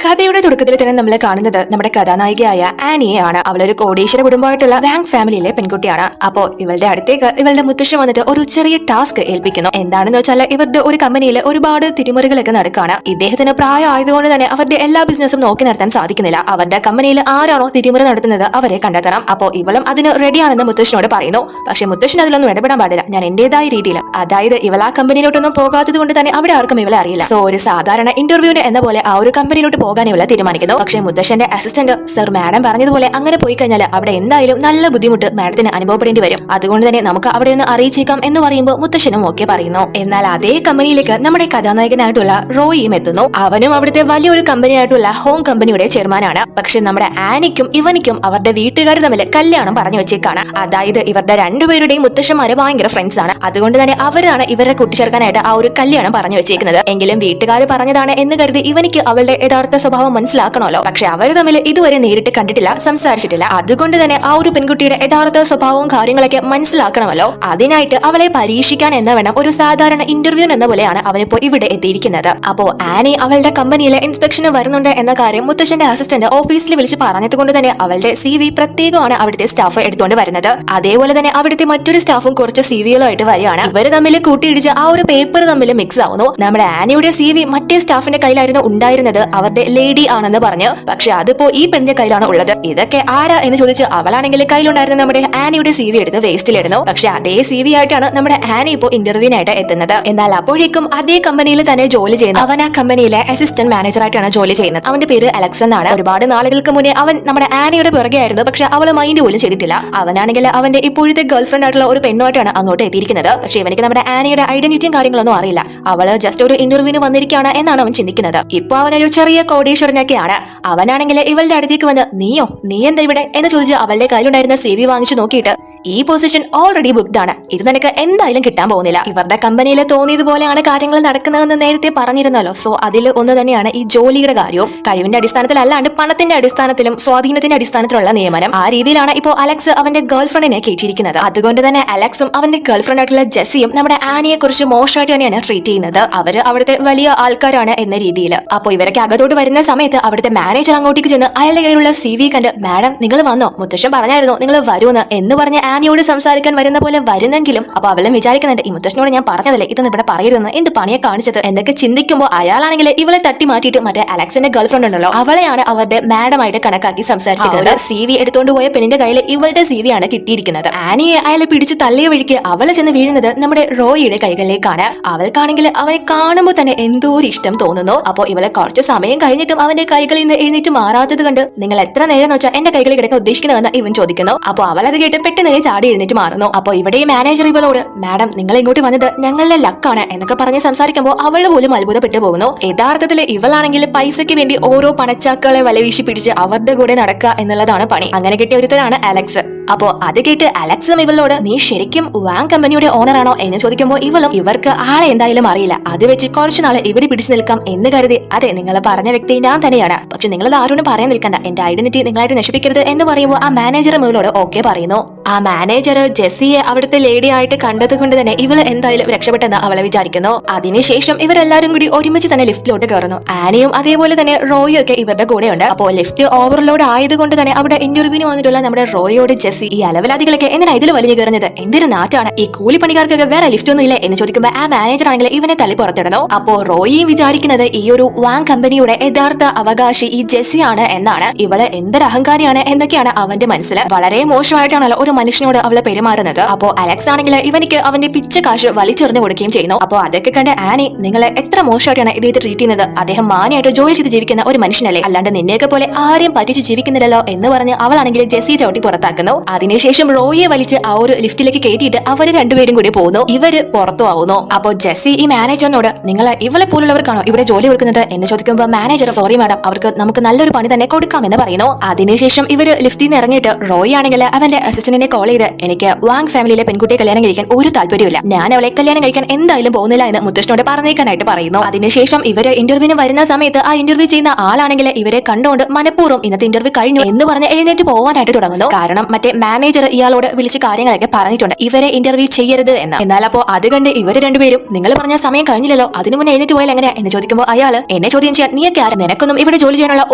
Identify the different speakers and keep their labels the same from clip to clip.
Speaker 1: കഥയുടെ തുടക്കത്തിൽ തന്നെ നമ്മൾ കാണുന്നത് നമ്മുടെ കഥാനായികയായ ആനിയെ ആണ്. അവളൊരു കോടീശ്വര കുടുംബമായിട്ടുള്ള ബാങ്ക് ഫാമിലിയിലെ പെൺകുട്ടിയാണ്. അപ്പോ ഇവളുടെ അടുത്തേക്ക് ഇവളുടെ മുത്തശ്ശൻ വന്നിട്ട് ഒരു ചെറിയ ടാസ്ക് ഏൽപ്പിക്കുന്നു. എന്താണെന്ന് വെച്ചാൽ ഇവരുടെ ഒരു കമ്പനിയിൽ ഒരുപാട് തിരിമറികളൊക്കെ നടക്കുകയാണ്. ഇദ്ദേഹത്തിന് പ്രായം ആയതുകൊണ്ട് തന്നെ അവരുടെ എല്ലാ ബിസിനസ്സും നോക്കി നടത്താൻ സാധിക്കുന്നില്ല. അവരുടെ കമ്പനിയിൽ ആരാണോ തിരിമറി നടത്തുന്നത് അവരെ കണ്ടെത്തണം. അപ്പോ ഇവളും അതിന് റെഡിയാണെന്ന് മുത്തശ്ശനോട് പറയുന്നു. പക്ഷെ മുത്തശ്ശൻ അതിലൊന്നും ഇടപെടാൻ പാടില്ല. ഞാൻ എന്റേതായ രീതിയിൽ, അതായത് ഇവൾ ആ കമ്പനിയിലോട്ടൊന്നും പോകാത്തത് കൊണ്ട് തന്നെ അവിടെ ആർക്കും ഇവളെ അറിയില്ല. സോ ഒരു സാധാരണ ഇന്റർവ്യൂവിന് എന്ന പോലെ ആ ഒരു കമ്പനിയിലോട്ട് പോകാൻ ഇവളെ തീരുമാനിക്കുന്നു. പക്ഷെ മുത്തശ്ശന്റെ അസിസ്റ്റന്റ് സർ മാഡം പറഞ്ഞതുപോലെ അങ്ങനെ പോയി കഴിഞ്ഞാൽ അവിടെ എന്തായാലും നല്ല ബുദ്ധിമുട്ട് മാഡത്തിന് അനുഭവപ്പെടേണ്ടി വരും. അതുകൊണ്ട് തന്നെ നമുക്ക് അവിടെ ഒന്ന് അറിയിച്ചേക്കാം എന്ന് പറയുമ്പോൾ മുത്തശ്ശനും ഓക്കെ പറയുന്നു. എന്നാൽ അതേ കമ്പനിയിലേക്ക് നമ്മുടെ കഥാനായകനായിട്ടുള്ള റോയിയും എത്തുന്നു. അവനും അവിടുത്തെ വലിയൊരു കമ്പനിയായിട്ടുള്ള ഹോം കമ്പനിയുടെ ചെയർമാനാണ്. പക്ഷെ നമ്മുടെ ആനിക്കും ഇവനിക്കും അവരുടെ വീട്ടുകാർ തമ്മിൽ കല്യാണം പറഞ്ഞു വെച്ചേക്കാണ്. അതായത് ഇവരുടെ രണ്ടുപേരുടെയും മുത്തശ്ശന്മാര് ഭയങ്കര ഫ്രണ്ട്സ് ആണ്. അതുകൊണ്ട് തന്നെ അവരാണ് ഇവരെ കൂട്ടിച്ചേർക്കാനായിട്ട് ആ ഒരു കല്യാണം പറഞ്ഞു വെച്ചേക്കുന്നത്. എങ്കിലും വീട്ടുകാർ പറഞ്ഞതാണ് എന്ന് കരുതി ഇവനിക്ക് അവളുടെ യഥാർത്ഥ സ്വഭാവം മനസ്സിലാക്കണമല്ലോ. പക്ഷെ അവർ തമ്മിൽ ഇതുവരെ നേരിട്ട് കണ്ടിട്ടില്ല, സംസാരിച്ചിട്ടില്ല. അതുകൊണ്ട് തന്നെ ആ ഒരു പെൺകുട്ടിയുടെ യഥാർത്ഥ സ്വഭാവവും കാര്യങ്ങളൊക്കെ മനസ്സിലാക്കണമല്ലോ. അതിനായിട്ട് അവളെ പരീക്ഷിക്കാൻ എന്ന വേണം ഒരു സാധാരണ ഇന്റർവ്യൂ എന്ന പോലെയാണ് അവനിപ്പോ ഇവിടെ എത്തിയിരിക്കുന്നത്. അപ്പോ ആനി അവളുടെ കമ്പനിയിലെ ഇൻസ്പെക്ഷന് വരുന്നുണ്ട് എന്ന കാര്യം മുത്തശ്ശന്റെ അസിസ്റ്റന്റ് ഓഫീസിൽ വിളിച്ച് പറഞ്ഞത് കൊണ്ട് തന്നെ അവളുടെ CV പ്രത്യേകമാണ് അവിടുത്തെ സ്റ്റാഫ് എടുത്തുകൊണ്ട് വരുന്നത്. അതേപോലെ തന്നെ അവിടുത്തെ മറ്റൊരു സ്റ്റാഫും കുറച്ച് CVകളുമായിട്ട് വരികയാണ്. ഇവർ തമ്മിൽ കൂട്ടിയിടിച്ച് ആ ഒരു പേപ്പർ തമ്മിൽ മിക്സ് ആവുന്നു. നമ്മുടെ ആനിയുടെ CV മറ്റേ സ്റ്റാഫിന്റെ കയ്യിലായിരുന്നു ഉണ്ടായിരുന്നത്, അവരുടെ ലേഡി ആണെന്ന് പറഞ്ഞു. പക്ഷെ അതിപ്പോ ഈ പെണ്ണിന്റെ കയ്യിലാണ് ഉള്ളത്. ഇതൊക്കെ ആരാ എന്ന് ചോദിച്ച് അവളാണെങ്കിൽ കയ്യിലുണ്ടായിരുന്ന നമ്മുടെ ആനിയുടെ CV എടുത്ത് വേസ്റ്റിലിടുന്നു. പക്ഷെ അതേ CV ആയിട്ടാണ് നമ്മുടെ ആനി ഇപ്പോ ഇന്റർവ്യൂവിനായിട്ട് എത്തുന്നത്. എന്നാൽ അപ്പോഴേക്കും അതേ കമ്പനിയിൽ തന്നെ ജോലി ചെയ്യുന്നത് അവൻ ആ കമ്പനിയിലെ അസിസ്റ്റന്റ് മാനേജർ ആയിട്ടാണ് ജോലി ചെയ്യുന്നത്. അവന്റെ പേര് അലക്സ് എന്നാണ്. ഒരുപാട് നാളുകൾക്ക് മുന്നേ അവൻ നമ്മുടെ ആനിയുടെ പുറകെ ആയിരുന്നു. പക്ഷെ അവള് മൈൻഡ് പോലും ചെയ്തിട്ടില്ല. അവനാണെങ്കിൽ അവന്റെ ഇപ്പോഴത്തെ ഗേൾഫ്രണ്ട് ആയിട്ടുള്ള ഒരു പെണ്ണുമായിട്ടാണ് അങ്ങോട്ട് എത്തിയിരിക്കുന്നത്. പക്ഷെ ഇവനിക്ക് നമ്മുടെ ആനിയുടെ ഐഡന്റിറ്റിയും കാര്യങ്ങളൊന്നും അറിയില്ല. അവള് ജസ്റ്റ് ഒരു ഇന്റർവ്യൂവിന് വന്നിരിക്കുകയാണ് എന്നാണ് അവൻ ചിന്തിക്കുന്നത്. ഇപ്പൊ അവനൊരു ചെറിയ കോടീശ്വരനൊക്കെയാണ്. അവനാണെങ്കിൽ ഇവളുടെ അടുത്തേക്ക് വന്ന് നീ എന്താ ഇവിടെ എന്ന് ചോദിച്ച് അവളുടെ കയ്യിലുണ്ടായിരുന്ന CV വാങ്ങിച്ചു നോക്കിയിട്ട് ഈ പൊസിഷൻ ഓൾറെഡി ബുക്ക്ഡ് ആണ്, ഇത് നിനക്ക് എന്തായാലും കിട്ടാൻ പോകുന്നില്ല. ഇവരുടെ കമ്പനിയിൽ തോന്നിയതുപോലെയാണ് കാര്യങ്ങൾ നടക്കുന്നതെന്ന് നേരത്തെ പറഞ്ഞിരുന്നല്ലോ. സോ അതിൽ ഒന്ന് തന്നെയാണ് ഈ ജോലിയുടെ കാര്യവും. കഴിവിന്റെ അടിസ്ഥാനത്തിലല്ലാണ്ട് പണത്തിന്റെ അടിസ്ഥാനത്തിലും സ്വാധീനത്തിന്റെ അടിസ്ഥാനത്തിലുള്ള നിയമനം. ആ രീതിയിലാണ് ഇപ്പോൾ അലക്സ് അവന്റെ ഗേൾഫ്രണ്ടിനെ കയറ്റിയിരിക്കുന്നത്. അതുകൊണ്ട് തന്നെ അലക്സും അവന്റെ ഗേൾഫ്രണ്ട് ആയിട്ടുള്ള ജെസ്സിയും നമ്മുടെ ആനിയെ കുറിച്ച് മോശമായിട്ട് തന്നെയാണ് ട്രീറ്റ് ചെയ്യുന്നത്. അവര് അവിടുത്തെ വലിയ ആൾക്കാരാണ് എന്ന രീതിയിൽ. അപ്പൊ ഇവരൊക്കെ അകത്തോട്ട് വരുന്ന സമയത്ത് അവിടുത്തെ മാനേജർ അങ്ങോട്ടേക്ക് ചെന്ന് അയാളുടെ കയ്യിലുള്ള CV കണ്ട് മാഡം നിങ്ങൾ വന്നോ, മുത്തശ്ശൻ പറഞ്ഞായിരുന്നു നിങ്ങൾ വരുമെന്ന് എന്ന് പറഞ്ഞ ആനിയോട് സംസാരിക്കാൻ വരുന്ന പോലെ വരുന്നെങ്കിലും അപ്പൊ അവളും വിചാരിക്കുന്നുണ്ട് ഈ മുത്തശ്ശനോട് ഞാൻ പറഞ്ഞതല്ലേ ഇതൊന്നും ഇവിടെ പറയരുതെന്ന്, എന്ത് പണിയെ കാണിച്ചത് എന്നൊക്കെ ചിന്തിക്കുമ്പോൾ അയാളാണെങ്കിൽ ഇവളെ തട്ടി മാറ്റിയിട്ട് മറ്റേ അലക്സിന്റെ ഗേൾഫ്രണ്ട് ഉണ്ടല്ലോ അവളെയാണ് അവരുടെ മാഡമായിട്ട് കണക്കാക്കി സംസാരിച്ചിരുന്നത്. CV എടുത്തോണ്ട് പോയ പെണ്ണിന്റെ കയ്യിൽ ഇവളുടെ CV ആണ് കിട്ടിയിരിക്കുന്നത്. ആനിയെ അയാളെ പിടിച്ച് തള്ളിയ വഴിക്ക് അവളെ ചെന്ന് വീഴുന്നത് നമ്മുടെ റോയിയുടെ കൈകളിലേക്കാണ്. അവൾക്കാണെങ്കിൽ അവനെ കാണുമ്പോൾ തന്നെ എന്തോ ഒരു ഇഷ്ടം തോന്നുന്നു. അപ്പൊ ഇവളെ കുറച്ചു സമയം കഴിഞ്ഞിട്ടും അവന്റെ കൈകളിൽ നിന്ന് എഴുന്നേറ്റ് മാറാത്തത് കണ്ട് നിങ്ങൾ എത്ര നേരം എന്ന് വെച്ചാൽ എന്റെ കൈകളിൽ കിടക്കാൻ ഉദ്ദേശിക്കുന്നതെന്ന് ഇവൻ ചോദിക്കുന്നു. അപ്പൊ അവൾ അത് കേട്ട് പെട്ടെന്ന് ചാടി എഴുന്നേറ്റ് മാറുന്നു. അപ്പൊ ഇവിടെ മാനേജർ ഇവളോട് മാഡം നിങ്ങൾ ഇങ്ങോട്ട് വന്നത് ഞങ്ങളുടെ ലക്കാണ് എന്നൊക്കെ പറഞ്ഞ് സംസാരിക്കുമ്പോൾ അവൾ പോലും അത്ഭുതപ്പെട്ടു പോകുന്നു. യഥാർത്ഥത്തിൽ ഇവളാണെങ്കിൽ പൈസയ്ക്ക് വേണ്ടി ഓരോ പണച്ചാക്കളെ വലവീശി പിടിച്ച് അവരുടെ കൂടെ നടക്കുക എന്നുള്ളതാണ് പണി. അങ്ങനെ കിട്ടിയ ഒരുത്തരാണ് അലക്സ്. അപ്പോ അത് കേട്ട് അലക്സും ഇവളോട് നീ ശരിക്കും വാങ് കമ്പനിയുടെ ഓണർ ആണോ എന്ന് ചോദിക്കുമ്പോൾ ഇവളും ഇവർക്ക് ആളെ എന്തായാലും അറിയില്ല, അത് വെച്ച് കുറച്ചു നാളെ ഇവിടെ പിടിച്ചു നിൽക്കാം എന്ന് കരുതി അതെ നിങ്ങൾ പറഞ്ഞ വ്യക്തി ഞാൻ തന്നെയാണ്, പക്ഷെ നിങ്ങളത് ആരോടും പറയാൻ നിൽക്കണ്ട, എന്റെ ഐഡന്റിറ്റി നിങ്ങളായിട്ട് നശിപ്പിക്കരുത് എന്ന് പറയുമ്പോൾ ആ മാനേജർ ഇവളോട് ഓക്കെ പറയുന്നു. ആ മാനേജർ ജെസ്സിയെ അവിടുത്തെ ലേഡി ആയിട്ട് കണ്ടത് കൊണ്ട് തന്നെ ഇവള് എന്തായാലും രക്ഷപ്പെട്ടെന്ന് അവളെ വിചാരിക്കുന്നു. അതിനുശേഷം ഇവരെല്ലാരും കൂടി ഒരുമിച്ച് തന്നെ ലിഫ്റ്റിലോട്ട് കയറുന്നു. ആനിയും അതേപോലെ തന്നെ റോയും ഒക്കെ ഇവരുടെ കൂടെയുണ്ട്. അപ്പോൾ ലിഫ്റ്റ് ഓവർലോഡ് ആയതുകൊണ്ട് തന്നെ അവിടെ ഇന്റർവ്യൂവിന് വന്നിട്ടുള്ള നമ്മുടെ റോയോട് ജെസ്സി ഈ അലവലാദികളൊക്കെ എന്തിനാ ഇതിൽ വലിഞ്ഞു കയറുന്നത്, എന്തൊരു നാട്ടാണ്, ഈ കൂലിപ്പണിക്കാർക്കൊക്കെ വേറെ ലിഫ്റ്റ് ഒന്നും ഇല്ലേ എന്ന് ചോദിക്കുമ്പോൾ ആ മാനേജർ ആണെങ്കിൽ ഇവനെ തള്ളി പുറത്തിടുന്നു. അപ്പോ റോയിയും വിചാരിക്കുന്നത് ഈ ഒരു വാങ് കമ്പനിയുടെ യഥാർത്ഥ അവകാശി ഈ ജെസ്സി ആണ് എന്നാണ്. ഇവള് എന്തൊരു അഹങ്കാരിയാണ് എന്നൊക്കെയാണ് അവന്റെ മനസ്സിൽ. വളരെ മോശമായിട്ടാണല്ലോ ഒരു മനുഷ്യനോട് അവളെ പെരുമാറുന്നത്. അപ്പോ അലക്സ് ആണെങ്കിൽ ഇവനിക്ക് അവന്റെ പിച്ച കാശ് വലിച്ചെറിഞ്ഞു കൊടുക്കുകയും ചെയ്യുന്നു. അപ്പോ അതൊക്കെ കണ്ട് ആനി നിങ്ങളെ എത്ര മോശമായിട്ടാണ് ഇദ്ദേഹത്തെ ട്രീറ്റ് ചെയ്യുന്നത്, അദ്ദേഹം മാന്യമായിട്ട് ജോലി ചെയ്ത് ജീവിക്കുന്ന ഒരു മനുഷ്യനല്ലേ, അല്ലാണ്ട് നിന്നെയൊക്കെ പോലെ ആരെയും പറ്റിച്ച് ജീവിക്കുന്നില്ലല്ലോ എന്ന് പറഞ്ഞ് അവളാണെങ്കിൽ ജെസ്സി ചവിട്ടി പുറത്താക്കുന്നു. അതിനുശേഷം റോയിയെ വലിച്ച് ആ ഒരു ലിഫ്റ്റിലേക്ക് കയറ്റിയിട്ട് അവര് രണ്ടുപേരും കൂടി പോകുന്നു. ഇവര് പുറത്തു ആവുന്നു. അപ്പോ ജെസ്സി ഈ മാനേജറിനോട് നിങ്ങൾ ഇവളെ പോലുള്ളവർക്കാണോ ഇവിടെ ജോലി കൊടുക്കുന്നത് എന്ന് ചോദിക്കുമ്പോൾ മാനേജർ സോറി മാഡം നമുക്ക് നല്ലൊരു പണി തന്നെ കൊടുക്കാമെന്ന് പറയുന്നു. അതിനുശേഷം ഇവര് ലിഫ്റ്റിൽ നിന്ന് ഇറങ്ങിയിട്ട് റോയി ആണെങ്കിൽ അവന്റെ അസിസ്റ്റന്റിനെ എന്നെ കോൾ ചെയ്ത് എനിക്ക് വാങ് ഫാമിലിയിലെ പെൺകുട്ടിയെ കല്യാണം കഴിക്കാൻ ഒരു താല്പര്യമില്ല, ഞാൻ അവളെ കല്യാണം കഴിക്കാൻ എന്തായാലും പോകുന്നില്ല എന്ന് മുത്തശ്ശനോട് പറഞ്ഞേക്കാനായിട്ട് പറയുന്നു. അതിനുശേഷം ഇവര് ഇന്റർവ്യൂവിന് വരുന്ന സമയത്ത് ആ ഇന്റർവ്യൂ ചെയ്യുന്ന ആളാണെങ്കിൽ ഇവരെ കണ്ടുകൊണ്ട് മനഃപൂർവ്വം ഇന്നത്തെ ഇന്റർവ്യൂ കഴിഞ്ഞു എന്ന് പറഞ്ഞ് എഴുന്നേറ്റ് പോകാനായിട്ട് തുടങ്ങുന്നു. കാരണം മറ്റേ മാനേജർ ഇയാളോട് വിളിച്ച് കാര്യങ്ങളൊക്കെ പറഞ്ഞിട്ടുണ്ട് ഇവരെ ഇന്റർവ്യൂ ചെയ്യരുത് എന്ന്. എന്നാൽ അപ്പോ അത് കണ്ട് ഇവര് രണ്ടുപേരും നിങ്ങൾ പറഞ്ഞ സമയം കഴിഞ്ഞില്ലല്ലോ, അതിനു മുന്നേ എഴുന്നേറ്റ് പോയാൽ എങ്ങനെയാ എന്ന് ചോദിക്കുമ്പോൾ അയാൾ എന്നെ ചോദ്യം ചെയ്യാൻ നീയൊക്കെ ആരും, നിനക്കൊന്നും ഇവിടെ ജോലി ചെയ്യാനുള്ള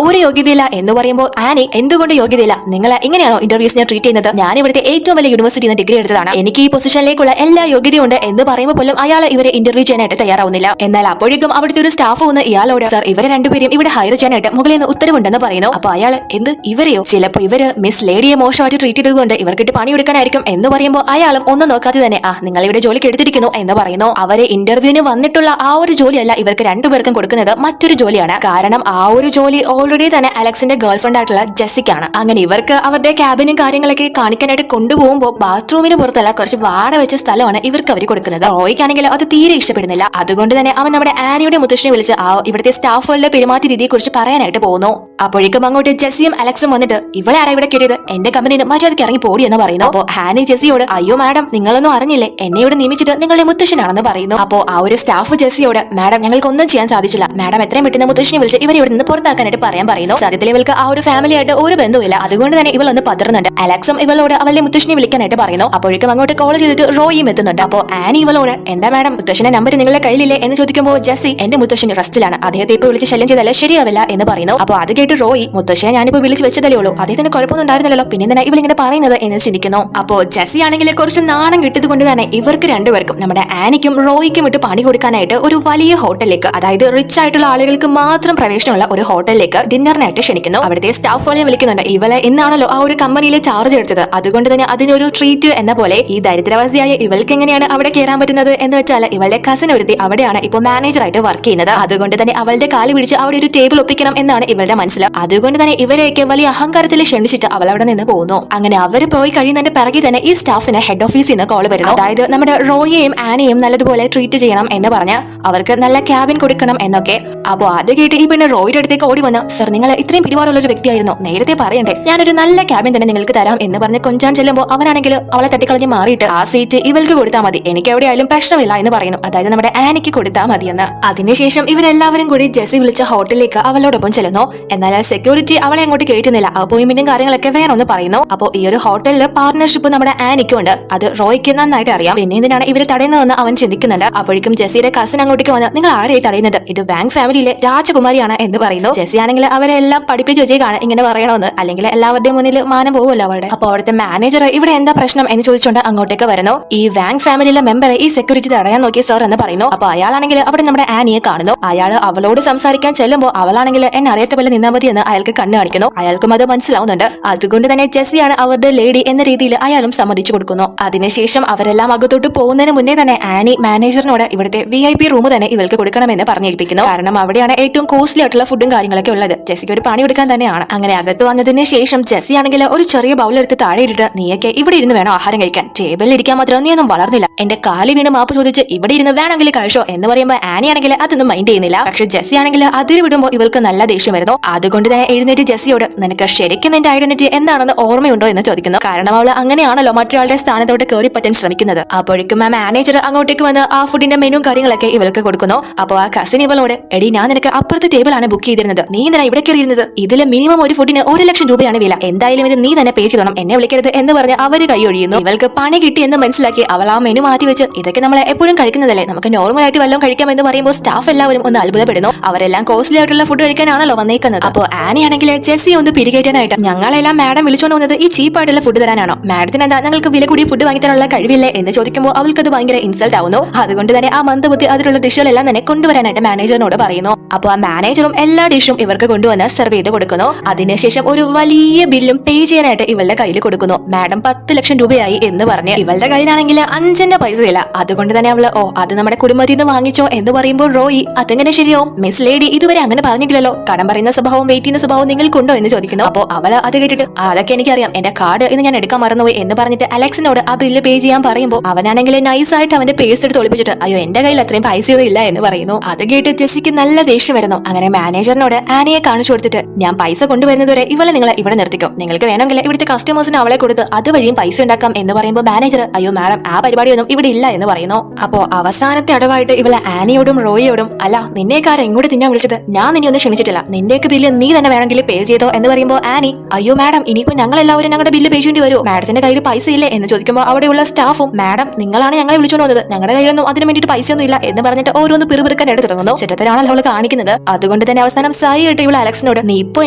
Speaker 1: ഒരു യോഗ്യതയില്ല എന്ന് പറയുമ്പോൾ ആനി എന്തുകൊണ്ട് യോഗ്യതയില്ല, നിങ്ങൾ എങ്ങനെയാണോ ഇന്റർവ്യൂസിനെ ട്രീറ്റ് ചെയ്യുന്നത്, ഞാൻ ഇവിടുത്തെ ഏറ്റവും വലിയ യൂണിവേഴ്സിറ്റിയിൽ നിന്ന് ഡിഗ്രി എടുത്തതാണ്, എനിക്ക് ഈ പൊസിഷനിലേക്കുള്ള എല്ലാ യോഗ്യതയുണ്ട് എന്ന് പറയുമ്പോൾ പോലും അയാൾ ഇവരെ ഇന്റർവ്യൂ ചെയ്യാനായിട്ട് തയ്യാറാവുന്നില്ല. എന്നാൽ അപ്പോഴേക്കും അവിടുത്തെ ഒരു സ്റ്റാഫ് വന്ന് ഇയാളോട് സർ ഇവരെ രണ്ടുപേരും ഇവിടെ ഹയർ ചെയ്യാനായിട്ട് മുകളിൽ നിന്ന് ഉത്തരവുണ്ടെന്ന് പറയുന്നു. അപ്പൊ അയാൾ എന്ത് ഇവരെയോ, ചിലപ്പോൾ ഇവര് മിസ് ലേഡിയെ മോശമായിട്ട് ട്രീറ്റ് ചെയ്തുകൊണ്ട് ഇവർക്കിട്ട് പണിയെടുക്കാനായിരിക്കും എന്ന് പറയുമ്പോൾ അയാളും ഒന്നും നോക്കാതെ തന്നെ നിങ്ങൾ ഇവിടെ ജോലിക്ക് എടുത്തിരിക്കുന്നു എന്ന് പറയുന്നു. അവരെ ഇന്റർവ്യൂവിന് വന്നിട്ടുള്ള ആ ഒരു ജോലിയല്ല ഇവർക്ക് രണ്ടുപേർക്കും കൊടുക്കുന്നത്, മറ്റൊരു ജോലിയാണ്. കാരണം ആ ഒരു ജോലി ഓൾറെഡി തന്നെ അലക്സിന്റെ ഗേൾഫ്രണ്ട് ആയിട്ടുള്ള ജെസ്സിക്കാണ്. അങ്ങനെ ഇവർക്ക് അവരുടെ ക്യാബിനും കാര്യങ്ങളൊക്കെ കാണിക്കാനായിട്ട് കൊണ്ടുപോകുമ്പോൾ ബാത്റൂമിന് പുറത്തല്ല കുറച്ച് വാട വെച്ച സ്ഥലമാണ് ഇവർക്ക് അവർ കൊടുക്കുന്നത്. റോയ്ക്കാണെങ്കിൽ അത് തീരെ ഇഷ്ടപ്പെടുന്നില്ല. അതുകൊണ്ട് തന്നെ അവൻ നമ്മുടെ ആനിയുടെ മുത്തശ്ശനെ വിളിച്ച് ഇവിടുത്തെ സ്റ്റാഫുകളുടെ പെരുമാറ്റ രീതിയെ കുറിച്ച് പറയാനായിട്ട് പോകുന്നു. അപ്പോഴേക്കും അങ്ങോട്ട് ജെസ്സിയും അലക്സും വന്നിട്ട് ഇവളെ ആരാ ഇവിടെ കയറിയത്, എന്റെ കമ്പനിയിൽ മര്യാദയ്ക്ക് ഇറങ്ങി പോടി എന്ന് പറയുന്നു. അപ്പോ ആനി ജെസ്സിയോട് അയ്യോ മാഡം നിങ്ങളൊന്നും അറിഞ്ഞില്ലേ, എന്നെ ഇവിടെ നിയമിച്ചിട്ട് നിങ്ങളുടെ മുത്തശ്ശനാണെന്ന് പറയുന്നു. അപ്പോ ആ ഒരു സ്റ്റാഫ് ജെസ്സിയോട് മാഡം ഞങ്ങൾക്കൊന്നും ചെയ്യാൻ സാധിച്ചില്ല, മാഡം എത്രയും പെട്ടെന്ന് മുത്തശ്ശനെ വിളിച്ച് ഇവരെ ഇവിടെ നിന്ന് പുറത്താക്കാനായിട്ട് പറയാൻ പറയുന്നു. സത്യത്തിൽ ഇവൾക്ക് ആ ഒരു ഫാമിലിയായിട്ട് ഒരു ബന്ധവുമില്ല, അതുകൊണ്ട് തന്നെ ഇവൾ ഒന്ന് പതറുന്നുണ്ട്. അലക്സും ഇവളോട് അവളുടെ മുത്തശ്ശനെ വിളിക്കാനായിട്ട് പറയുന്നു. അപ്പോഴേക്കും അങ്ങോട്ട് കോൾ ചെയ്തിട്ട് റോയും എത്തുന്നുണ്ട്. അപ്പോ ആനി ഇവളോട് എന്താ മാഡം മുത്തശ്ശന്റെ നമ്പർ നിങ്ങളുടെ കയ്യിലില്ലേ എന്ന് ചോദിക്കുമ്പോൾ ജെസ്സി എന്റെ മുത്തശ്ശൻ റെസ്റ്റിലാണ്, അദ്ദേഹത്തെ ഇപ്പോൾ വിളിച്ച് ശല്യം ചെയ്താലേ ശരിയാവില്ല എന്ന് പറയുന്നു. അപ്പൊ അത് കേട്ട് റോയി മുത്തശ്ശനെ ഞാനിപ്പോ വിളിച്ച് വെച്ചതല്ലേ ഉള്ളൂ, അദ്ദേഹത്തിന് കുഴപ്പമൊന്നും ഉണ്ടായിരുന്നല്ലോ, പിന്നെ എന്തിനാ ഇവളിങ്ങനെ പറയുന്നത് എന്ന് ചിന്തിക്കുന്നു. അപ്പോ ജെസ്സി ആണെങ്കിൽ കുറച്ച് നാണം കിട്ടിയത് കൊണ്ട് തന്നെ ഇവർക്ക് രണ്ടുപേർക്കും നമ്മുടെ ആനിക്കും റോയിക്കും ഇട്ട് പണി കൊടുക്കാനായിട്ട് ഒരു വലിയ ഹോട്ടലിലേക്ക്, അതായത് റിച്ച് ആയിട്ടുള്ള ആളുകൾക്ക് മാത്രം പ്രവേശനമുള്ള ഒരു ഹോട്ടലിലേക്ക് ഡിന്നറിനായിട്ട് ക്ഷണിക്കുന്നു. അവിടുത്തെ സ്റ്റാഫുകളെ വിളിക്കുന്നുണ്ട്. ഇവളെ ഇന്നാണല്ലോ ആ ഒരു കമ്പനിയിലെ ചാർജ് എടുത്തത്, അതുകൊണ്ട് തന്നെ അതിനൊരു ട്രീറ്റ് എന്ന പോലെ ഈ ദരിദ്രവാസിയായ ഇവൾക്ക് എങ്ങനെയാണ് അവിടെ കയറാൻ പറ്റുന്നത് എന്ന് വെച്ചാൽ ഇവളുടെ കസിൻ ഒരുത്തി അവിടെയാണ് ഇപ്പോൾ മാനേജറായിട്ട് വർക്ക് ചെയ്യുന്നത്. അതുകൊണ്ട് തന്നെ അവളുടെ കാല് പിടിച്ച് അവിടെ ഒരു ടേബിൾ ഒപ്പിക്കണം എന്നാണ് ഇവളുടെ മനസ്സിൽ. അതുകൊണ്ട് തന്നെ ഇവരെയൊക്കെ വലിയ അഹങ്കാരത്തിൽ ക്ഷണിച്ചിട്ട് അവൾ അവിടെ നിന്ന് പോകുന്നു. അങ്ങനെ അവർ പോയി കഴിയുന്നതിന്റെ പിറകെ തന്നെ ഈ സ്റ്റാഫിന് ഹെഡ് ഓഫീസിൽ നിന്ന് കോൾ വരുന്നു. അതായത് നമ്മുടെ റോയെയും ആനയും നല്ലതുപോലെ ട്രീറ്റ് ചെയ്യണം എന്ന് പറഞ്ഞ് അവർക്ക് നല്ല ക്യാബിൻ കൊടുക്കണം എന്നൊക്കെ. അപ്പൊ അത് കേട്ട് ഈ പിന്നെ റോയുടെ അടുത്തേക്ക് ഓടി വന്ന് സർ നിങ്ങൾ ഇത്രയും പിടിപാടുള്ള ഒരു വ്യക്തിയായിരുന്നു, നേരത്തെ പറയണ്ടേ, ഞാനൊരു നല്ല ക്യാബിൻ തന്നെ നിങ്ങൾക്ക് തരാം എന്ന് പറഞ്ഞ് കൊഞ്ചാൻ ചെല്ലുമ്പോൾ അവനാണെങ്കിൽ അവളെ തട്ടിക്കളഞ്ഞ് മാറിയിട്ട് ആ സീറ്റ് ഇവൾക്ക് കൊടുത്താൽ മതി, എനിക്ക് എവിടെയായാലും പ്രശ്നമില്ല എന്ന് പറയുന്നു. അതായത് നമ്മുടെ ആനയ്ക്ക് കൊടുത്താൽ മതിയെന്ന്. അതിനുശേഷം ഇവരെല്ലാവരും കൂടി ജെസ്സി വിളിച്ച ഹോട്ടലിലേക്ക് അവളോടൊപ്പം ചെല്ലുന്നു. എന്നാൽ സെക്യൂരിറ്റി അവളെ അങ്ങോട്ട് കയറ്റുന്നില്ല, അപ്പോയിന്റ്മെന്റും കാര്യങ്ങളൊക്കെ വേണമെന്ന് പറയുന്നു. അപ്പോ ഈ ഒരു ഹോട്ടലിൽ പാർട്ണർഷിപ്പ് നമ്മുടെ ആനിക്കും ഉണ്ട്, അത് റോയ്ക്ക് നന്നായിട്ട് അറിയാം. പിന്നെ എന്തിനാണ് ഇവര് തടയുന്നതെന്ന് അവൻ ചിന്തിക്കുന്നുണ്ട്. അപ്പോഴേക്കും ജെസ്സിയുടെ കസിൻ അങ്ങോട്ടേക്ക് വന്ന് നിങ്ങൾ ആരെയും തടയുന്നത്, ഇത് വാങ് ഫാമിലിയിലെ രാജകുമാരിയാണ് എന്ന് പറയുന്നു. ജെസ്സി ആണെങ്കിൽ അവരെല്ലാം പഠിപ്പിച്ച് വെച്ചേക്കാണ് ഇങ്ങനെ പറയണമെന്ന്, അല്ലെങ്കിൽ എല്ലാവരുടെയും മുന്നിൽ മാനം പോകുമല്ലോ അവരുടെ. അപ്പൊ അവിടുത്തെ മാനേജർ ഇവിടെ എന്താ പ്രശ്നം എന്ന് ചോദിച്ചുകൊണ്ട് അങ്ങോട്ടേക്ക് വരുന്നു. ഈ വാങ് ഫാമിലിയിലെ മെമ്പറെ ഈ സെക്യൂരിറ്റി തടയാൻ നോക്കിയ സർ എന്ന് പറയുന്നു. അപ്പൊ അയാളാണെങ്കിൽ അവിടെ നമ്മുടെ ആനിയെ കാണുന്നു. അയാൾ അവളോട് സംസാരിക്കാൻ ചെല്ലുമ്പോൾ അവളാണെങ്കിൽ എന്നെ അറിയാത്ത പോലെ നിന്നാ മതി എന്ന് അയാൾക്ക് കണ്ണു കാണിക്കുന്നു. അയാൾക്കും അത് മനസ്സിലാവുന്നുണ്ട്. അതുകൊണ്ട് തന്നെ ജെസ്സിയാണ് അവരുടെ ലേഡി എന്ന രീതിയിൽ അയാളും സമ്മതിച്ചു കൊടുക്കുന്നു. അതിനുശേഷം അവരെല്ലാം അകത്തോട്ട് പോകുന്നതിന് മുന്നേ തന്നെ ആനി മാനേജറിനോട് ഇവിടുത്തെ VIP റൂം തന്നെ ഇവൾക്ക് കൊടുക്കണമെന്ന് പറഞ്ഞേൽപ്പിക്കുന്നു. കാരണം അവിടെയാണ് ഏറ്റവും കോസ്റ്റ്ലി ആയിട്ടുള്ള ഫുഡും കാര്യങ്ങളൊക്കെ ഉള്ളത്. ജെസ്സിക്ക് ഒരു പണി കൊടുക്കാൻ തന്നെയാണ്. അങ്ങനെ അകത്ത് വന്നതിന് ശേഷം ജെസ്സി ആണെങ്കിൽ ഒരു ചെറിയ ബൗളെടുത്ത് താഴെ ഇട്ടിട്ട് നീയൊക്കെ ഇവിടെ ഇരുന്ന് വേണം ആഹാരം കഴിക്കാൻ, ടേബിളിൽ ഇരിക്കാൻ മാത്രം നീ ഒന്നും വളർന്നില്ല, എന്റെ കാലി വീണ് മാപ്പ് ചോദിച്ച് ഇവിടെ ഇരുന്ന് വേണമെങ്കിൽ കഴിച്ചോ എന്ന് പറയുമ്പോൾ ആനി ആണെങ്കിൽ അതൊന്നും മൈൻഡ് ചെയ്യുന്നില്ല. പക്ഷെ ജെസ്സി ആണെങ്കിൽ അതിന് വിടുമ്പോൾ ഇവൾക്ക് നല്ല ദേഷ്യം വരുന്നു. അതുകൊണ്ട് തന്നെ എഴുന്നേറ്റ് ജെസ്സിയോട് നിനക്ക് ശരിക്കും നിന്റെ ഐഡന്റിറ്റി എന്താണെന്ന് ഓർമ്മയുണ്ടോ എന്ന് ചോദിക്കുന്നു. കാരണം അവൾ അങ്ങനെയാണല്ലോ മറ്റൊരാളുടെ സ്ഥാനത്തോട്ട് കയറി പറ്റാൻ ശ്രമിക്കുന്നത്. അപ്പോഴേക്കും ആ മാനേജർ അങ്ങോട്ടേക്ക് വന്ന് ആ ഫുഡിന്റെ മെനു കാര്യങ്ങളൊക്കെ ഇവൾക്ക് കൊടുക്കുന്നു. അപ്പോൾ ആ കസിൻ ഇവളോട് എടി ഞാൻ നിനക്ക് അപ്പുറത്തെ ടേബിൾ ആണ് ബുക്ക് ചെയ്തിരുന്നത്, നീ എന്തിനാ ഇവിടെ കയറിയിരുന്നത്, ഇതിൽ മിനിമം ഒരു ഫുഡിന് 1,00,000 രൂപയാണ് വില, എന്തായാലും ഇത് നീ തന്നെ പേ ചെയ്യണം, എന്നെ വിളിക്കരുത് എന്ന് പറഞ്ഞ് അവര് കൈ ഒഴിയുന്നു. ഇവൾക്ക് പണി കിട്ടി എന്ന് മനസ്സിലാക്കി അവൾ ആ മെനു മാറ്റി വെച്ച് ഇതൊക്കെ നമ്മളെ എപ്പോഴും കഴിക്കുന്നതല്ലേ, നമുക്ക് നോർമൽ ആയിട്ട് വല്ലതും കഴിക്കാം എന്ന് പറയുമ്പോൾ സ്റ്റാഫ് എല്ലാവരും ഒന്ന് അത്ഭുതപ്പെടുന്നു. അവരെല്ലാം കോസ്റ്റ്ലി ആയിട്ടുള്ള ഫുഡ് കഴിക്കാനാണല്ലോ വന്നേക്കുന്നത്. അപ്പോൾ ആനി ആണെങ്കിൽ ജെസ്സി ഒന്ന് പിരികേറ്റാനായിട്ട് ഞങ്ങളെല്ലാം മാഡം വിളിച്ചോണ്ട് വന്നത് ഈ ചീപ്പായിട്ടുള്ള ഫുഡ് തരാനാണോ, മാഡത്തിന് എന്താ ഞങ്ങൾക്ക് വില കൂടിയ ഫുഡ് വാങ്ങിത്തരാനുള്ള കഴിവില്ലേ എന്ന് ചോദിക്കുമ്പോൾ അവൾക്കത് ഭയങ്കര ഇൻസൾട്ട് ആവുന്നു. അതുകൊണ്ട് തന്നെ ആ മന്ദബുദ്ധി അതിലുള്ള ഡിഷുകളെല്ലാം തന്നെ കൊണ്ടുവരാനായിട്ട് മാനേജറിനോട് പറയുന്നു. അപ്പോൾ ആ മാനേജറും എല്ലാ ഡിഷും ഇവർക്ക് കൊണ്ടുവന്ന് സെർവ് ചെയ്ത് കൊടുക്കുന്നു. അതിനുശേഷം ഒരു വലിയ ബില്ലും പേ ചെയ്യാനായിട്ട് ഇവളുടെ കയ്യിൽ കൊടുക്കുന്നു. മാഡം 10,00,000 രൂപയായി എന്ന് പറഞ്ഞ് ഇവളുടെ കയ്യിലാണെങ്കിൽ 5 പൈസ ഇല്ല. അതുകൊണ്ട് തന്നെ അവള് അത് നമ്മുടെ കുടുംബത്തിൽ നിന്ന് വാങ്ങിച്ചോ എന്ന് പറയുമ്പോൾ റോയി അതെങ്ങനെ ശരിയാവും, മിസ് ലേഡി ഇതുവരെ അങ്ങനെ പറഞ്ഞിട്ടില്ലല്ലോ, കടം പറയുന്ന സ്വഭാവം വെയിറ്റ് ചെയ്യുന്ന സ്വഭാവം നിങ്ങൾക്കുണ്ടോ എന്ന് ചോദിക്കുന്നു. അപ്പോൾ അവള് അത് കേട്ടിട്ട് അതൊക്കെ എനിക്കറിയാം, എന്റെ കാർഡ് ഇന്ന് ഞാൻ എടുക്കാൻ മറന്നുപോയി എന്ന് പറഞ്ഞിട്ട് അലക്സിനോട് ആ ബില്ല് പേ ചെയ്യാൻ പറയുമ്പോൾ അവനാണെങ്കിൽ നൈസായിട്ട് അവന്റെ പേഴ്സ് എടുത്ത് ഒളിപ്പിച്ചിട്ട് അയ്യോ എന്റെ കയ്യിൽ അത്രയും പൈസയൊന്നും ഇല്ല എന്ന് പറയുന്നു. അത് കേട്ട് ജെസ്സിക്ക് നല്ല ദേഷ്യം വരുന്നു. അങ്ങനെ മാനേജറിനോട് ആനിയെ കാണിച്ചു കൊടുത്തിട്ട് ഞാൻ പൈസ കൊണ്ടുവരുന്നതുവരെ ഇവളെ നിങ്ങളെ ഇവിടെ നിർത്തിക്കോ, നിങ്ങൾക്ക് വേണമെങ്കിൽ ഇവിടുത്തെ കസ്റ്റമേഴ്സിന് അവളെ കൊടുത്താൽ കൊടുത്ത് അതുവഴിയും പൈസ ഉണ്ടാക്കാം എന്ന് പറയുമ്പോൾ മാനേജർ അയ്യോ മാഡം ആ പരിപാടിയൊന്നും ഇവിടെ ഇല്ല എന്ന് പറയുന്നു. അപ്പോ അവസാനത്തെ അടവായിട്ട് ഇവളെ ആനിയോടും റോയിയോടും അല്ല നിന്നേക്കാരെ എങ്ങോട്ട് തിന്നാൻ വിളിച്ചത്, ഞാൻ നിന്നെ ഒന്നും ക്ഷണിച്ചിട്ടില്ല, നിന്റെയൊക്കെ ബില്ല് നീ തന്നെ വേണമെങ്കിൽ പേ ചെയ്തോ എന്ന് പറയുമ്പോൾ ആനി അയ്യോ മാഡം ഇനിയിപ്പോ ഞങ്ങൾ എല്ലാവരും ഞങ്ങളുടെ ബില്ല് പേ ചെയ്യേണ്ടി വരുമോ, മാഡത്തിന്റെ കയ്യിൽ പൈസ ഇല്ലേ എന്ന് ചോദിക്കുമ്പോൾ അവിടെയുള്ള സ്റ്റാഫും മാഡം നിങ്ങളാണ് ഞങ്ങളെ വിളിച്ചുകൊണ്ട് വന്നത്, ഞങ്ങളുടെ കയ്യിലൊന്നും അതിന് വേണ്ടിയിട്ട് പൈസ ഒന്നും ഇല്ല എന്ന് പറഞ്ഞിട്ട് ഓരോന്ന് പിറുപിറുക്കാനായിട്ട് തുടങ്ങുന്നു. ചിത്രത്തിലാണല്ലോ അവൾ കാണിക്കുന്നത്. അതുകൊണ്ട് തന്നെ അവസാനം സായി ആയിട്ട് ഇവൾ അലക്സിനോട് നീ ഇപ്പോ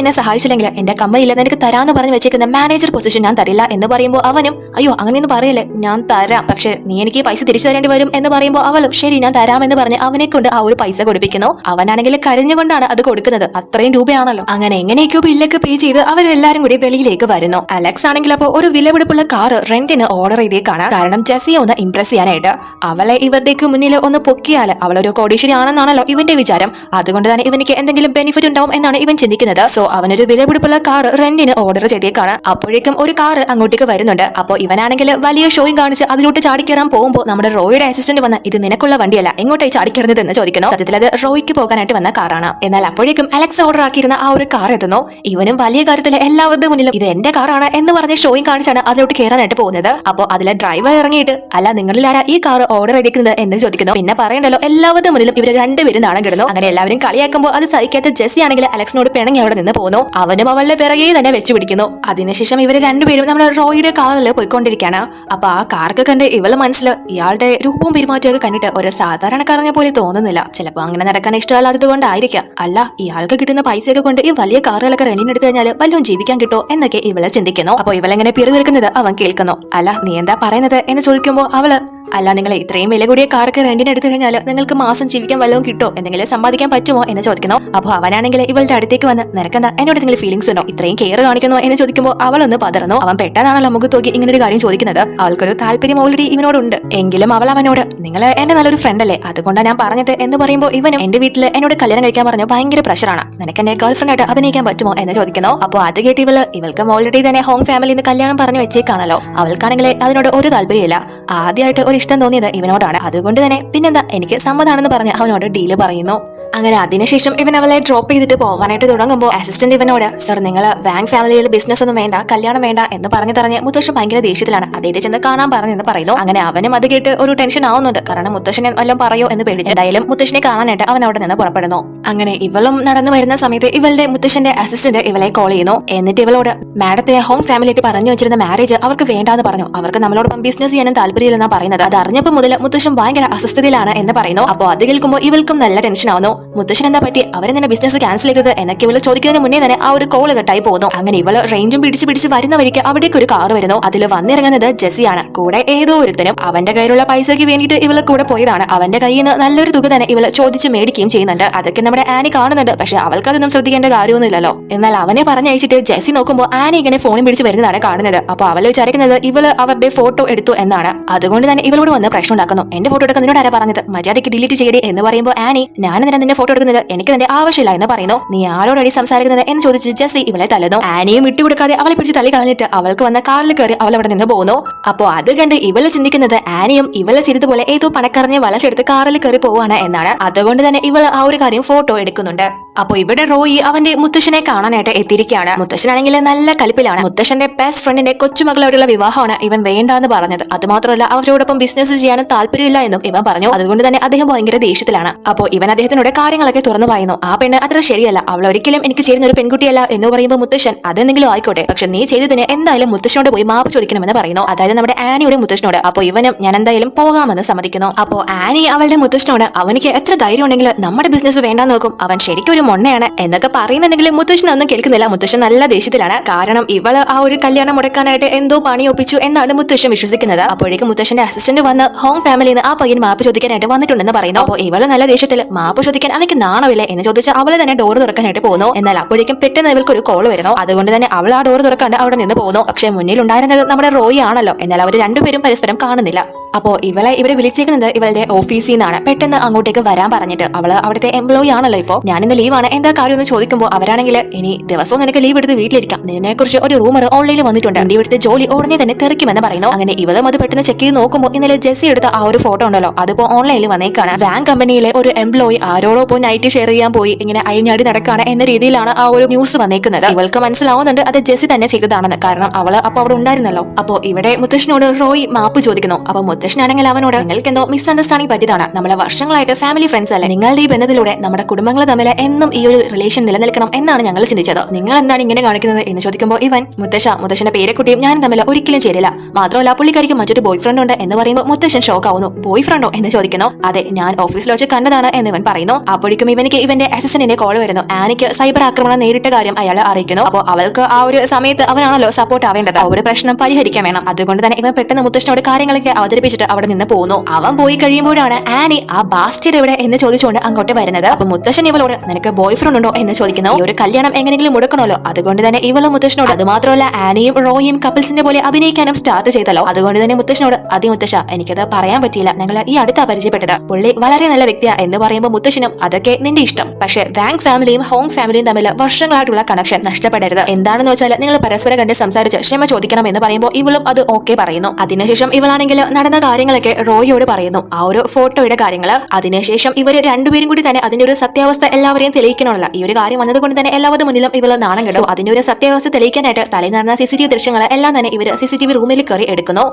Speaker 1: എന്നെ സഹായിച്ചില്ലെങ്കിൽ എന്റെ കമ്മയില്ല നിനക്ക് തരാന്ന് പറഞ്ഞ് വെച്ചേക്കുന്ന മാനേജർ പൊസിഷൻ ഞാൻ തരില്ല എന്ന് പറയുമ്പോൾ അവനും അയ്യോ അങ്ങനെയൊന്നും പറയല്ലേ ഞാൻ തരാം, പക്ഷെ നീ എനിക്ക് പൈസ തിരിച്ചു തരേണ്ടി വരും എന്ന് പറയുമ്പോൾ അവളും ശരി ഞാൻ തരാമെന്ന് പറഞ്ഞ് അവനെ കൊണ്ട് ആ ഒരു പൈസ കൊടുപ്പിക്കുന്നു. അവനാണെങ്കിൽ കരഞ്ഞുകൊണ്ടാണ് അത് കൊടുക്കുന്നത്, അത്രയും രൂപയാണല്ലോ. അങ്ങനെ എങ്ങനെയൊക്കെയോ ബില്ലൊക്കെ പേ ചെയ്ത് അവരെല്ലാരും കൂടി വെളിയിലേക്ക് വരുന്നു. അലക്സ് ആണെങ്കിൽ അപ്പോൾ ഒരു വിലപിടിപ്പുള്ള കാർ റെന്റിന് ഓർഡർ ചെയ്തേക്കാണ്. കാരണം ജെസിയെ ഒന്ന് ഇംപ്രസ് ചെയ്യാനായിട്ട്. അവളെ ഇവരുടെക്ക് മുന്നിൽ ഒന്ന് പൊക്കിയാൽ അവളൊരു കോടീശ്വരി ആണെന്നാണല്ലോ ഇവന്റെ വിചാരം. അതുകൊണ്ട് തന്നെ ഇവനിക്ക് എന്തെങ്കിലും ബെനിഫിറ്റ് ഉണ്ടാവും എന്നാണ് ഇവൻ ചിന്തിക്കുന്നത്. സോ അവനൊരു വിലപിടിപ്പുള്ള കാർ റെന്റിന് ഓർഡർ ചെയ്തേക്കാണ്. അപ്പോഴേക്കും ഒരു കാർ അങ്ങോട്ടേക്ക് വരുന്നുണ്ട്. അപ്പോൾ ഇവനാണെങ്കിൽ വലിയ ഷോയും കാണിച്ച് അതിലോട്ട് ചാടിക്കയറാൻ പോകുമ്പോൾ നമ്മുടെ റോയുടെ അസിസ്റ്റന്റ് വന്ന് ഇത് നിനക്കുള്ള വണ്ടിയല്ല എങ്ങോട്ടായി ചാടിക്കയറുന്നത് എന്ന് ചോദിക്കുന്നു. സത്യത്തിൽ അത് റോയ്ക്ക് പോകാനായിട്ട് വന്ന കാറാണ്. എന്നാൽ അപ്പോഴേക്കും അലക്സ് ഓർഡർ ആക്കിയിരുന്ന ആ ഒരു കാർ എത്തുന്നു. ഇവനും വലിയ കാര്യത്തിൽ എല്ലാവരുടെ മുന്നിലും ഇത് എന്റെ കാറാണ് എന്ന് പറഞ്ഞ് ഷോയും കാണിച്ചാണ് അതിലോട്ട് കയറാനായിട്ട് പോകുന്നത്. അപ്പോൾ അതിലെ ഡ്രൈവർ ഇറങ്ങിയിട്ട് അല്ല നിങ്ങളിൽ ആരാ ഈ കാർ ഓർഡർ ചെയ്തിരിക്കുന്നത് എന്ന് ചോദിക്കുന്നു. പിന്നെ പറയണ്ടല്ലോ എല്ലാവരുടെ മുന്നിലും ഇവർ രണ്ടുപേരും നാണം കിടന്നു. അങ്ങനെ എല്ലാവരും കളിയാക്കുമ്പോൾ അത് സഹിക്കാത്ത ജെസ്സി ആണെങ്കിൽ അലക്സിനോട് പിണങ്ങി അവിടെ നിന്ന് പോകുന്നു. അവനും അവളുടെ പിറകെ തന്നെ വെച്ച് പിടിക്കുന്നു. അതിനുശേഷം ഇവര് രണ്ടുപേരും നമ്മുടെ റോയുടെ കാറിൽ പോയിക്കൊണ്ടിരിക്കുകയാണ്. അപ്പൊ ആ കാർക്ക് കണ്ട് ഇവള് മനസ്സിലാവും ഇയാളുടെ രൂപവും പെരുമാറ്റമൊക്കെ കണ്ടിട്ട് ഒരു സാധാരണക്കാരനെ പോലെ തോന്നുന്നില്ല. ചിലപ്പോൾ അങ്ങനെ നടക്കാൻ ഇഷ്ടമല്ലാത്തത് കൊണ്ടായിരിക്കാം. അല്ല ഇയാൾക്ക് കിട്ടുന്ന പൈസയൊക്കെ കൊണ്ട് ഈ വലിയ കാറുകളൊക്കെ റെന്റിനെടുത്ത് കഴിഞ്ഞാൽ വല്ലതും ജീവിക്കാൻ കിട്ടോ എന്നൊക്കെ ഇവളെ ചിന്തിക്കുന്നു. അപ്പൊ ഇവളെങ്ങനെ പിറുവിറുക്കുന്നത് അവൻ കേൾക്കുന്നു. അല്ല നീ എന്താ പറയുന്നത് എന്ന് ചോദിക്കുമ്പോൾ അവള് അല്ല നിങ്ങൾ ഇത്രയും വില കൂടിയ കാർക്ക് റെന്റിന് എടുത്തു കഴിഞ്ഞാൽ നിങ്ങൾക്ക് മാസം ജീവിക്കാൻ വല്ലതും കിട്ടോ എന്തെങ്കിലും സമ്പാദിക്കാൻ പറ്റുമോ എന്ന് ചോദിക്കുന്നു. അപ്പൊ അവനാണെങ്കിൽ ഇവളുടെ അടുത്തേക്ക് വന്ന് നിനക്കെന്താ എന്നോട് എന്തെങ്കിലും ഫീലിംഗ്സ് ഉണ്ടോ, ഇത്രയും കെയർ കാണിക്കുന്നു എന്ന് ചോദിക്കുമ്പോൾ അവളൊന്ന് പതറുന്നു. അവൻ പെട്ടെന്നാണല്ലോ മുഖത്ത് നോക്കി ഇങ്ങനെ ഒരു കാര്യം ചോദിക്കുന്നത്. അവൾക്കൊരു താല്പര്യം ഓൾറെഡി ഇവനോടുണ്ട്. എങ്കിലും അവൾ അവനോട് നിങ്ങൾ എന്റെ നല്ലൊരു ഫ്രണ്ട് അല്ലേ അതുകൊണ്ടാണ് ഞാൻ പറഞ്ഞത് എന്ന് പറയുമ്പോൾ ഇവനും എന്റെ വീട്ടിൽ എന്നോട് കല്യാണം കഴിക്കാൻ പറഞ്ഞു ഭയങ്കര പ്രഷറാണ്, നിനക്ക് എന്റെ ഗേൾ ഫ്രണ്ട് ആയിട്ട് അഭിനയിക്കാൻ പറ്റുമോ എന്ന് ചോദിക്കുന്നു. അപ്പോൾ അത് കേട്ട് ഇവൾക്ക് ഓൾറെഡി തന്നെ ഹോം ഫാമിലിന്ന് കല്യാണം പറഞ്ഞു വെച്ചേക്കാണല്ലോ. അവൾക്കാണെങ്കിൽ അതിനോട് ഒരു താല്പര്യമില്ല. ആദ്യമായിട്ട് ഒരു ഇഷ്ടം തോന്നിയത് ഇവനോടാണ്. അതുകൊണ്ട് തന്നെ പിന്നെന്താ എനിക്ക് സമ്മതാണെന്ന് പറഞ്ഞ് അവനോട് ഡീല് പറയുന്നു. അങ്ങനെ അതിനുശേഷം ഇവൻ അവളെ ഡ്രോപ്പ് ചെയ്തിട്ട് പോകാനായിട്ട് തുടങ്ങുമ്പോൾ അസിസ്റ്റന്റ് ഇവനോട് സർ നിങ്ങൾ വാങ് ഫാമിലിയിൽ ബിസിനസ് ഒന്നും വേണ്ട കല്യാണം വേണ്ട എന്ന് പറഞ്ഞ് മുത്തശ്ശൻ ഭയങ്കര ദേഷ്യത്തിലാണ്, അദ്ദേഹത്തെ ചെന്ന് കാണാൻ പറഞ്ഞെന്ന് പറയുന്നു. അങ്ങനെ അവനും അത് കേട്ട് ഒരു ടെൻഷൻ ആവുന്നുണ്ട്. കാരണം മുത്തശ്ശനെ വല്ലതും പറയോ എന്ന് പേടിച്ച് എന്തായാലും മുത്തശ്ശനെ കാണാനായിട്ട് അവൻ അവിടെ നിന്ന് പുറപ്പെടുന്നു. അങ്ങനെ ഇവളും നടന്നു വരുന്ന സമയത്ത് ഇവളുടെ മുത്തശ്ശന്റെ അസിസ്റ്റന്റ് ഇവളെ കോൾ ചെയ്യുന്നു. എന്നിട്ട് ഇവളോട് മാഡത്തെ ഹോം ഫാമിലിയായിട്ട് പറഞ്ഞു വെച്ചിരുന്ന മാരേജ് അവർക്ക് വേണ്ടാന്ന് പറഞ്ഞു, അവർക്ക് നമ്മളോടൊപ്പം ബിസിനസ് ചെയ്യാനും താല്പര്യമില്ലെന്നാണ് പറയുന്നത്. അത് അറിഞ്ഞപ്പോൾ മുതൽ മുത്തശ്ശൻ ഭയങ്കര അസ്വസ്ഥതയിലാണ് എന്ന് പറയുന്നു. അപ്പോൾ അത് കേൾക്കുമ്പോൾ ഇവൾക്കും നല്ല ടെൻഷൻ ആവുന്നു. മുത്തശ്ശൻ എന്താ പറ്റി അവരെ തന്നെ ബിസിനസ് ക്യാൻസൽ ചെയ്തത് എന്നൊക്കെ ഇവള് ചോദിക്കുന്നതിന് മുന്നേ തന്നെ ആ ഒരു കോള് കട്ടായി പോകുന്നു. അങ്ങനെ ഇവള് റേഞ്ചും പിടിച്ച് വരുന്ന വഴിക്ക് അവിടേക്ക് ഒരു കാർ വരുന്നു. അതിൽ വന്നിറങ്ങുന്നത് ജെസ്സിയാണ്. കൂടെ ഏതോ ഒരുത്തനും അവന്റെ കയ്യിലുള്ള പൈസയ്ക്ക് വേണ്ടിയിട്ട് ഇവള് കൂടെ പോയതാണ്. അവന്റെ കയ്യിൽ നിന്ന് നല്ലൊരു തുക തന്നെ ഇവള് ചോദിച്ച് മേടിക്കുകയും ചെയ്യുന്നുണ്ട്. അതൊക്കെ നമ്മുടെ ആനി കാണുന്നുണ്ട്. പക്ഷെ അവൾക്ക് അതൊന്നും ശ്രദ്ധിക്കേണ്ട കാര്യമൊന്നുമില്ലല്ലോ. എന്നാൽ അവനെ പറഞ്ഞയച്ചിട്ട് ജെസ്സി നോക്കുമ്പോൾ ആനി ഇങ്ങനെ ഫോണിൽ പിടിച്ച് വരുന്നതാണ് കാണുന്നത്. അപ്പൊ അവൾ വിചാരിക്കുന്നത് ഇവള് അവരുടെ ഫോട്ടോ എടുത്തു എന്നാണ്. അതുകൊണ്ട് തന്നെ ഇവളോട് വന്ന് പ്രശ്നം ഉണ്ടാക്കുന്നു. എന്റെ ഫോട്ടോ എടുക്കാൻ നിന്നോട് ആരാ പറഞ്ഞത്, മര്യാദയ്ക്ക് ഡിലീറ്റ് ചെയ്യേ എന്ന് പറയുമ്പോൾ ആനി ഞാൻ നിന്റെ ഫോട്ടോ എടുക്കുന്നത് എനിക്ക് നിന്റെ ആവശ്യമില്ല എന്ന് പറയുന്നു. നീ ആരോടടി സംസാരിക്കുന്നത് എന്ന് ചോദിച്ച് ജെസ്സി ഇവളെ തല്ലുന്നു. ആനിയും വിട്ടുകൊടുക്കാതെ അവളെ പിടിച്ച് തള്ളി കളഞ്ഞിട്ട് അവൾക്ക് വന്ന കാറിൽ കയറി അവൾ അവിടെ നിന്ന് പോകുന്നു. അപ്പോ അത് കണ്ട് ഇവള് ചിന്തിക്കുന്നത് ആനിയും ഇവള് ചെയ്തതുപോലെ ഏതോ പണക്കറിഞ്ഞ് വളച്ചെടുത്ത് കാറിൽ കയറി പോവാണ് എന്നാണ്. അതുകൊണ്ട് തന്നെ ഇവൾ ആ ഒരു കാര്യം ഫോട്ടോ എടുക്കുന്നുണ്ട്. അപ്പൊ ഇവിടെ റോയി അവന്റെ മുത്തശ്ശനെ കാണാനായിട്ട് എത്തിയിരിക്കുകയാണ്. മുത്തശ്ശനാണെങ്കിൽ നല്ല കലിപ്പിലാണ്. മുത്തശ്ശന്റെ ബെസ്റ്റ് ഫ്രണ്ടിന്റെ കൊച്ചുമകളോടുള്ള വിവാഹമാണ് ഇവൻ വേണ്ടാന്ന് പറഞ്ഞത്. അതുമാത്രമല്ല അവരോടൊപ്പം ബിസിനസ് ചെയ്യാനും താല്പര്യമില്ല എന്നും ഇവൻ പറഞ്ഞു. അതുകൊണ്ട് തന്നെ അദ്ദേഹം ഭയങ്കര ദേഷ്യത്തിലാണ്. അപ്പോ ഇവൻ അദ്ദേഹത്തിനോട് കാര്യങ്ങളൊക്കെ തുറന്നു പറയുന്നു. ആ പെണ്ണ് അത്ര ശരിയല്ല, അവൾ ഒരിക്കലും എനിക്ക് ചേരുന്ന ഒരു പെൺകുട്ടിയല്ല എന്ന് പറയുമ്പോൾ മുത്തശ്ശൻ അതെന്തെങ്കിലും ആയിക്കോട്ടെ, പക്ഷെ നീ ചെയ്തതിന് എന്തായാലും മുത്തശ്ശനോട് പോയി മാപ്പ് ചോദിക്കണമെന്ന് പറയുന്നു. അതായത് നമ്മുടെ ആനിയുടെ മുത്തശ്ശനോട്. അപ്പൊ ഇവനും ഞാൻ എന്തായാലും പോകാമെന്ന് സമ്മതിക്കുന്നു. അപ്പോ ആനി അവളുടെ മുത്തശ്ശനോട് അവനിക്ക് എത്ര ധൈര്യം ഉണ്ടെങ്കിൽ നമ്മുടെ ബിസിനസ് വേണ്ടാന്ന് നോക്കും, അവൻ ശരിക്കും ഒരു മൊണ്ണയാണ് എന്നൊക്കെ പറയുന്നുണ്ടെങ്കിലും മുത്തശ്ശനൊന്നും കേൾക്കുന്നില്ല. മുത്തശ്ശൻ നല്ല ദേഷ്യത്തിലാണ്. കാരണം ഇവള് ആ ഒരു കല്യാണം മുടക്കാനായിട്ട് എന്തോ പണി ഒപ്പിച്ചു എന്നാണ് മുത്തശ്ശൻ വിശ്വസിക്കുന്നത്. അപ്പോഴേക്കും മുത്തശ്ശന്റെ അസിസ്റ്റന്റ് വന്ന് ഹോം ഫാമിലിന്ന് ആ പയ്യൻ മാപ്പ് ചോദിക്കാനായിട്ട് വന്നിട്ടുണ്ടെന്ന് പറയുന്നു. അപ്പോൾ ഇവള് നല്ല ദേഷ്യത്തിൽ മാപ്പ് ചോദിക്കാൻ അവർക്ക് നാണമില്ല എന്ന് ചോദിച്ച് അവള് തന്നെ ഡോർ തുറക്കാനായിട്ട് പോകുന്നു. എന്നാൽ അപ്പോഴേക്കും പെട്ടെന്ന് ഇവൾക്ക് ഒരു കോൾ വരുന്നു. അതുകൊണ്ട് തന്നെ അവൾ ആ ഡോർ തുറക്കാണ്ട് അവിടെ നിന്ന് പോകുന്നു. പക്ഷെ മുന്നിൽ ഉണ്ടായിരുന്നത് നമ്മുടെ റോയി ആണല്ലോ. എന്നാൽ അവർ രണ്ടുപേരും പരസ്പരം കാണുന്നില്ല. അപ്പോ ഇവരെ വിളിച്ചേക്കുന്നത് ഇവളുടെ ഓഫീസിൽ നിന്നാണ്. പെട്ടെന്ന് അങ്ങോട്ടേക്ക് വരാൻ പറഞ്ഞിട്ട് അവള് അവിടുത്തെ എംപ്ലോയി ആണല്ലോ. ഇപ്പോ ഞാനിന്ന് ലീവ് ലീവാണ്, എന്താ കാര്യം എന്ന് ചോദിക്കുമ്പോൾ അവരാണെങ്കിൽ ഇനി ദിവസവും നിനക്ക് ലീവ് എടുത്ത് വീട്ടിലിരിക്കാം, നിന്നെ കുറിച്ച് ഒരു റൂമർ ഓൺലൈനിൽ വന്നിട്ടുണ്ട്, എന്റെ ഇവിടുത്തെ ജോലി ഉടനെ തന്നെ തെറിക്കുമെന്ന് പറയുന്നു. അങ്ങനെ ഇവളും അത് പെട്ടെന്ന് ചെക്ക് ചെയ്ത് നോക്കുമ്പോൾ ഇന്നലെ ജെസ്സി എടുത്ത ആ ഒരു ഫോട്ടോ ഉണ്ടല്ലോ അതിപ്പോ ഓൺലൈനിൽ വന്നേക്കാണ്. ബാങ്ക് കമ്പനിയിലെ ഒരു എംപ്ലോയി ആരോടോ പോയി നൈറ്റ് ഷെയർ ചെയ്യാൻ പോയി ഇങ്ങനെ അഴിഞ്ഞാടി നടക്കാണ് എന്ന രീതിയിലാണ് ആ ഒരു ന്യൂസ് വന്നേക്കുന്നത്. ഇവൾക്ക് മനസ്സിലാവുന്നുണ്ട് അത് ജെസ്സി തന്നെ ചെയ്തതാണെന്ന്, കാരണം അവള് അപ്പൊ അവിടെ ഉണ്ടായിരുന്നല്ലോ. അപ്പോ ഇവിടെ മുത്തശ്ശനോട് റോയ് മാപ്പ് ചോദിക്കുന്നു. അപ്പൊ മുത്തശ്ശനാണെങ്കിൽ അവനോട് നിങ്ങൾക്ക് എന്തോ മിസ്അണ്ടർസ്റ്റാൻഡിംഗ് പറ്റിയതാണ്, നമ്മളെ വർഷങ്ങളായിട്ട് ഫാമിലി ഫ്രണ്ട്സ് അല്ലേ, നിങ്ങളുടെ ഈ ബന്ധത്തിലൂടെ നമ്മുടെ കുടുംബങ്ങൾ തമ്മിൽ എന്നും ഈ ഒരു റിലേഷൻ നിലനിൽക്കണം എന്നാണ് ഞങ്ങൾ ചിന്തിച്ചത്, നിങ്ങൾ എന്താണ് ഇങ്ങനെ കാണിക്കുന്നത് എന്ന് ചോദിക്കുമ്പോൾ ഇവൻ മുത്തശ്ശന്റെ പേരെക്കുട്ടിയും ഞാൻ തമ്മിൽ ഒരിക്കലും ചേരില്ല, മാത്രമല്ല പുള്ളിക്കാരിക്ക് മറ്റൊരു ബോയ് ഫ്രണ്ട് ഉണ്ട് എന്ന് പറയുമ്പോൾ മുത്തശ്ശൻ ഷോക്ക് ആവുന്നു. ബോയ് ഫ്രണ്ടോ എന്ന് ചോദിക്കുന്നു. അതെ, ഞാൻ ഓഫീസിൽ വെച്ച് കണ്ടതാണ് എന്ന് ഇവൻ പറയുന്നു. അപ്പോഴേക്കും ഇവനിക്ക് ഇവന്റെ അസിസ്റ്റന്റിന്റെ കോൾ വരുന്നു. ആനിക്ക് സൈബർ ആക്രമണം നേരിട്ട കാര്യം അയാളെ അറിയിക്കുന്നു. അപ്പോൾ അവൾക്ക് ആ ഒരു സമയത്ത് അവനാണല്ലോ സപ്പോർട്ട് ആവേണ്ടത്, ആ ഒരു പ്രശ്നം പരിഹരിക്കാൻ വേണം. അതുകൊണ്ട് തന്നെ ഇവൻ പെട്ടെന്ന് മുത്തശ്ശനോട് കാര്യങ്ങളൊക്കെ അവതരിപ്പിച്ചിട്ട് അവിടെ നിന്ന് പോകുന്നു. അവൻ പോയി കഴിയുമ്പോഴാണ് ആനി ആ ബാസ്റ്റർ എവിടെ എന്ന് ചോദിച്ചുകൊണ്ട് അങ്ങോട്ട് വരുന്നത്. അപ്പൊ മുത്തശ്ശൻ ഇവളോട് നിനക്ക് ബോയ് ഫ്രണ്ട് ഉണ്ടോ എന്ന് ചോദിക്കുന്നു. ഈ ഒരു കല്യാണം എങ്ങനെയെങ്കിലും മുടക്കണമല്ലോ, അതുകൊണ്ട് തന്നെ ഇവളും മുത്തശ്ശനോട്, അത് മാത്രമല്ല ആനിയും റോയും കപ്പിൾസിന്റെ പോലെ അഭിനയിക്കാനും സ്റ്റാർട്ട് ചെയ്തല്ലോ, അതുകൊണ്ട് തന്നെ മുത്തശ്ശനോട് അതി മുത്തശ്ശ എനിക്കത് പറയാൻ പറ്റിയില്ല, ഞങ്ങൾ ഈ അടുത്താ പരിചയപ്പെട്ടത്, പുള്ളി വളരെ നല്ല വ്യക്തിയാ എന്ന് പറയുമ്പോൾ മുത്തശ്ശനും അതൊക്കെ നിന്റെ ഇഷ്ടം, പക്ഷേ ബാങ്ക് ഫാമിലിയും ഹോം ഫാമിലിയും തമ്മിൽ വർഷങ്ങളായിട്ടുള്ള കണക്ഷൻ നഷ്ടപ്പെടരുത്, എന്താണെന്ന് വെച്ചാൽ നിങ്ങൾ പരസ്പരം കണ്ട് സംസാരിച്ച് ക്ഷമ ചോദിക്കണം എന്ന് പറയുമ്പോൾ ഇവളും അത് ഓക്കെ പറയുന്നു. അതിനുശേഷം ഇവളാണെങ്കിൽ നടന്ന കാര്യങ്ങളൊക്കെ റോയിയോട് പറയുന്നു, ആ ഒരു ഫോട്ടോയുടെ കാര്യങ്ങള്. അതിനുശേഷം ഇവർ രണ്ടുപേരും കൂടി തന്നെ അതിന്റെ ഒരു സത്യാവസ്ഥ എല്ലാവരെയും തെളിയിക്കണമല്ല, ഈ ഒരു കാര്യം വന്നതുകൊണ്ട് തന്നെ എല്ലാവരുടെ മുന്നിലും ഇവള് നാണം കെടും. അതിന്റെ ഒരു സത്യാവസ്ഥ തെളിയിക്കാനായിട്ട് തലേന്ന് നടന്ന CCTV ദൃശ്യങ്ങൾ എല്ലാം തന്നെ ഇവർ CCTV റൂമിൽ കയറി എടുക്കുന്നു.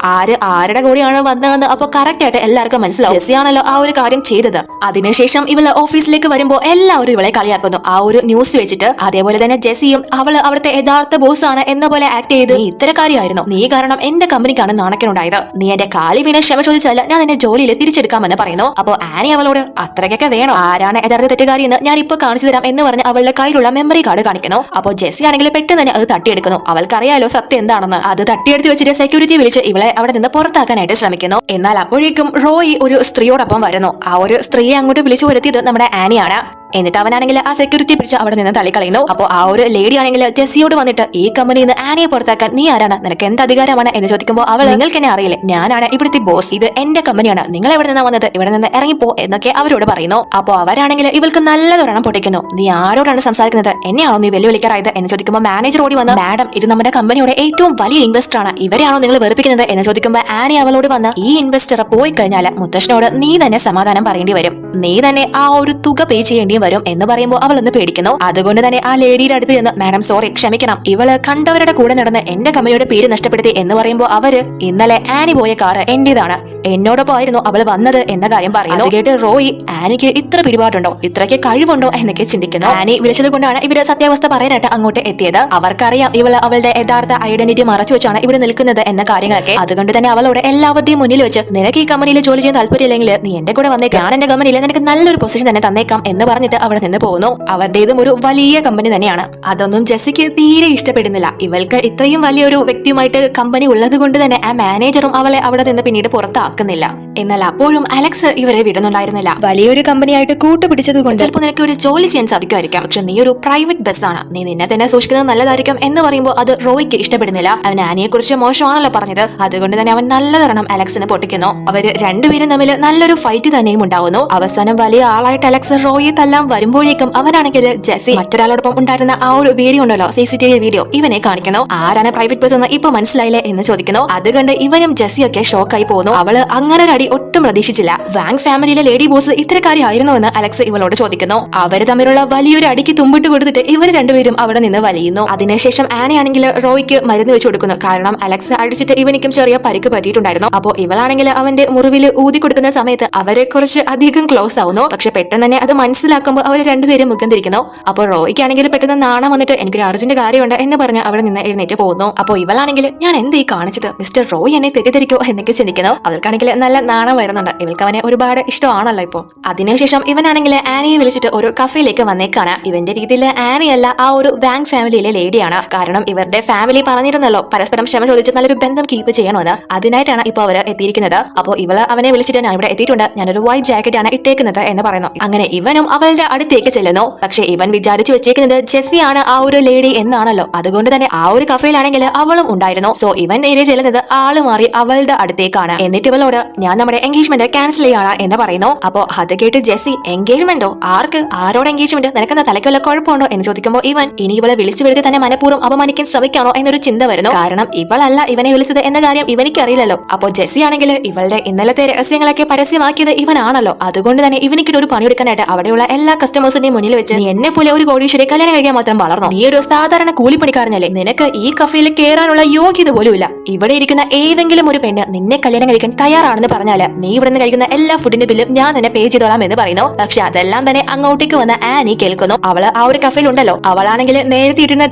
Speaker 1: ആരുടെ കൂടെയാണ് വന്നതെന്ന് അപ്പൊ കറക്റ്റ് ആയിട്ട് എല്ലാവർക്കും മനസ്സിലാവും, ജെസ്സിയാണല്ലോ ആ ഒരു കാര്യം ചെയ്തത്. അതിനുശേഷം ഇവള് ഓഫീസിലേക്ക് വരുമ്പോൾ എല്ലാവരും ഇവളെ കളിയാക്കുന്നു ആ ഒരു ന്യൂസ് വെച്ചിട്ട്. അതേപോലെ തന്നെ ജെസ്സിയും അവള് അവിടുത്തെ യഥാർത്ഥ ബോസ് ആണ് എന്ന പോലെ ആക്ട് ചെയ്ത്, നീ ഇത്തരക്കാരിയായിരുന്നു, നീ കാരണം എന്റെ കമ്പനിക്കാണ് നാണക്കേടുണ്ടായത്, നീ എന്റെ കാലി വീണ ക്ഷമ ചോദിച്ചാൽ ഞാൻ എന്റെ ജോലിയിൽ തിരിച്ചെടുക്കാമെന്ന് പറയുന്നു. അപ്പൊ ആനി അവളോട് അത്രയ്ക്കൊക്കെ വേണോ, ആരാണ് യഥാർത്ഥ തെറ്റുകാരി എന്ന് ഞാൻ ഇപ്പൊ കാണിച്ചു തരാം എന്ന് പറഞ്ഞ് അവളുടെ കയ്യിലുള്ള മെമ്മറി കാർഡ് കാണിക്കുന്നു. അപ്പൊ ജെസ്സി ആണെങ്കിൽ പെട്ടെന്ന് തന്നെ അത് തട്ടിയെടുക്കുന്നു. അവൾക്കറിയാലോ സത്യം എന്താണെന്ന്. അത് തട്ടിയെടുത്ത് വെച്ചിട്ട് സെക്യൂരിറ്റി വിളിച്ച് ഇവളെ അവിടെ നിന്ന് പുറത്താക്കാനായിട്ട് ശ്രമിക്കുന്നു. എന്നാൽ അപ്പോഴേക്കും റോയി ഒരു സ്ത്രീയോടൊപ്പം വരുന്നു. ആ ഒരു സ്ത്രീയെ അങ്ങോട്ട് വിളിച്ചു വരുത്തിയത് നമ്മുടെ ആനിയാണ്. എന്നിട്ട് അവനാണെങ്കിൽ ആ സെക്യൂരിറ്റി പിടിച്ച് അവിടെ നിന്ന് തള്ളിക്കളയുന്നു. അപ്പോൾ ആ ഒരു ലേഡി ആണെങ്കിൽ ജെസ്സിയോട് വന്നിട്ട് ഈ കമ്പനിയിൽ നിന്ന് ആനിയെ പുറത്താക്കാൻ നീ ആരാണ്, നിനക്ക് എന്ത് അധികാരമാണ് എന്ന് ചോദിക്കുമ്പോൾ അവൾ, നിങ്ങൾക്ക് എന്നെ അറിയില്ലേ, ഞാനാണ് ഇവിടുത്തെ ബോസ്, ഇത് എന്റെ കമ്പനിയാണ്, നിങ്ങൾ എവിടെ നിന്നാ വന്നത്, ഇവിടെ നിന്ന് ഇറങ്ങിപ്പോ എന്നൊക്കെ അവരോട് പറയുന്നു. അപ്പോൾ അവരാണെങ്കിൽ ഇവൾക്ക് നല്ലതൊരെണ്ണം പൊട്ടിക്കുന്നു. നീ ആരോടാണ് സംസാരിക്കുന്നത്, എന്നെയാണോ നീ വെല്ലുവിളിക്കാറായത് എന്ന് ചോദിക്കുമ്പോൾ മാനേജർ ഓടി വന്ന്, മാഡം ഇത് നമ്മുടെ കമ്പനിയുടെ ഏറ്റവും വലിയ ഇൻവെസ്റ്റർ ആണ്, ഇവരെയാണോ നിങ്ങൾ വെറുപ്പിക്കുന്നത് എന്ന് ചോദിക്കുമ്പോൾ ആനി അവളോട് വന്ന്, ഈ ഇൻവെസ്റ്റർ പോയി കഴിഞ്ഞാൽ മുത്തശ്ശനോട് നീ തന്നെ സമാധാനം പറയേണ്ടി വരും, നീ തന്നെ ആ ഒരു തുക പേ ചെയ്യേണ്ടി വരും എന്ന് പറയുമ്പോൾ അവൾ ഒന്ന് പേടിക്കുന്നു. അതുകൊണ്ട് തന്നെ ആ ലേഡിയുടെ അടുത്ത് ചെന്ന്, മാഡം സോറി ക്ഷമിക്കണം, ഇവള് കണ്ടവരുടെ കൂടെ നടന്ന് എന്റെ കമ്പനിയുടെ പേര് നഷ്ടപ്പെടുത്തി എന്ന് പറയുമ്പോൾ അവര്, ഇന്നലെ ആനി പോയ കാറ് എന്റേതാണ്, എന്നോടൊപ്പം ആയിരുന്നു അവൾ വന്നത് എന്ന കാര്യം പറയുന്നു. കേട്ട് റോയി, ആനിക്ക് ഇത്ര പിടിപാടുണ്ടോ, ഇത്രയ്ക്ക് കഴിവുണ്ടോ എന്നൊക്കെ ചിന്തിക്കുന്നു. ആനി വിളിച്ചത് കൊണ്ടാണ് ഇവര് സത്യാവസ്ഥ പറയാനായിട്ട് അങ്ങോട്ട് എത്തിയത്. അവർക്കറിയാം ഇവള് അവളുടെ യഥാർത്ഥ ഐഡന്റിറ്റി മറച്ചു വെച്ചാണ് ഇവിടെ നിൽക്കുന്നത് എന്ന കാര്യങ്ങളൊക്കെ. അതുകൊണ്ട് തന്നെ അവളോട് എല്ലാവരുടെയും മുന്നിൽ വെച്ച്, നിനക്ക് ഈ കമ്പനിയിൽ ജോലി ചെയ്യാൻ താല്പര്യമില്ലെങ്കിൽ നീ എന്റെ കൂടെ വന്നേക്കാം, ഞാൻ എന്റെ കമ്പനിയിൽ നിനക്ക് നല്ലൊരു പൊസിഷൻ തന്നെ തന്നേക്കാം എന്ന് പറഞ്ഞിട്ട് അവിടെ നിന്ന് പോകുന്നു. അവരുടേതും ഒരു വലിയ കമ്പനി തന്നെയാണ്. അതൊന്നും ജെസ്സിക്ക് തീരെ ഇഷ്ടപ്പെടുന്നില്ല. ഇവൾക്ക് ഇത്രയും വലിയൊരു വ്യക്തിയുമായിട്ട് കമ്പനി ഉള്ളത് കൊണ്ട് തന്നെ ആ മാനേജറും അവളെ അവിടെ നിന്ന് പിന്നീട് പുറത്താക്കുന്നില്ല. എന്നാൽ അപ്പോഴും അലക്സ് ഇവരെ വിടുന്നുണ്ടായിരുന്നില്ല. വലിയൊരു കമ്പനിയായിട്ട് കൂട്ടുപിടിച്ചത് കൊണ്ട് ചിലപ്പോൾ നിനക്ക് ഒരു ജോലി ചെയ്യാൻ സാധിക്കുമായിരിക്കാം, പക്ഷെ നീ ഒരു പ്രൈവറ്റ് ബസ്സാണ്, നീ നിന്നെ തന്നെ സൂക്ഷിക്കുന്നത് നല്ലതായിരിക്കും എന്ന് പറയുമ്പോൾ അത് റോയ്ക്ക് ഇഷ്ടപ്പെടുന്നില്ല. അവൻ ആനിയെ കുറിച്ച് മോശമാണല്ലോ പറഞ്ഞത്, അതുകൊണ്ട് തന്നെ അവൻ നല്ലതൊരെണ്ണം അലക്സിന് പൊട്ടിക്കുന്നു. അവര് രണ്ടുപേരും തമ്മിൽ നല്ലൊരു ഫൈറ്റ് തന്നെയും ഉണ്ടാവുന്നു. അവസാനം വലിയ ആളായിട്ട് അലക്സ് റോയെ തല്ലാൻ വരുമ്പോഴേക്കും അവനാണെങ്കിൽ ജെസ്സി മറ്റൊരാളോടൊപ്പം ഉണ്ടായിരുന്ന ആ ഒരു വീഡിയോ ഉണ്ടല്ലോ, CCTV വീഡിയോ, ഇവനെ കാണിക്കുന്നു. ആരാണ് പ്രൈവറ്റ് ബസ് എന്ന് ഇപ്പൊ മനസ്സിലായില്ലേ എന്ന് ചോദിക്കുന്നു. അത് കണ്ട് ഇവനും ജെസ്സിയൊക്കെ ഷോക്കായി പോകുന്നു. അവള് അങ്ങനെ ഒരു അടി ഒട്ടും പ്രതീക്ഷിച്ചില്ല. വാങ് ഫാമിലിയിലെ ലേഡി ബോസ് ഇത്രക്കാരിയായിരുന്നു എന്ന് അലക്സ് ഇവളോട് ചോദിക്കുന്നു. അവര് തമ്മിലുള്ള വലിയൊരു അടിക്ക് തുമ്പിട്ട് കൊടുത്തിട്ട് ഇവർ രണ്ടുപേരും അവിടെ നിന്ന് വലിയുന്നു. അതിനുശേഷം ആനയാണെങ്കിൽ റോയ്ക്ക് മരുന്ന് വെച്ച് കൊടുക്കുന്നു. കാരണം അലക്സ് അടിച്ചിട്ട് ഇവനിക്കും ചെറിയ പരിക്ക് പറ്റിയിട്ടുണ്ടായിരുന്നു. അപ്പോൾ ഇവളാണെങ്കിൽ അവന്റെ മുറിവിൽ ഊതി കൊടുക്കുന്ന സമയത്ത് അവരെ കുറിച്ച് അധികം ക്ലോസ് ആവുന്നു. പക്ഷെ പെട്ടെന്ന് തന്നെ അത് മനസ്സിലാക്കുമ്പോൾ അവർ രണ്ടുപേരും മുഖം തിരിക്കുന്നു. അപ്പോൾ റോയ്ക്കാണെങ്കിൽ പെട്ടെന്ന് നാണം വന്നിട്ട് എനിക്കൊരു അർജന്റ് കാര്യമുണ്ട് എന്ന് പറഞ്ഞ് അവിടെ നിന്ന് എഴുന്നേറ്റ് പോകുന്നു. അപ്പോൾ ഇവളാണെങ്കിൽ ഞാൻ എന്തേ കാണിച്ചത്, മിസ്റ്റർ റോയ് എന്നെ തെറ്റിദ്ധരിക്കോ എന്നൊക്കെ ചിന്തിക്കുന്നു. അവൾക്കാണെങ്കിൽ നല്ല നാണം വരുന്നുണ്ട്. ഇവൾക്ക് അവനെ ഒരുപാട് ഇഷ്ടമാണല്ലോ ഇപ്പോൾ. അതിനുശേഷം ഇവനാണെങ്കിൽ ആനിയെ വിളിച്ചിട്ട് ഒരു കഫേയിലേക്ക് വന്നേക്കാണ്. ഇവന്റെ രീതിയിൽ ആനിയല്ല ആ ഒരു വാങ് ഫാമിലിയിലെ ലേഡിയാണ്. കാരണം ഇവരുടെ ഫാമിലി പറഞ്ഞിരുന്നല്ലോ പരസ്പരം ക്ഷമ ചോദിച്ച് നല്ലൊരു ബന്ധം കീപ്പ് ചെയ്യണമെന്ന്. അതിനായിട്ടാണ് ഇപ്പോൾ അവർ എത്തിയിരിക്കുന്നത്. അപ്പോൾ ഇവള് അവനെ വിളിച്ചിട്ട് ഞാൻ ഇവിടെ എത്തിയിട്ടുണ്ട്, ഞാനൊരു വൈറ്റ് ജാക്കറ്റ് ആണ് ഇട്ടേക്കുന്നത് എന്ന് പറയുന്നു. അങ്ങനെ ഇവനും അവളുടെ ഇവന്റെ അടുത്തേക്ക് ചെല്ലുന്നു. പക്ഷെ ഇവൻ വിചാരിച്ചു വെച്ചേക്കുന്നത് ജെസ്സിയാണ് ആ ഒരു ലേഡി എന്നാണല്ലോ. അതുകൊണ്ട് തന്നെ ആ ഒരു കഫേയിലാണെങ്കിൽ അവളും ഉണ്ടായിരുന്നു. സോ ഇവൻ നേരെ ചെല്ലുന്നത് ആള് മാറി അവളുടെ അടുത്തേക്കാണ്. എന്നിട്ട് ഇവളോട് ഞാൻ നമ്മുടെ എൻഗേജ്മെന്റ് ക്യാൻസൽ ചെയ്യാണ് എന്ന് പറയുന്നു. അപ്പോ അത് കേട്ട് ജെസ്സി എൻഗേജ്മെന്റോ? ആർക്ക്? ആരോട് എൻഗേജ്മെന്റ്? നിനക്കെന്താ തലയ്ക്കുള്ള കുഴപ്പമുണ്ടോ എന്ന് ചോദിക്കുമ്പോൾ ഇവൻ ഇനി ഇവളെ വിളിച്ചു വരുത്തി തന്നെ മനഃപൂർവ്വം അപമാനിക്കാൻ ശ്രമിക്കാണോ എന്നൊരു ചിന്ത വരുന്നു. കാരണം ഇവളല്ല ഇവനെ വിളിച്ചത് എന്ന കാര്യം ഇവനിക്ക് അറിയില്ലല്ലോ. അപ്പോ ജെസ്സി ആണെങ്കിൽ ഇവളുടെ ഇന്നലത്തെ രഹസ്യങ്ങളൊക്കെ പരസ്യമാക്കിയത് ഇവനാണല്ലോ. അതുകൊണ്ട് തന്നെ ഇവനിക്ക് ഒരു പണിയെടുക്കാനായിട്ട് അവിടെയുള്ള എല്ലാ കസ്റ്റമേഴ്സിന്റെയും മുന്നിൽ വെച്ച് നീ എന്നെ പോലെ ഒരു കോടീശ്വരെ കല്യാണം കഴിക്കാൻ മാത്രം വളർന്നു. നീ ഒരു സാധാരണ കൂലിപ്പണിക്കാരനല്ലേ. നിനക്ക് ഈ കഫേയിൽ കയറാനുള്ള യോഗ്യത പോലും ഇല്ല. ഇവിടെ ഇരിക്കുന്ന ഏതെങ്കിലും ഒരു പെണ്ണ് നിന്നെ കല്യാണം കഴിക്കാൻ തയ്യാറാണെന്ന് പറഞ്ഞാല് നീ ഇവിടെ നിന്ന് കഴിക്കുന്ന എല്ലാ ഫുഡിന്റെ ബില്ലും ഞാൻ തന്നെ പേ ചെയ്തോളാം എന്ന് പറയുന്നു. പക്ഷെ അതെല്ലാം തന്നെ അങ്ങോട്ടേക്ക് വന്ന ആനി കേൾക്കുന്നു. അവള് ആ ഒരു കഫേയിൽ ഉണ്ടല്ലോ. അവളാണെങ്കിൽ നേരത്തെ ഇട്ടിരുന്ന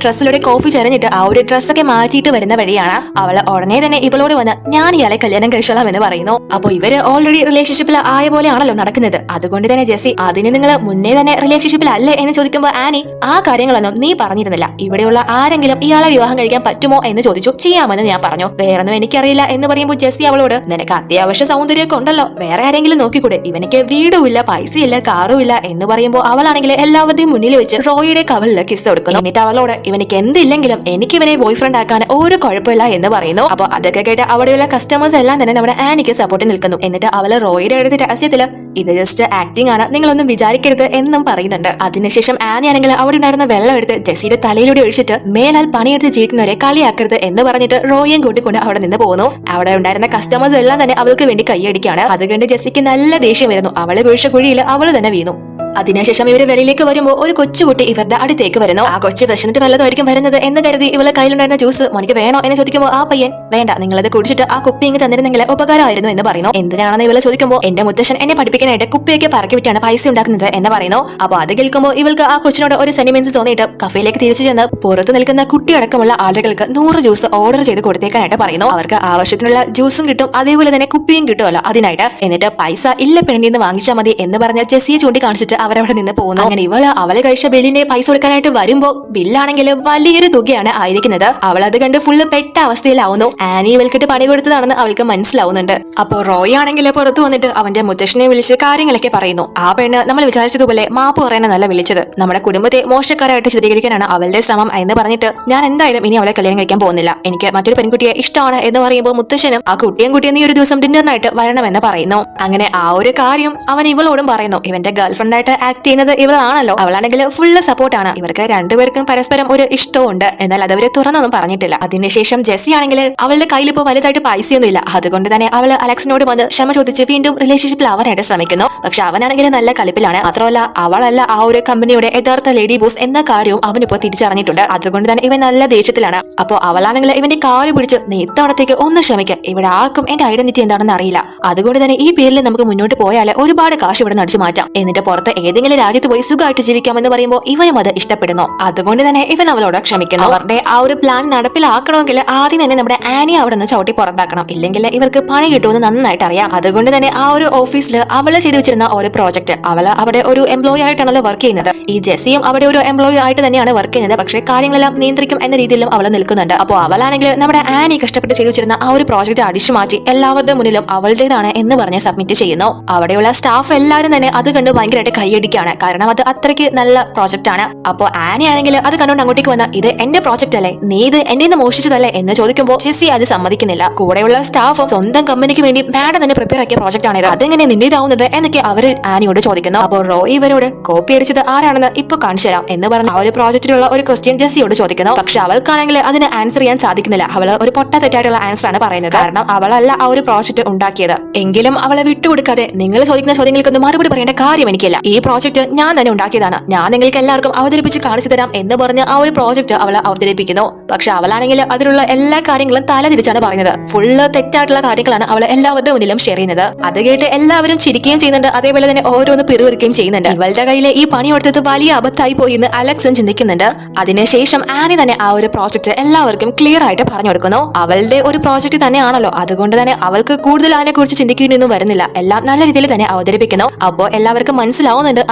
Speaker 1: ഡ്രസ്സിലൂടെ കോഫി ചെറിഞ്ഞിട്ട് ആ ഒരു ഡ്രസ്സൊക്കെ മാറ്റിയിട്ട് വരുന്ന വഴിയാണ്. അവള് ഉടനെ തന്നെ ഇവളോട് വന്ന് ഞാൻ ഇയാളെ കല്യാണം കഴിച്ചോളാം എന്ന് പറയുന്നു. അപ്പൊ ഇവര് ഓൾറെഡി റിലേഷൻഷിപ്പിൽ ആയ പോലെയാണല്ലോ നടക്കുന്നത്. അതുകൊണ്ട് തന്നെ ജെസ്സി അതിന് നിങ്ങൾ മുന്നേ തന്നെ റിലേഷൻഷിപ്പിൽ അല്ലേ എന്ന് ചോദിക്കുമ്പോൾ ആനി ആ കാര്യങ്ങളൊന്നും നീ പറഞ്ഞിരുന്നില്ല. ഇവിടെയുള്ള ആരെങ്കിലും ഇയാളെ വിവാഹം കഴിക്കാൻ പറ്റുമോ എന്ന് ചോദിച്ചു. ചെയ്യാമെന്ന് ഞാൻ പറഞ്ഞു. വേറൊന്നും എനിക്കറിയില്ല എന്ന് പറയുമ്പോൾ ജെസ്സി അവളോട് നിനക്ക് അത്യാവശ്യ സൗന്ദര്യമൊക്കെ ഉണ്ടല്ലോ, വേറെ ആരെങ്കിലും നോക്കിക്കൂടെ? ഇവനിക്ക് വീടുമില്ല, പൈസയില്ല, കാറുമില്ല എന്ന് പറയുമ്പോൾ അവളാണെങ്കിൽ എല്ലാവരുടെയും മുന്നിൽ വെച്ച് റോയിയുടെ കവലില് കിസ് കൊടുക്കുന്നു. എന്നിട്ട് അവളോട് ഇവനിക്ക് എന്തില്ലെങ്കിലും എനിക്ക് ഇവനെ ബോയ് ഫ്രണ്ട് ആക്കാൻ ഒരു കുഴപ്പമില്ല എന്ന് പറയുന്നു. അപ്പൊ അതൊക്കെ കേട്ട് അവിടെയുള്ള കസ്റ്റമേഴ്സ് എല്ലാം തന്നെ നമ്മുടെ ആനിക്ക് സപ്പോർട്ട് നിൽക്കുന്നു. എന്നിട്ട് അവള് റോയിയുടെ അടുത്ത് രഹസ്യത്തില് ഇത് ജസ്റ്റ് ആക്ടിംഗ് ആണ്, നിങ്ങളൊന്നും വിചാരിക്കരുത് എന്നും പറയുന്നുണ്ട്. അതിനുശേഷം ആനി ആണെങ്കിൽ അവിടെ ഉണ്ടായിരുന്ന വെള്ളം എടുത്ത് ജെസ്സിയുടെ തലയിലൂടെ ഒഴിച്ചിട്ട് മേലാൽ പണിയെടുത്ത് ജീവിക്കുന്നവരെ കളിയാക്കരുത് എന്ന് പറഞ്ഞിട്ട് റോയും കൂട്ടിക്കൊണ്ട് അവിടെ നിന്ന് പോകുന്നു. അവിടെ ഉണ്ടായിരുന്ന കസ്റ്റമേഴ്സ് എല്ലാം തന്നെ അവൾക്ക് വേണ്ടി കൈയടിക്കാണ്. അത് കണ്ട് ജെസ്സിക്ക് നല്ല ദേഷ്യം വരുന്നു. അവള് കുഴിച്ച കുഴിയിൽ അവള് തന്നെ വീണു. അതിനുശേഷം ഇവര് വെളിയിലേക്ക് വരുമ്പോൾ ഒരു കൊച്ചുകുട്ടി ഇവരുടെ അടുത്തേക്ക് വരുന്നു. ആ കൊച്ചു വിശന്നിട്ട് വല്ലതായിരിക്കും വരുന്നത് എന്ന് കരുതി ഇവളെ കയ്യിലുണ്ടായിരുന്ന ജ്യൂസ് മോനിക്ക് വേണോ എന്ന് ചോദിക്കുമ്പോൾ ആ പയ്യൻ വേണ്ട, നിങ്ങളത് കുടിച്ചിട്ട് ആ കുപ്പി ഇങ്ങ് തന്നിരുന്നെങ്കിൽ ഉപകാരമായിരുന്നു എന്ന് പറയുന്നു. എന്തിനാണെന്ന് ഇവളെ ചോദിക്കുമ്പോൾ എന്റെ മുത്തശ്ശൻ എന്നെ പഠിപ്പിക്കാനായിട്ട് കുപ്പിയൊക്കെ പറക്കി വിട്ടാണ് പൈസ ഉണ്ടാക്കുന്നത് എന്ന് പറയുന്നു. അപ്പൊ അത് കേൾക്കുമ്പോൾ ഇവൾക്ക് ആ കൊച്ചിനോട് ഒരു സെന്റിമെന്റ്സ് തോന്നിയിട്ട് കഫേയിലേക്ക് തിരിച്ചു ചെന്ന് പുറത്ത് നിൽക്കുന്ന കുട്ടിയടക്കമുള്ള ആളുകൾക്ക് 100 ജ്യൂസ് ഓർഡർ ചെയ്ത് കൊടുത്തേക്കാനായിട്ട് പറയുന്നു. അവർക്ക് ആവശ്യത്തിനുള്ള ജ്യൂസും കിട്ടും, അതേപോലെ തന്നെ കുപ്പിയും കിട്ടുമല്ലോ അതിനായിട്ട്. എന്നിട്ട് പൈസ ഇല്ല പെണ്ണിന്ന് വാങ്ങിച്ചാൽ മതി എന്ന് പറഞ്ഞ ജെസ്സിയെ ചൂണ്ടിക്കാണിച്ചിട്ട് അവരവിടെ നിന്ന് പോകുന്നു. അങ്ങനെ അവള് കഴിച്ച ബില്ലിന്റെ പൈസ കൊടുക്കാനായിട്ട് വരുമ്പോ ബില്ലാണെങ്കിൽ വലിയൊരു തുകയാണ് ആയിരിക്കുന്നത്. അവൾ അത് കണ്ട് ഫുള്ള് പെട്ട അവസ്ഥയിലാവുന്നു. ആനി ഇവൾക്കിട്ട് പണി കൊടുത്തതാണെന്ന് അവൾക്ക് മനസ്സിലാവുന്നുണ്ട്. അപ്പൊ റോയ് ആണെങ്കിൽ പുറത്തു വന്നിട്ട് അവന്റെ മുത്തശ്ശനെ വിളിച്ച് കാര്യങ്ങളൊക്കെ പറയുന്നു. ആ പെണ്ണ് നമ്മൾ വിചാരിച്ചതുപോലെ മാപ്പ് പറയാനല്ല വിളിച്ചത്, നമ്മുടെ കുടുംബത്തെ മോശക്കാരായിട്ട് ചിത്രീകരിക്കാനാണ് അവളുടെ ശ്രമം എന്ന് പറഞ്ഞിട്ട് ഞാൻ എന്തായാലും ഇനി അവളെ കല്യാണം കഴിക്കാൻ പോകുന്നില്ല, എനിക്ക് മറ്റൊരു പെൺകുട്ടിയെ ഇഷ്ടമാണ് എന്ന് പറയുമ്പോൾ മുത്തശ്ശനും ആ കുട്ടിയും നീ ഒരു ദിവസം ഡിന്നറിനായിട്ട് വരണമെന്ന് പറയുന്നു. അങ്ങനെ ആ ഒരു കാര്യം അവൻ ഇവളോടും പറയുന്നു. ഇവന്റെ ഗേൾഫ്രണ്ടായിട്ട് ആക്ട് ചെയ്യുന്നത് ഇവളാണല്ലോ. അവളാണെങ്കിൽ ഫുള്ള് സപ്പോർട്ടാണ്. ഇവർക്ക് രണ്ടുപേർക്കും പരസ്പരം ഒരു ഇഷ്ടമുണ്ട്. എന്നാൽ അതവര് തുറന്നൊന്നും പറഞ്ഞിട്ടില്ല. അതിനുശേഷം ജെസ്സി ആണെങ്കിൽ അവളുടെ കയ്യിൽ ഇപ്പോൾ വലുതായിട്ട് പൈസയൊന്നും ഇല്ല. അതുകൊണ്ട് തന്നെ അവള് അലക്സിനോട് വന്ന് ക്ഷമ ചോദിച്ച് വീണ്ടും റിലേഷൻഷിപ്പിൽ ആവാനായിട്ട് ശ്രമിക്കുന്നു. പക്ഷെ അവനാണെങ്കിൽ നല്ല കളിപ്പിലാണ്. മാത്രമല്ല അവളല്ല ആ ഒരു കമ്പനിയുടെ യഥാർത്ഥ ലേഡി ബോസ് എന്ന കാര്യവും അവനിപ്പോ തിരിച്ചറിഞ്ഞിട്ടുണ്ട്. അതുകൊണ്ട് തന്നെ ഇവൻ നല്ല ദേഷ്യത്തിലാണ്. അപ്പൊ അവളാണെങ്കിൽ ഇവന്റെ കാല് പിടിച്ച് നീ ഇത്തവണത്തേക്ക് ഒന്ന് ശ്രമിക്കുക, ഇവിടെ ആർക്കും എന്റെ ഐഡന്റിറ്റി എന്താണെന്ന് അറിയില്ല. അതുകൊണ്ട് തന്നെ ഈ പേരിൽ നമുക്ക് മുന്നോട്ട് പോയാൽ ഒരുപാട് കാശ് ഇവിടെ നടിച്ചു മാറ്റാം. എന്നിട്ട് പുറത്ത് ഏതെങ്കിലും രാജ്യത്ത് പോയി സുഖമായിട്ട് ജീവിക്കാമെന്ന് പറയുമ്പോൾ ഇവനും അത് ഇഷ്ടപ്പെടുന്നു. അതുകൊണ്ട് തന്നെ ഇവൻ അവളോട് ക്ഷമിക്കുന്നു. അവരുടെ ആ ഒരു പ്ലാൻ നടപ്പിലാക്കണമെങ്കിൽ ആദ്യം തന്നെ നമ്മുടെ ആനി അവിടെ നിന്ന് ചവിട്ടി പുറത്താക്കണം. ഇല്ലെങ്കിൽ ഇവർക്ക് പണി കിട്ടുമെന്ന് നന്നായിട്ട് അറിയാം. അതുകൊണ്ട് തന്നെ ആ ഒരു ഓഫീസിൽ അവള് ചെയ്തു വെച്ചിരുന്ന ഒരു പ്രോജക്ട്, അവള് അവിടെ ഒരു എംപ്ലോയി ആയിട്ടാണല്ലോ വർക്ക് ചെയ്യുന്നത്. ഈ ജെസ്സിയും അവിടെ ഒരു എംപ്ലോയി ആയിട്ട് തന്നെയാണ് വർക്ക് ചെയ്യുന്നത്. പക്ഷേ കാര്യങ്ങളെല്ലാം നിയന്ത്രിക്കും എന്ന രീതിയിലും അവൾ നിൽക്കുന്നുണ്ട്. അപ്പോൾ അവളാണെങ്കിൽ നമ്മുടെ ആനി കഷ്ടപ്പെട്ട് ചെയ്തു വെച്ചിരുന്ന ആ ഒരു പ്രോജക്ട് അടിച്ചു മാറ്റി എല്ലാവരുടെ മുന്നിലും അവളുടേതാണ് എന്ന് പറഞ്ഞ് സബ്മിറ്റ് ചെയ്യുന്നു. അവിടെയുള്ള സ്റ്റാഫ് എല്ലാവരും തന്നെ അത് കണ്ട് ഭയങ്കരമായിട്ട് കൈയടിക്കാണ്. കാരണം അത് അത്രയ്ക്ക് നല്ല പ്രോജക്റ്റ് ആണ്. അപ്പൊ ആനി ആണെങ്കിൽ അത് കണ്ടുകൊണ്ട് അങ്ങോട്ടേക്ക് വന്ന ഇത് എന്റെ പ്രോജക്റ്റ് അല്ലേ, നീ ഇത് എന്റെ നിന്ന് മോഷിച്ചതല്ലേ എന്ന് ചോദിക്കുമ്പോൾ ജെസ്സി അത് സമ്മതിക്കുന്നില്ല. കൂടെയുള്ള സ്റ്റാഫും സ്വന്തം കമ്പനിക്ക് വേണ്ടി മാഡം തന്നെ പ്രിപ്പയർ ആക്കിയ പ്രോജക്റ്റ് ആണിത്, അതെങ്ങനെ നിന്റേതാവുന്നത് എന്നൊക്കെ അവര് ആനിയോട് ചോദിക്കുന്നു. അപ്പോൾ റോയ് ഇവരോട് കോപ്പി അടിച്ചത് ആരാണെന്ന് ഇപ്പൊ കാണിച്ചു തരാം എന്ന് പറഞ്ഞ ആ ഒരു പ്രോജക്റ്റിലുള്ള ഒരു ക്വസ്റ്റ്യൻ ജെസ്സിയോട് ചോദിക്കുന്നു. പക്ഷെ അവൾക്കാണെങ്കിൽ അതിന് ആൻസർ ചെയ്യാൻ സാധിക്കുന്നില്ല. അവള് ഒരു പൊട്ട തെറ്റായിട്ടുള്ള ആൻസർ ആണ് പറയുന്നത്. കാരണം അവളല്ല ആ ഒരു പ്രോജക്റ്റ് ഉണ്ടാക്കിയത്. എങ്കിലും അവളെ വിട്ടുകൊടുക്കാതെ നിങ്ങൾ ചോദിക്കുന്ന ചോദ്യങ്ങൾക്കൊന്നും മറുപടി പറയേണ്ട കാര്യം എനിക്കില്ല, ഈ പ്രോജക്റ്റ് ഞാൻ തന്നെ ഉണ്ടാക്കിയതാണ്, ഞാൻ നിങ്ങൾക്ക് എല്ലാവർക്കും അവതരിപ്പിച്ച് കാണിച്ചു തരാം എന്ന് പറഞ്ഞ് ആ ഒരു പ്രോജക്റ്റ് അവളെ അവതരിപ്പിക്കുന്നു. പക്ഷെ അവളാണെങ്കിൽ അതിലുള്ള എല്ലാ കാര്യങ്ങളും തലതിരിച്ചാണ് പറയുന്നത്. ഫുള്ള് തെറ്റായിട്ടുള്ള കാര്യങ്ങളാണ് അവൾ എല്ലാവരുടെ മുന്നിലും ഷെയർ ചെയ്യുന്നത്. അത് കേട്ട് എല്ലാവരും ചിരിക്കുകയും ചെയ്യുന്നുണ്ട്. അതേപോലെ തന്നെ ഓരോന്ന് പിറുവിറുക്കുകയും ചെയ്യുന്നുണ്ട്. ഇവളുടെ കയ്യിലെ ഈ പണി കൊടുത്തത് വലിയ അബദ്ധമായി പോയി എന്ന് അലക്സും ചിന്തിക്കുന്നുണ്ട്. അതിനുശേഷം ആനി തന്നെ ആ ഒരു പ്രോജക്റ്റ് എല്ലാവർക്കും ക്ലിയർ ആയിട്ട് പറഞ്ഞു കൊടുക്കുന്നു. അവളുടെ ഒരു പ്രോജക്റ്റ് തന്നെയാണല്ലോ, അതുകൊണ്ട് തന്നെ അവൾക്ക് കൂടുതൽ അതിനെ കുറിച്ച് ചിന്തിക്കുന്നൊന്നും വരുന്നില്ല. എല്ലാം നല്ല രീതിയിൽ തന്നെ അവതരിപ്പിക്കുന്നു. അപ്പോ എല്ലാവർക്കും മനസ്സിലാവുന്നുണ്ട്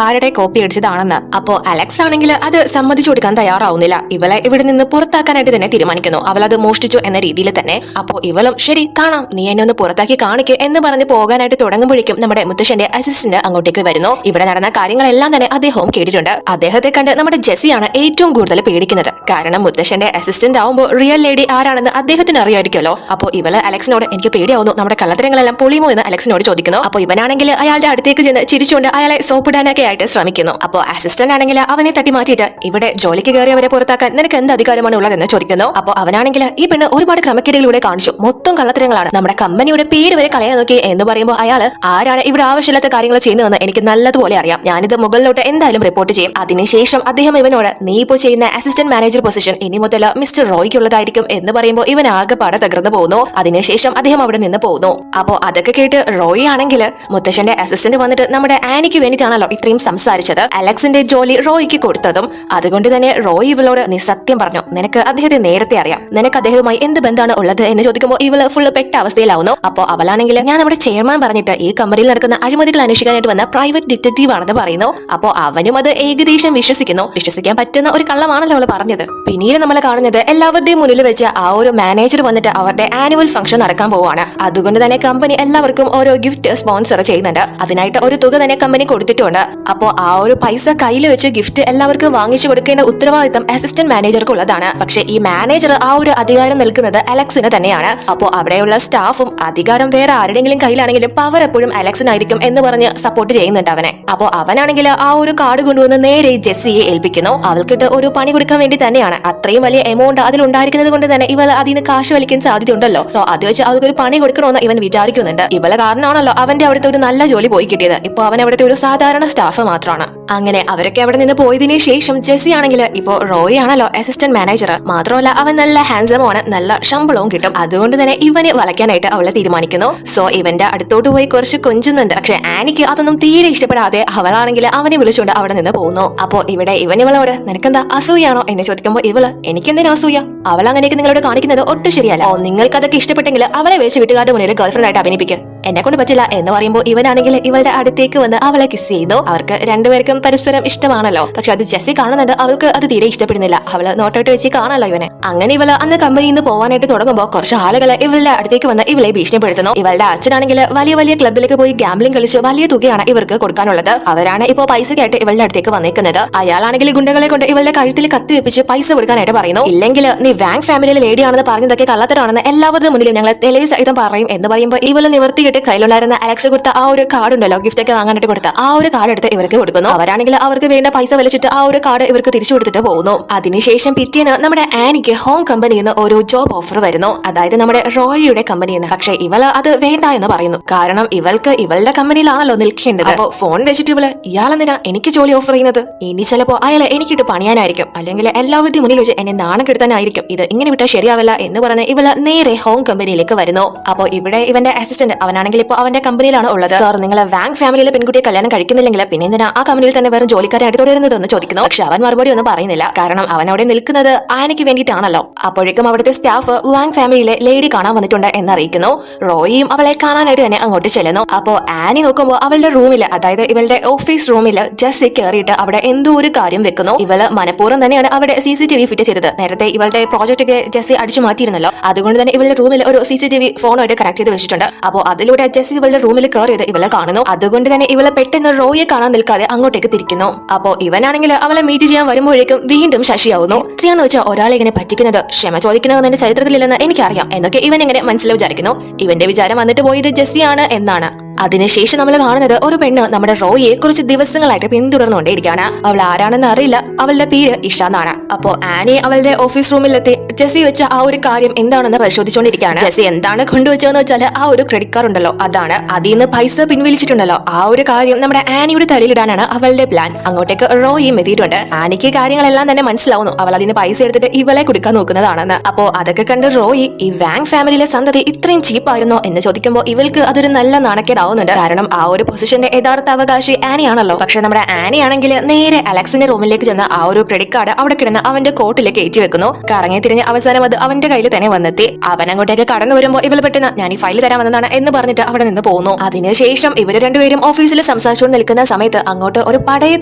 Speaker 1: ആരുടെ കോപ്പി അടിച്ചതാണെന്ന്. അപ്പോ അലക്സ് ആണെങ്കിൽ അത് സമ്മതിച്ചു കൊടുക്കാൻ തയ്യാറാവുന്നില്ല. ഇവളെ ഇവിടെ നിന്ന് പുറത്താക്കാനായിട്ട് തന്നെ തീരുമാനിക്കുന്നു. അവൾ അത് മോഷ്ടിച്ചു എന്ന രീതിയിൽ തന്നെ. അപ്പോ ഇവളും ശരി കാണാം, നീ എന്നെ ഒന്ന് പുറത്താക്കി കാണിക്ക് എന്ന് പറഞ്ഞ് പോകാനായിട്ട് തുടങ്ങുമ്പോഴേക്കും നമ്മുടെ മുത്തശ്ശന്റെ അസിസ്റ്റന്റ് അങ്ങോട്ടേക്ക് വരുന്നു. ഇവിടെ നടന്ന കാര്യങ്ങളെല്ലാം തന്നെ അദ്ദേഹവും കേട്ടിട്ടുണ്ട്. അദ്ദേഹത്തെ കണ്ട് നമ്മുടെ ജെസ്സിയാണ് ഏറ്റവും കൂടുതൽ പേടിക്കുന്നത്. കാരണം മുത്തശ്ശന്റെ അസിസ്റ്റന്റ് ആവുമ്പോൾ റിയൽ ലേഡി ആരാണെന്ന് അദ്ദേഹത്തിന് അറിയായിരിക്കുമല്ലോ. അപ്പോൾ ഇവള് അലക്സിനോട് എനിക്ക് പേടിയാവുന്നു, നമ്മുടെ കള്ളത്തരങ്ങളെല്ലാം പൊളിയുമോ എന്ന് അലക്സിനോട് ചോദിക്കുന്നു. അപ്പോൾ ഇവനാണെങ്കിൽ അയാളുടെ അടുത്തേക്ക് ചെന്ന് ചിരിച്ചുകൊണ്ട് അയാളെ സോപ്പിടാനൊക്കെ ആയിട്ട് ശ്രമിക്കുന്നു. അപ്പോൾ അസിസ്റ്റന്റ് ആണെങ്കിൽ അവനെ തട്ടി മാറ്റിയിട്ട് ഇവിടെ ജോലിക്ക് കയറിയവരെ പുറത്താക്കാൻ നിനക്ക് എന്ത് അധികാരമാണ് ഉള്ളതെന്ന് ചോദിക്കുന്നു. അപ്പോൾ അവനാണെങ്കിൽ ഈ പെണ്ണ് ഒരുപാട് ക്രമക്കേടുകളിലൂടെ കാണിച്ചു, മൊത്തം കള്ളത്തരങ്ങളാണ്, നമ്മുടെ കമ്പനിയുടെ പേര് വരെ കളയാൻ നോക്കി എന്ന് പറയുമ്പോൾ അയാള് ആരാണ് ഇവിടെ ആവശ്യമില്ലാത്ത കാര്യങ്ങൾ ചെയ്യുന്നതെന്ന് എനിക്ക് നല്ലതുപോലെ അറിയാം, ഞാനിത് മുകളിലോട്ട് എന്തായാലും റിപ്പോർട്ട് ചെയ്യും. അതിനുശേഷം അദ്ദേഹം ഇവനോട് നീ ഇപ്പോൾ ചെയ്യുന്ന അസിസ്റ്റന്റ് മാനേജർ പൊസിഷൻ ഇനി മുതൽ മിസ്റ്റർ റോയ്ക്കുള്ളതായിരിക്കും എന്ന് പറയുമ്പോൾ ഇവൻ ആകെപ്പാടെ തകർന്നു പോകുന്നു. അതിനുശേഷം അദ്ദേഹം അവിടെ നിന്ന് പോകുന്നു. അപ്പോ അതൊക്കെ കേട്ട് റോയി ആണെങ്കിൽ മുത്തശ്ശന്റെ അസിസ്റ്റന്റ് വന്നിട്ട് നമ്മുടെ ആനിക്ക് വേണ്ടിയിട്ടാണല്ലോ ഇത്രയും സംസാരിച്ചത്, അലക്സിന്റെ ജോലി റോയിക്ക് കൊടുത്തതും അതുകൊണ്ട് തന്നെ റോയി ഇവളോട് നീ സത്യം പറഞ്ഞു, നിനക്ക് അദ്ദേഹത്തെ നേരത്തെ അറിയാം, നിനക്ക് അദ്ദേഹവുമായി എന്ത് ബന്ധമാണ് ഉള്ളത് എന്ന് ചോദിക്കുമ്പോൾ ഇവള് ഫുള്ള് പെട്ട അവസ്ഥയിലാവുന്നു. അപ്പോൾ അവളാണെങ്കിൽ ഞാൻ നമ്മുടെ ചെയർമാൻ പറഞ്ഞിട്ട് ഈ കമ്പനിയിൽ നടക്കുന്ന അഴിമതികൾ അന്വേഷിക്കാനായിട്ട് വന്ന പ്രൈവറ്റ് ഡിറ്റക്റ്റീവ് ആണെന്ന് പറയുന്നു. അപ്പോൾ അവനും അത് ഏകദേശം വിശ്വസിക്കാൻ പറ്റുന്ന ഒരു കള്ളമാണല്ലോ അവള് പറഞ്ഞത്. പിന്നീട് നമ്മൾ കാണുന്നത് എല്ലാവരുടെയും മുന്നിൽ വെച്ച് ആ ഒരു മാനേജർ വന്നിട്ട് അവരുടെ ആനുവൽ ഫംഗ്ഷൻ നടക്കാൻ പോവാണ്. അതുകൊണ്ട് തന്നെ കമ്പനി എല്ലാവർക്കും ഓരോ ഗിഫ്റ്റ് സ്പോൺസർ ചെയ്യുന്നുണ്ട്. അതിനായിട്ട് ഒരു തുക തന്നെ കമ്പനി കൊടുത്തിട്ടുണ്ട്. അപ്പോൾ ആ ഒരു പൈസ കയ്യിൽ വെച്ച് ഗിഫ്റ്റ് എല്ലാവർക്കും വാങ്ങിച്ചു കൊടുക്കേണ്ട ഉത്തരവാദിത്തം അസിസ്റ്റന്റ് മാനേജർക്ക് ഉള്ളതാണ്. പക്ഷെ ഈ മാനേജർ ആ ഒരു അധികാരം നിൽക്കുന്നത് അലക്സിന് തന്നെയാണ്. അപ്പോൾ അവിടെയുള്ള സ്റ്റാഫും അധികാരം വേറെ ആരുടെങ്കിലും കയ്യിലാണെങ്കിലും പവർ എപ്പോഴും അലക്സിനായിരിക്കും എന്ന് പറഞ്ഞ് സപ്പോർട്ട് ചെയ്യുന്നുണ്ട് അവനെ. അപ്പോൾ അവനാണെങ്കിൽ ആ ഒരു കാർഡ് കൊണ്ടുവന്ന് നേരെ ജെസ്സിയെ ഏൽപ്പിക്കുന്നു. അവൾക്കിട്ട് ഒരു പണി കൊടുക്കാൻ വേണ്ടി തന്നെയാണ്. അത്രയും വലിയ എമൗണ്ട് അതിലുണ്ടായിരിക്കുന്നത് കൊണ്ട് തന്നെ ഇവൾ അതിന് കാശ് വലിക്കാൻ സാധ്യതയുണ്ടല്ലോ. സോ അത് വെച്ച് അവൾക്ക് ഒരു പണി കൊടുക്കണമെന്ന് ഇവൻ വിചാരിക്കുന്നുണ്ട്. ഇവളെ കാരണമാണല്ലോ അവന്റെ അവിടുത്തെ ഒരു നല്ല ജോലി പോയി കിട്ടിയത്. ഇപ്പൊ അവൻ അവിടുത്തെ ഒരു സാധാരണ സ്റ്റാഫ് മാത്രമാണ്. അങ്ങനെ അവരൊക്കെ അവിടെ നിന്ന് പോയതിനു ശേഷം ജെസ്സി ആണെങ്കിൽ ഇപ്പോ റോയി ആണല്ലോ അസിസ്റ്റന്റ് മാനേജർ. മാത്രമല്ല അവൻ നല്ല ഹാൻഡ്സം ആണ്, നല്ല ശമ്പളവും കിട്ടും. അതുകൊണ്ട് തന്നെ ഇവനെ വളയ്ക്കാനായിട്ട് അവളെ തീരുമാനിക്കുന്നു. സോ ഇവന്റെ അടുത്തോട്ട് പോയി കുറച്ച് കൊഞ്ചുന്നുണ്ട്. പക്ഷെ ആനിക്ക് അതൊന്നും തീരെ ഇഷ്ടപ്പെടാതെ അവളാണെങ്കിൽ അവനെ വിളിച്ചുകൊണ്ട് അവിടെ നിന്ന് പോകുന്നു. അപ്പോ ഇവിടെ ഇവളോട് നിനക്കെന്താ അസൂയാണോ എന്ന് ചോദിക്കുമ്പോൾ ഇവള് എനിക്കെന്തിനാ അസൂയ, അവൾ അങ്ങനെയൊക്കെ നിങ്ങളോട് കാണിക്കുന്നത് ഒട്ടും ശരിയല്ല. ഓ നിങ്ങൾക്ക് അതൊക്കെ ഇഷ്ടപ്പെട്ടെങ്കിൽ അവളെ വിളിച്ച് വീട്ടുകാരുടെ മുന്നിൽ ഗേൾഫ്രണ്ട് ആയിട്ട് അഭിനയിപ്പിക്കും, എന്നെ കൊണ്ട് പറ്റില്ല എന്ന് പറയുമ്പോൾ ഇവനാണെങ്കിൽ ഇവളുടെ അടുത്തേക്ക് വന്ന് അവളെ കിസ് ചെയ്തു. അവർക്ക് രണ്ടുപേർക്കും പരസ്പരം ഇഷ്ടമാണല്ലോ. പക്ഷെ അത് ജെസ്സി കാണുന്നുണ്ട്, അവൾക്ക് അത് തീരെ ഇഷ്ടപ്പെടുന്നില്ല. അവള് നോട്ടോട്ട് വെച്ച് കാണാലോ ഇവനെ. അങ്ങനെ ഇവള് അന്ന് കമ്പനിയിൽ നിന്ന് പോവാനായിട്ട് തുടങ്ങുമ്പോൾ കുറച്ച് ആളുകൾ ഇവളുടെ അടുത്തേക്ക് വന്ന് ഇവളെ ഭീഷണിപ്പെടുത്തുന്നു. ഇവളുടെ അച്ഛനാണെങ്കിൽ വലിയ വലിയ ക്ലബിലേക്ക് പോയി ഗാംബ്ലിംഗ് കളിച്ച് വലിയ തുകയാണ് ഇവർക്ക് കൊടുക്കാനുള്ളത്. അവരാണ് ഇപ്പോ പൈസക്കായിട്ട് ഇവളുടെ അടുത്തേക്ക് വന്നേക്കുന്നത്. അയാളാണെങ്കിൽ ഗുണ്ടകളെ കൊണ്ട് ഇവളുടെ കഴുത്തിൽ കത്തി വെപ്പിച്ച് പൈസ കൊടുക്കാനായിട്ട് പറയുന്നു. ഇല്ലെങ്കിൽ നീ വാങ് ഫാമിലിയിലെ ലേഡിയാണെന്ന് പറഞ്ഞതൊക്കെ കള്ളത്തരാണെന്ന് എല്ലാവരുടെ മുന്നിലും ഞങ്ങൾ തെളിവ് സഹിതം പറയും എന്ന് പറയുമ്പോൾ ഇവള് നിവർത്തിയിട്ട് കയ്യിലുണ്ടായിരുന്ന അലക്സ് കൊടുത്ത ആ ഒരു കാർഡ് ഉണ്ടല്ലോ, ഗിഫ്റ്റ് ഒക്കെ വാങ്ങാനായിട്ട് കൊടുത്ത ആ ഒരു കാർഡ് എടുത്ത് ഇവർക്ക് കൊടുക്കുന്നു. അവരാണെങ്കിൽ അവർക്ക് വേണ്ട പൈസ വലിച്ചിട്ട് ആ ഒരു കാർഡ് ഇവർക്ക് തിരിച്ചു കൊടുത്തിട്ട് പോകുന്നു. അതിനുശേഷം പിറ്റേന്ന് നമ്മുടെ ആനിക്ക് ഹോം കമ്പനിയിൽ നിന്ന് ഒരു ജോബ് ഓഫർ വരുന്നു, അതായത് നമ്മുടെ റോയിയുടെ കമ്പനിയിൽ നിന്ന്. പക്ഷെ ഇവള് അത് വേണ്ട എന്ന് പറയുന്നു. കാരണം ഇവൾക്ക് ഇവളുടെ കമ്പനിയിലാണല്ലോ നിൽക്കേണ്ടത്. അപ്പൊ ഫോൺ വെച്ചിട്ട് ഇവള് ഇയാളെന്തിനാ എനിക്ക് ജോലി ഓഫർ ചെയ്യുന്നത്, ഇനി ചിലപ്പോ അയാളെ എനിക്കിട്ട് പണിയാനായിരിക്കും, അല്ലെങ്കിൽ എല്ലാവരുടെയും മുന്നിൽ വെച്ച് എന്നെ നാണം കെടുത്താനായിരിക്കും, ഇത് ഇങ്ങനെ വിട്ടാൽ ശരിയാവില്ല എന്ന് പറഞ്ഞ് ഇവള് നേരെ ഹോം കമ്പനിയിലേക്ക് വരുന്നു. അപ്പൊ ഇവിടെ ഇവന്റെ അസിസ്റ്റന്റ് അവനാണെങ്കിൽ ഇപ്പൊ അവന്റെ കമ്പനിയിലാണ് ഉള്ളത്. സാർ നിങ്ങൾ വാങ് ഫാമിലിയിലെ പെൺകുട്ടിയെ കല്യാണം കഴിക്കുന്നില്ലെങ്കിൽ പിന്നെ എന്തിനാ ആ കമ്പനിയിൽ തന്നെ വേറെ ജോലിക്കാരായിട്ട് തുടരുന്നത് എന്ന് ചോദിക്കുന്നു. പക്ഷെ അവൻ മറുപടി ഒന്നും പറയുന്നില്ല. കാരണം അവൻ അവിടെ നിൽക്കുന്നത് ആനിക്ക് വേണ്ടിയിട്ടാണല്ലോ. അപ്പോഴേക്കും അവിടുത്തെ സ്റ്റാഫ് വാങ് ഫാമിലിയിലെ ലേഡി കാണാൻ വന്നിട്ടുണ്ട് എന്നറിയിക്കുന്നു. റോയിയും അവളെ കാണാനായിട്ട് തന്നെ അങ്ങോട്ട് ചെല്ലുന്നു. അപ്പോ ആനി നോക്കുമ്പോൾ അവളുടെ റൂമിൽ, അതായത് ഇവളുടെ ഓഫീസ് റൂമിൽ ജെസ്സി കയറിയിട്ട് അവിടെ എന്തോ ഒരു കാര്യം വെക്കുന്നു. ഇവള് മനഃപൂർവ്വം തന്നെയാണ് അവിടെ CCTV ഫിറ്റ് ചെയ്തത്. നേരത്തെ ഇവളുടെ പ്രോജക്റ്റ് ഒക്കെ ജെസ്സി അടിച്ചു മാറ്റിയിരുന്നല്ലോ. അതുകൊണ്ട് തന്നെ ഇവളുടെ റൂമിൽ ഒരു CCTV ഫോണായിട്ട് കണക്ട് ചെയ്ത് വെച്ചിട്ടുണ്ട്. അപ്പോൾ അതിലൂടെ ജെസ്സി ഇവളുടെ റൂമിൽ കയറിയത് ഇവളെ കാണുന്നു. അതുകൊണ്ട് തന്നെ ഇവളെ പെട്ടെന്ന് റോയെ കാണാൻ നിൽക്കാതെ അങ്ങോട്ടേക്ക് തിരിക്കുന്നു. അപ്പോ ഇവനാണെങ്കിൽ അവളെ മീറ്റ് ചെയ്യാൻ വരുമ്പോഴേക്കും വീണ്ടും ശശിയാവുന്നു. ഇത്രയാന്ന് വെച്ചാൽ ഒരാളെ ഇങ്ങനെ പറ്റിക്കുന്നത് ക്ഷമ ചോദിക്കുന്നത് എന്റെ ചരിത്രത്തിലില്ലെന്ന് എനിക്കറിയാം എന്നൊക്കെ ഇവൻ ഇങ്ങനെ മനസ്സിൽ വിചാരിക്കുന്നു. ഇവന്റെ വിചാരം വന്നിട്ട് പോയത് ജെസ്സിയാണ് എന്നാണ്. അതിനുശേഷം നമ്മൾ കാണുന്നത് ഒരു പെണ്ണ് നമ്മുടെ റോയെ കുറച്ച് ദിവസങ്ങളായിട്ട് പിന്തുടർന്നുകൊണ്ടേയിരിക്കുകയാണ്. അവൾ ആരാണെന്ന് അറിയില്ല. അവളുടെ പേര് ഇഷ എന്നാണ്. അപ്പോ ആനി അവളുടെ ഓഫീസ് റൂമിലെത്തി ജെസ്സി വെച്ച ആ ഒരു കാര്യം എന്താണെന്ന് പരിശോധിച്ചുകൊണ്ടിരിക്കുകയാണ്. ജെസ്സി എന്താണ് കൊണ്ടുവച്ചതെന്ന് വെച്ചാൽ ആ ഒരു ക്രെഡിറ്റ് കാർഡ് ഉണ്ടല്ലോ, അതാണ്. അതിൽ നിന്ന് പൈസ പിൻവലിച്ചിട്ടുണ്ടല്ലോ, ആ ഒരു കാര്യം നമ്മുടെ ആനിയുടെ തലയിലിടാനാണ് അവളുടെ പ്ലാൻ. അങ്ങോട്ടേക്ക് റോയും എത്തിയിട്ടുണ്ട്. ആനിക്ക് കാര്യങ്ങളെല്ലാം തന്നെ മനസ്സിലാവുന്നു. അവൾ അതിന് പൈസ എടുത്തിട്ട് ഇവളെ കൊടുക്കാൻ നോക്കുന്നതാണെന്ന്. അപ്പോ അതൊക്കെ കണ്ട് റോയി ഈ വാങ് ഫാമിലിയിലെ സന്തതി ഇത്രയും ചീപ്പായിരുന്നോ എന്ന് ചോദിക്കുമ്പോൾ ഇവൾക്ക് അതൊരു നല്ല നാണക്കേടാവുന്നുണ്ട്. കാരണം ആ ഒരു പൊസിഷന്റെ യഥാർത്ഥ അവകാശി ആനി ആണല്ലോ. പക്ഷെ നമ്മുടെ ആനി ആണെങ്കിൽ നേരെ അലക്സിന്റെ റൂമിലേക്ക് ചെന്ന് ആ ഒരു ക്രെഡിറ്റ് കാർഡ് അവിടെ കിടന്ന് അവന്റെ കോട്ടിലേക്ക് കയറ്റി വെക്കുന്നു. കറങ്ങി തിരിഞ്ഞ് അവസാനം അത് അവന്റെ കയ്യിൽ തന്നെ വന്നെത്തി. അവൻ അങ്ങോട്ടേക്ക് കടന്നു വരുമ്പോൾ ഇവൾ പെട്ടെന്ന് ഞാൻ ഈ ഫയൽ തരാൻ വന്നതാണ് എന്ന് പറഞ്ഞിട്ട് അവിടെ നിന്ന് പോകുന്നു. അതിനുശേഷം ഇവര് രണ്ടുപേരും ഓഫീസിൽ സംസാരിച്ചുകൊണ്ട് നിൽക്കുന്ന സമയത്ത് അങ്ങോട്ട് ഒരു പടയെ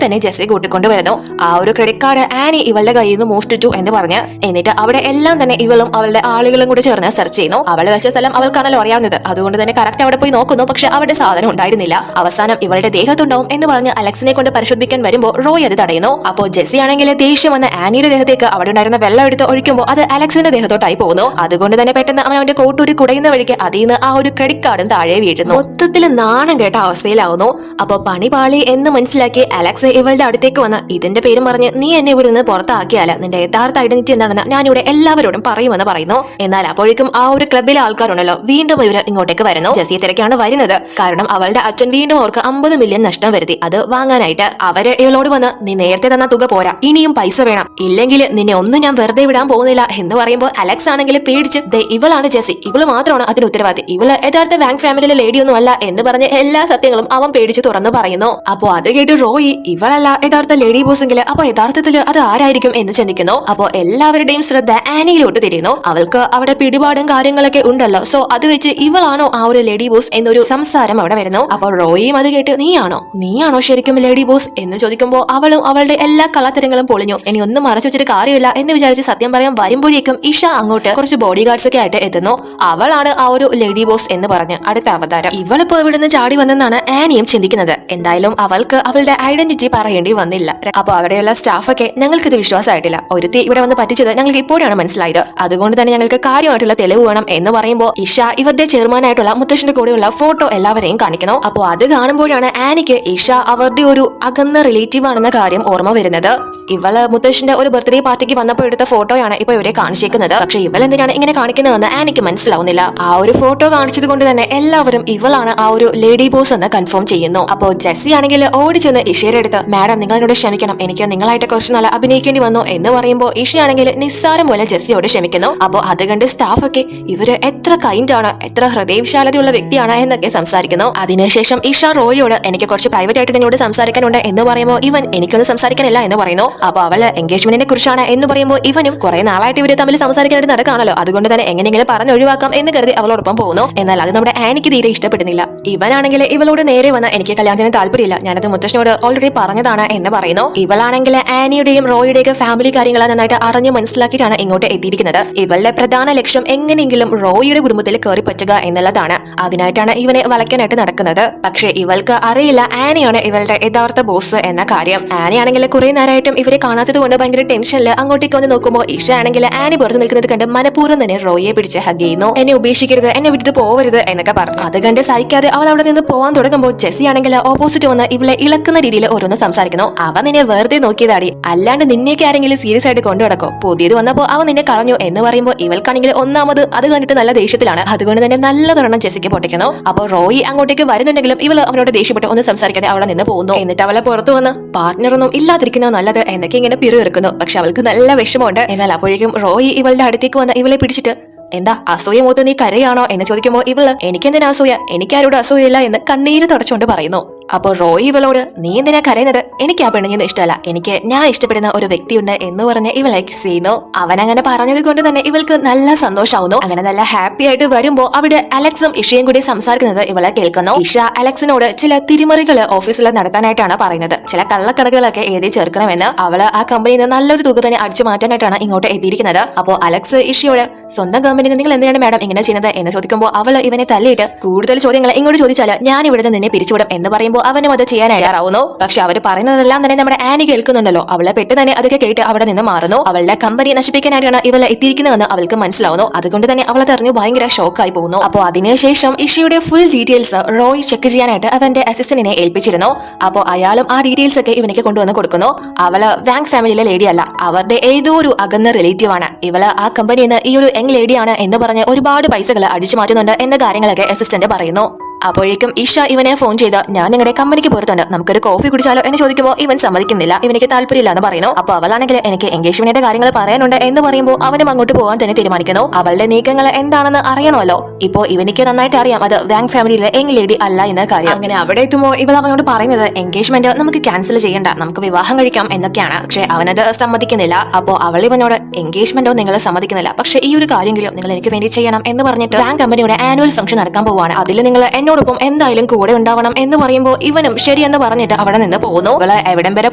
Speaker 1: തന്നെ ജെസ്സി കൂട്ടിക്കൊണ്ട് വരുന്നു. ആ ഒരു ക്രെഡിറ്റ് കാർഡ് ആനി ഇവളുടെ കയ്യിൽ നിന്ന് മോഷ്ടിച്ചു എന്ന് പറഞ്ഞ് എന്നിട്ട് അവിടെ എല്ലാം തന്നെ ഇവളും അവളുടെ ആളുകളും കൂടി ചേർന്ന് സെർച്ച് ചെയ്യുന്നു. അവൾ വെച്ച സ്ഥലം അവൾക്കാണല്ലോ അറിയാവുന്നത്. അതുകൊണ്ട് തന്നെ കറക്റ്റ് അവിടെ പോയി നോക്കുന്നു. പക്ഷെ അവിടെ സാധനം ഉണ്ടായിരുന്നില്ല. അവസാനം ഇവളുടെ ദേഹത്തുണ്ടാവും എന്ന് പറഞ്ഞ് അലക്സിനെ കൊണ്ട് പരിശോധിക്കാൻ വരുമ്പോൾ റോയ് അത് തടയുന്നു. അപ്പോൾ ജെസ്സി ആണെങ്കിൽ ദേഷ്യം വന്ന് ആനിയുടെ ദേഹത്തേക്ക് അവിടെ ഉണ്ടായിരുന്ന വെള്ളം എടുത്ത് ഒഴിക്കുമ്പോൾ അത് അലക്സിന്റെ ദേഹത്തോട്ടായി പോകുന്നു. അതുകൊണ്ട് തന്നെ പെട്ടെന്ന് അവന്റെ കോട്ടൂരി കുടയുന്ന വഴിക്ക് അതിൽ നിന്ന് ആ ഒരു ക്രെഡിറ്റ് കാർഡും താഴെ വീഴുന്നു. മൊത്തത്തിൽ നാണം കേട്ട അവസ്ഥയിലാവുന്നു. അപ്പൊ പണി പാളി എന്ന് മനസ്സിലാക്കി അലക്സ് ഇവളുടെ അടുത്തേക്ക് വന്ന് ഇതിന്റെ പേരും പറഞ്ഞ് നീ എന്നെ ഇവിടെ നിന്ന് പുറത്താക്കിയാല നിന്റെ യഥാർത്ഥ ഐഡന്റിറ്റി എന്താണെന്ന് ഞാനിവിടെ എല്ലാവരോടും പറയുമെന്ന് പറയുന്നു. എന്നാൽ അപ്പോഴേക്കും ആ ഒരു ക്ലബിലെ ആൾക്കാരുണ്ടല്ലോ വീണ്ടും ഇവര് ഇങ്ങോട്ടേക്ക് വരുന്നു. ജെസ്സിയെ തിരക്കാണ് വരുന്നത്. കാരണം അവളുടെ അച്ഛൻ വീണ്ടും അവർക്ക് 50 മില്യൺ നഷ്ടം വരുത്തി. അത് വാങ്ങാനായിട്ട് അവര് ഇവളോട് വന്ന് നീ നേരത്തെ തന്ന തുക പോരാ, ഇനിയും പൈസ വേണം, ഇല്ലെങ്കിൽ നിന്നെ ഒന്നും ഞാൻ വെറുതെ വിടാൻ പോകുന്നില്ല എന്ന് പറയുമ്പോൾ അലക്സ് ആണെങ്കിൽ പേടിച്ച് ഇവളാണ് ജെസ്സി, ഇവള് മാത്രമാണ് അതിന് ഉത്തരവാദി, ഇവള് യഥാർത്ഥ വാങ് ഫാമിലിയിലെ ലേഡിയൊന്നും അല്ല എന്ന് പറഞ്ഞ് എല്ലാ സത്യങ്ങളും അവൻ പേടിച്ച് തുറന്നു പറയുന്നു. അപ്പൊ അത് കേട്ട് റോയി ഇവളല്ല യഥാർത്ഥ ലേഡി ബോസെങ്കിൽ അപ്പൊ യഥാർത്ഥത്തിൽ അത് ആരായിരിക്കും എന്ന് ചിന്തിക്കുന്നു. അപ്പൊ എല്ലാവരുടെയും ശ്രദ്ധ ആനിയിലോട്ട് തിരിയുന്നു. അവൾക്ക് അവിടെ പിടിപാടും കാര്യങ്ങളൊക്കെ ഉണ്ടല്ലോ, സോ അത് വെച്ച് ഇവളാണോ ആ ഒരു ലേഡി ബോസ് എന്നൊരു സംസാരം അവിടെ വരുന്നു. അപ്പോൾ റോയിയും അത് കേട്ട് നീയാണോ ശരിക്കും ലേഡി ബോസ് എന്ന് ചോദിക്കുമ്പോൾ അവളും അവളുടെ എല്ലാ കളത്തരങ്ങളും പൊളിഞ്ഞു, ഇനി ഒന്നും മറച്ചു വെച്ചിട്ട് കാര്യമില്ല എന്ന് വിചാരിച്ച് സത്യം പറയാൻ വരുമ്പോഴേക്കും ഇഷ അങ്ങോട്ട് കുറച്ച് ബോഡി ഗാർഡ്സ് ഒക്കെ ആയിട്ട് എത്തുന്നു. അവളാണ് ആ ഒരു ലേഡി ബോസ് എന്ന് പറഞ്ഞ് അടുത്ത അവതാരം. ഇവളിപ്പോ ഇവിടുന്ന് ചാടി വന്നെന്നാണ് ആനിയും ചിന്തിക്കുന്നത്. എന്തായാലും അവൾക്ക് അവളുടെ ഐഡന്റിറ്റി പറയേണ്ടി വന്നില്ല. അപ്പൊ അവിടെയുള്ള സ്റ്റാഫൊക്കെ ഞങ്ങൾക്കിത് വിശ്വാസമായിട്ടില്ല, ഒരുത്തി ഇവിടെ വന്ന് പറ്റിച്ചത് ഞങ്ങൾക്ക് ഇപ്പോഴാണ് മനസ്സിലായത്, അതുകൊണ്ട് തന്നെ ഞങ്ങൾക്ക് കാര്യമായിട്ടുള്ള തെളിവ് വേണം എന്ന് പറയുമ്പോൾ ഇഷ ഇവരുടെ ചെയർമാനായിട്ടുള്ള മുത്തശ്ശന്റെ കൂടെയുള്ള ഫോട്ടോ എല്ലാവരെയും കാണിക്കുന്നു. അപ്പൊ അത് കാണുമ്പോഴാണ് ആനിക്ക് ഇഷ അവരുടെ ഒരു അകന്ന റിലേറ്റീവ് ആണെന്ന കാര്യം ഓർമ്മ വരുന്നത്. ഇവള് മുത്തശ്ശന്റെ ഒരു ബർത്ത്ഡേ പാർട്ടിക്ക് വന്നപ്പോൾ എടുത്ത ഫോട്ടോയാണ് ഇപ്പൊ ഇവരെ കാണിച്ചേക്കുന്നത്. പക്ഷെ ഇവൾ എന്തിനാണ് ഇങ്ങനെ കാണിക്കുന്നതെന്ന് ആനിക്ക് മനസ്സിലാവുന്നില്ല. ആ ഒരു ഫോട്ടോ കാണിച്ചത് കൊണ്ട് തന്നെ എല്ലാവരും ഇവളാണ് ആ ഒരു ലേഡി ബോസ് എന്ന് കൺഫേം ചെയ്യുന്നു. അപ്പോൾ ജെസ്സി ആണെങ്കിൽ ഓടിച്ചെന്ന് ഇഷയുടെ അടുത്ത് മാഡം നിങ്ങളോട് ക്ഷമിക്കണം, എനിക്ക് നിങ്ങളായിട്ട് കുറച്ച് നാളെ അഭിനയിക്കേണ്ടി വന്നു എന്ന് പറയുമ്പോൾ ഇഷയാണെങ്കിൽ നിസ്സാരം പോലെ ജെസ്സിയോട് ക്ഷമിക്കുന്നു. അപ്പോൾ അത് കണ്ട് സ്റ്റാഫൊക്കെ ഇവര് എത്ര കൈൻഡ് ആണ്, എത്ര ഹൃദയവിശാലതയുള്ള വ്യക്തിയാണ് എന്നൊക്കെ സംസാരിക്കുന്നു. അതിനുശേഷം ഇഷ റോയിയോട് എനിക്ക് കുറച്ച് പ്രൈവറ്റ് ആയിട്ട് നിങ്ങളോട് സംസാരിക്കാനുണ്ട് എന്ന് പറയുമ്പോൾ ഇവൻ എനിക്കൊന്നും സംസാരിക്കാനില്ല എന്ന് പറയുന്നു. അപ്പൊ അവള് എൻഗേജ്മെന്റിനെ കുറിച്ചാണ് എന്ന് പറയുമ്പോൾ ഇവനും കുറെ നാളായിട്ട് ഇവര് തമ്മിൽ സംസാരിക്കാനായിട്ട് നടക്കാണല്ലോ, അതുകൊണ്ട് തന്നെ എങ്ങനെയെങ്കിലും പറഞ്ഞ് ഒഴിവാക്കാം എന്ന് കരുതി അവളോടൊപ്പം പോകുന്നു. എന്നാൽ അത് നമ്മുടെ ആനിക്ക് തീരെ ഇഷ്ടപ്പെടുന്നില്ല. ഇവനാണെങ്കിൽ ഇവളോട് നേരെ വന്ന് എനിക്ക് കല്യാണത്തിന് താല്പര്യമില്ല, ഞാനത് മുത്തശ്ശനോട് ഓൾറെഡി പറഞ്ഞതാണ് എന്ന് പറയുന്നു. ഇവളാണെങ്കിൽ ആനിയുടെയും റോയുടെയും ഫാമിലി കാര്യങ്ങൾ നന്നായിട്ട് അറിഞ്ഞ് മനസ്സിലാക്കിയിട്ടാണ് ഇങ്ങോട്ട് എത്തിയിരിക്കുന്നത്. ഇവളുടെ പ്രധാന ലക്ഷ്യം എങ്ങനെയെങ്കിലും റോയിയുടെ കുടുംബത്തിൽ കയറി പറ്റുക എന്നുള്ളതാണ്. അതിനായിട്ടാണ് ഇവനെ വളയ്ക്കാനായിട്ട് നടക്കുന്നത്. പക്ഷെ ഇവൾക്ക് അറിയില്ല ആനിയാണ് ഇവളുടെ യഥാർത്ഥ ബോസ് എന്ന കാര്യം. ആനിയാണെങ്കിൽ കുറെ നേരമായിട്ടും ഇവരെ കാണാത്തത് കൊണ്ട് ഭയങ്കര ടെൻഷനിൽ അങ്ങോട്ടേക്ക് വന്ന് നോക്കുമ്പോൾ ഇഷ ആണെങ്കിൽ ആനി പുറത്ത് നിൽക്കുന്നത് കണ്ട് മനഃപൂർവ്വം തന്നെ റോയെ പിടിച്ച് ഹഗ് ചെയ്യുന്നു. എന്നെ ഉപേക്ഷിക്കരുത്, എന്നെ വിട്ടിട്ട് പോവരുത് എന്നൊക്കെ പറഞ്ഞു. അത് കണ്ട് സഹിക്കാതെ അവൾ അവിടെ നിന്ന് പോകാൻ തുടങ്ങുമ്പോൾ ജെസ്സി ആണെങ്കിൽ ഓപ്പോസിറ്റ് വന്ന് ഇവളെ ഇളക്കുന്ന രീതിയിൽ ഓരോന്ന് സംസാരിക്കുന്നു. അവൻ നിന്നെ വെറുതെ നോക്കിയതാടി, അല്ലാണ്ട് നിന്നേക്ക് ആരെങ്കിലും സീരിയസ് ആയിട്ട് കൊണ്ടു നടക്കോ, പുതിയത് വന്നപ്പോൾ അവൻ നിന്നെ കളഞ്ഞു എന്ന് പറയുമ്പോൾ ഇവൾക്കാണെങ്കിൽ ഒന്നാമത് അത് കണ്ടിട്ട് നല്ല ദേഷ്യത്തിലാണ്. അതുകൊണ്ട് തന്നെ നല്ല തുറണം ജെസ്സിക്ക് പൊട്ടിക്കുന്നു. അപ്പോൾ റോയി അങ്ങോട്ടേക്ക് വരുന്നുണ്ടെങ്കിലും ഇവള് അവനോട് ദേഷ്യപ്പെട്ട് ഒന്നും സംസാരിക്കാതെ അവിടെ നിന്ന് പോകുന്നു. എന്നിട്ട് അവളെ പുറത്തു വന്ന് പാർട്ട്ണറൊന്നും ഇല്ലാതിരിക്കുന്നത് നല്ലത് എന്നൊക്കെ ഇങ്ങനെ പിറുവിറുക്കുന്നു. പക്ഷെ അവൾക്ക് നല്ല വിഷമമുണ്ട്. എന്നാൽ അപ്പോഴേക്കും റോയി ഇവളുടെ അടുത്തേക്ക് വന്ന് ഇവളെ പിടിച്ചിട്ട് എന്താ അസൂയ മൂത്ത് നീ കരയാണോ എന്ന് ചോദിക്കുമ്പോൾ ഇവള് എനിക്കെന്തിനാ അസൂയ, എനിക്കാരോട് അസൂയയില്ല എന്ന് കണ്ണീര് തുടച്ചുകൊണ്ട് പറയുന്നു. അപ്പോൾ റോയി ഇവളോട് നീ എന്തിനാ കരയുന്നത്, എനിക്ക് ആ പെണ്ണിനൊന്നും ഇഷ്ടമല്ല, എനിക്ക് ഞാൻ ഇഷ്ടപ്പെടുന്ന ഒരു വ്യക്തിയുണ്ട് എന്ന് പറഞ്ഞ് ഇവളെ കിസ് ചെയ്യുന്നു. അവൻ അങ്ങനെ പറഞ്ഞത് കൊണ്ട് തന്നെ ഇവൾക്ക് നല്ല സന്തോഷമാവുന്നു. അങ്ങനെ നല്ല ഹാപ്പി ആയിട്ട് വരുമ്പോൾ അവിടെ അലക്സും ഇഷയും കൂടി സംസാരിക്കുന്നത് ഇവളെ കേൾക്കുന്നു. ഇഷ അലക്സിനോട് ചില തിരിമറികൾ ഓഫീസിൽ നടത്താനായിട്ടാണ് പറയുന്നത്. ചില കള്ളക്കണക്കുകളൊക്കെ എഴുതി ചേർക്കണമെന്ന്. അവള് ആ കമ്പനിയിൽ നിന്ന് നല്ലൊരു തുക തന്നെ അടിച്ചു മാറ്റാനായിട്ടാണ് ഇങ്ങോട്ട് എത്തിയിരിക്കുന്നത്. അപ്പോൾ അലക്സ് ഇഷയോട് സ്വന്തം കമ്പനിയിൽ നിങ്ങൾ എന്തിനാണ് മാഡം ഇങ്ങനെ ചെയ്യുന്നത് എന്ന് ചോദിക്കുമ്പോൾ അവള് ഇവനെ തല്ലിയിട്ട് കൂടുതൽ ചോദ്യങ്ങൾ ഇങ്ങോട്ട് ചോദിച്ചാൽ ഞാൻ ഇവിടെ നിന്നെ പിരിച്ചുവിടും എന്ന് പറയുമ്പോൾ അവനും അത് ചെയ്യാൻ തയ്യാറാവുന്നു. പക്ഷെ അവർ പറയുന്നതെല്ലാം തന്നെ നമ്മുടെ ആനി കേൾക്കുന്നുണ്ടല്ലോ. അവളെ പെട്ട് തന്നെ അതൊക്കെ കേട്ട് അവിടെ നിന്ന് മാറുന്നു. അവളുടെ കമ്പനി നശിപ്പിക്കാനായിട്ടാണ് ഇവളെ എത്തിയിരിക്കുന്നതെന്ന് അവൾക്ക് മനസ്സിലാവുന്നു. അതുകൊണ്ട് തന്നെ അവളെ തെറിഞ്ഞു ഭയങ്കര ഷോക്കായി പോകുന്നു. അപ്പോൾ അതിനുശേഷം ഇഷയുടെ ഫുൾ ഡീറ്റെയിൽസ് റോയ് ചെക്ക് ചെയ്യാനായിട്ട് അവന്റെ അസിസ്റ്റന്റിനെ ഏൽപ്പിച്ചിരുന്നു. അപ്പോൾ അയാളും ആ ഡീറ്റെയിൽസ് ഒക്കെ ഇവനക്ക് കൊണ്ടുവന്ന് കൊടുക്കുന്നു. അവള് വാങ് ഫാമിലിയിലെ ലേഡി അല്ല, അവരുടെ ഏതോ ഒരു അകന്ന റിലേറ്റീവ് ആണ്. ഇവള് ആ കമ്പനിയിൽ നിന്ന് ഈ ഒരു യങ് ലേഡിയാണ് എന്ന് പറഞ്ഞ് ഒരുപാട് പൈസകൾ അടിച്ചു മാറ്റുന്നുണ്ട് എന്ന കാര്യങ്ങളൊക്കെ അസിസ്റ്റന്റ് പറയുന്നു. അപ്പോഴേക്കും ഇഷ ഇവനെ ഫോൺ ചെയ്ത് ഞാൻ നിങ്ങളുടെ കമ്പനിക്ക് പുറത്തുണ്ട്, നമുക്കൊരു കോഫി കുടിച്ചാലോ എന്ന് ചോദിക്കുമ്പോൾ ഇവൻ സമ്മതിക്കുന്നില്ല, ഇവനിക്ക് താല്പര്യമില്ല എന്ന് പറയുന്നു. അപ്പോൾ അവളാണെങ്കിൽ എനിക്ക് എൻഗേജ്മെന്റിന്റെ കാര്യങ്ങൾ പറയാനുണ്ട് എന്ന് പറയുമ്പോൾ അവനും അങ്ങോട്ട് പോകാൻ തന്നെ തീരുമാനിക്കുന്നു. അവളുടെ നീക്കങ്ങൾ എന്താണെന്ന് അറിയണമല്ലോ. ഇപ്പോൾ ഇവനിക്ക് നന്നായിട്ട് അറിയാം അത് വാങ് ഫാമിലിയിലെ യങ് ലേഡി അല്ല എന്ന കാര്യം. അങ്ങനെ അവിടെ എത്തുമ്പോൾ ഇവൾ അവനോട് പറയുന്നത് എൻഗേജ്മെന്റ് നമുക്ക് ക്യാൻസൽ ചെയ്യണ്ട, നമുക്ക് വിവാഹം കഴിക്കാം എന്നൊക്കെയാണ്. പക്ഷെ അവനത് സമ്മതിക്കുന്നില്ല. അപ്പോൾ അവൾ ഇവനോട് എൻഗേജ്മെന്റോ നിങ്ങൾ സമ്മതിക്കുന്നില്ല, പക്ഷെ ഈ ഒരു കാര്യമെങ്കിലും നിങ്ങൾ എനിക്ക് വേണ്ടി ചെയ്യണം എന്ന് പറഞ്ഞിട്ട് വാങ് കമ്പനിയുടെ ആനുവൽ ഫംഗ്ഷൻ നടക്കാൻ പോവാണ്, അതിൽ നിങ്ങൾ എന്നോട് ഇവളോടൊപ്പം എന്തായാലും കൂടെ ഉണ്ടാവണം എന്ന് പറയുമ്പോൾ ഇവനും ശരിയെന്ന് പറഞ്ഞിട്ട് അവിടെ നിന്ന് പോകുന്നു. ഇവള് എവിടം വരെ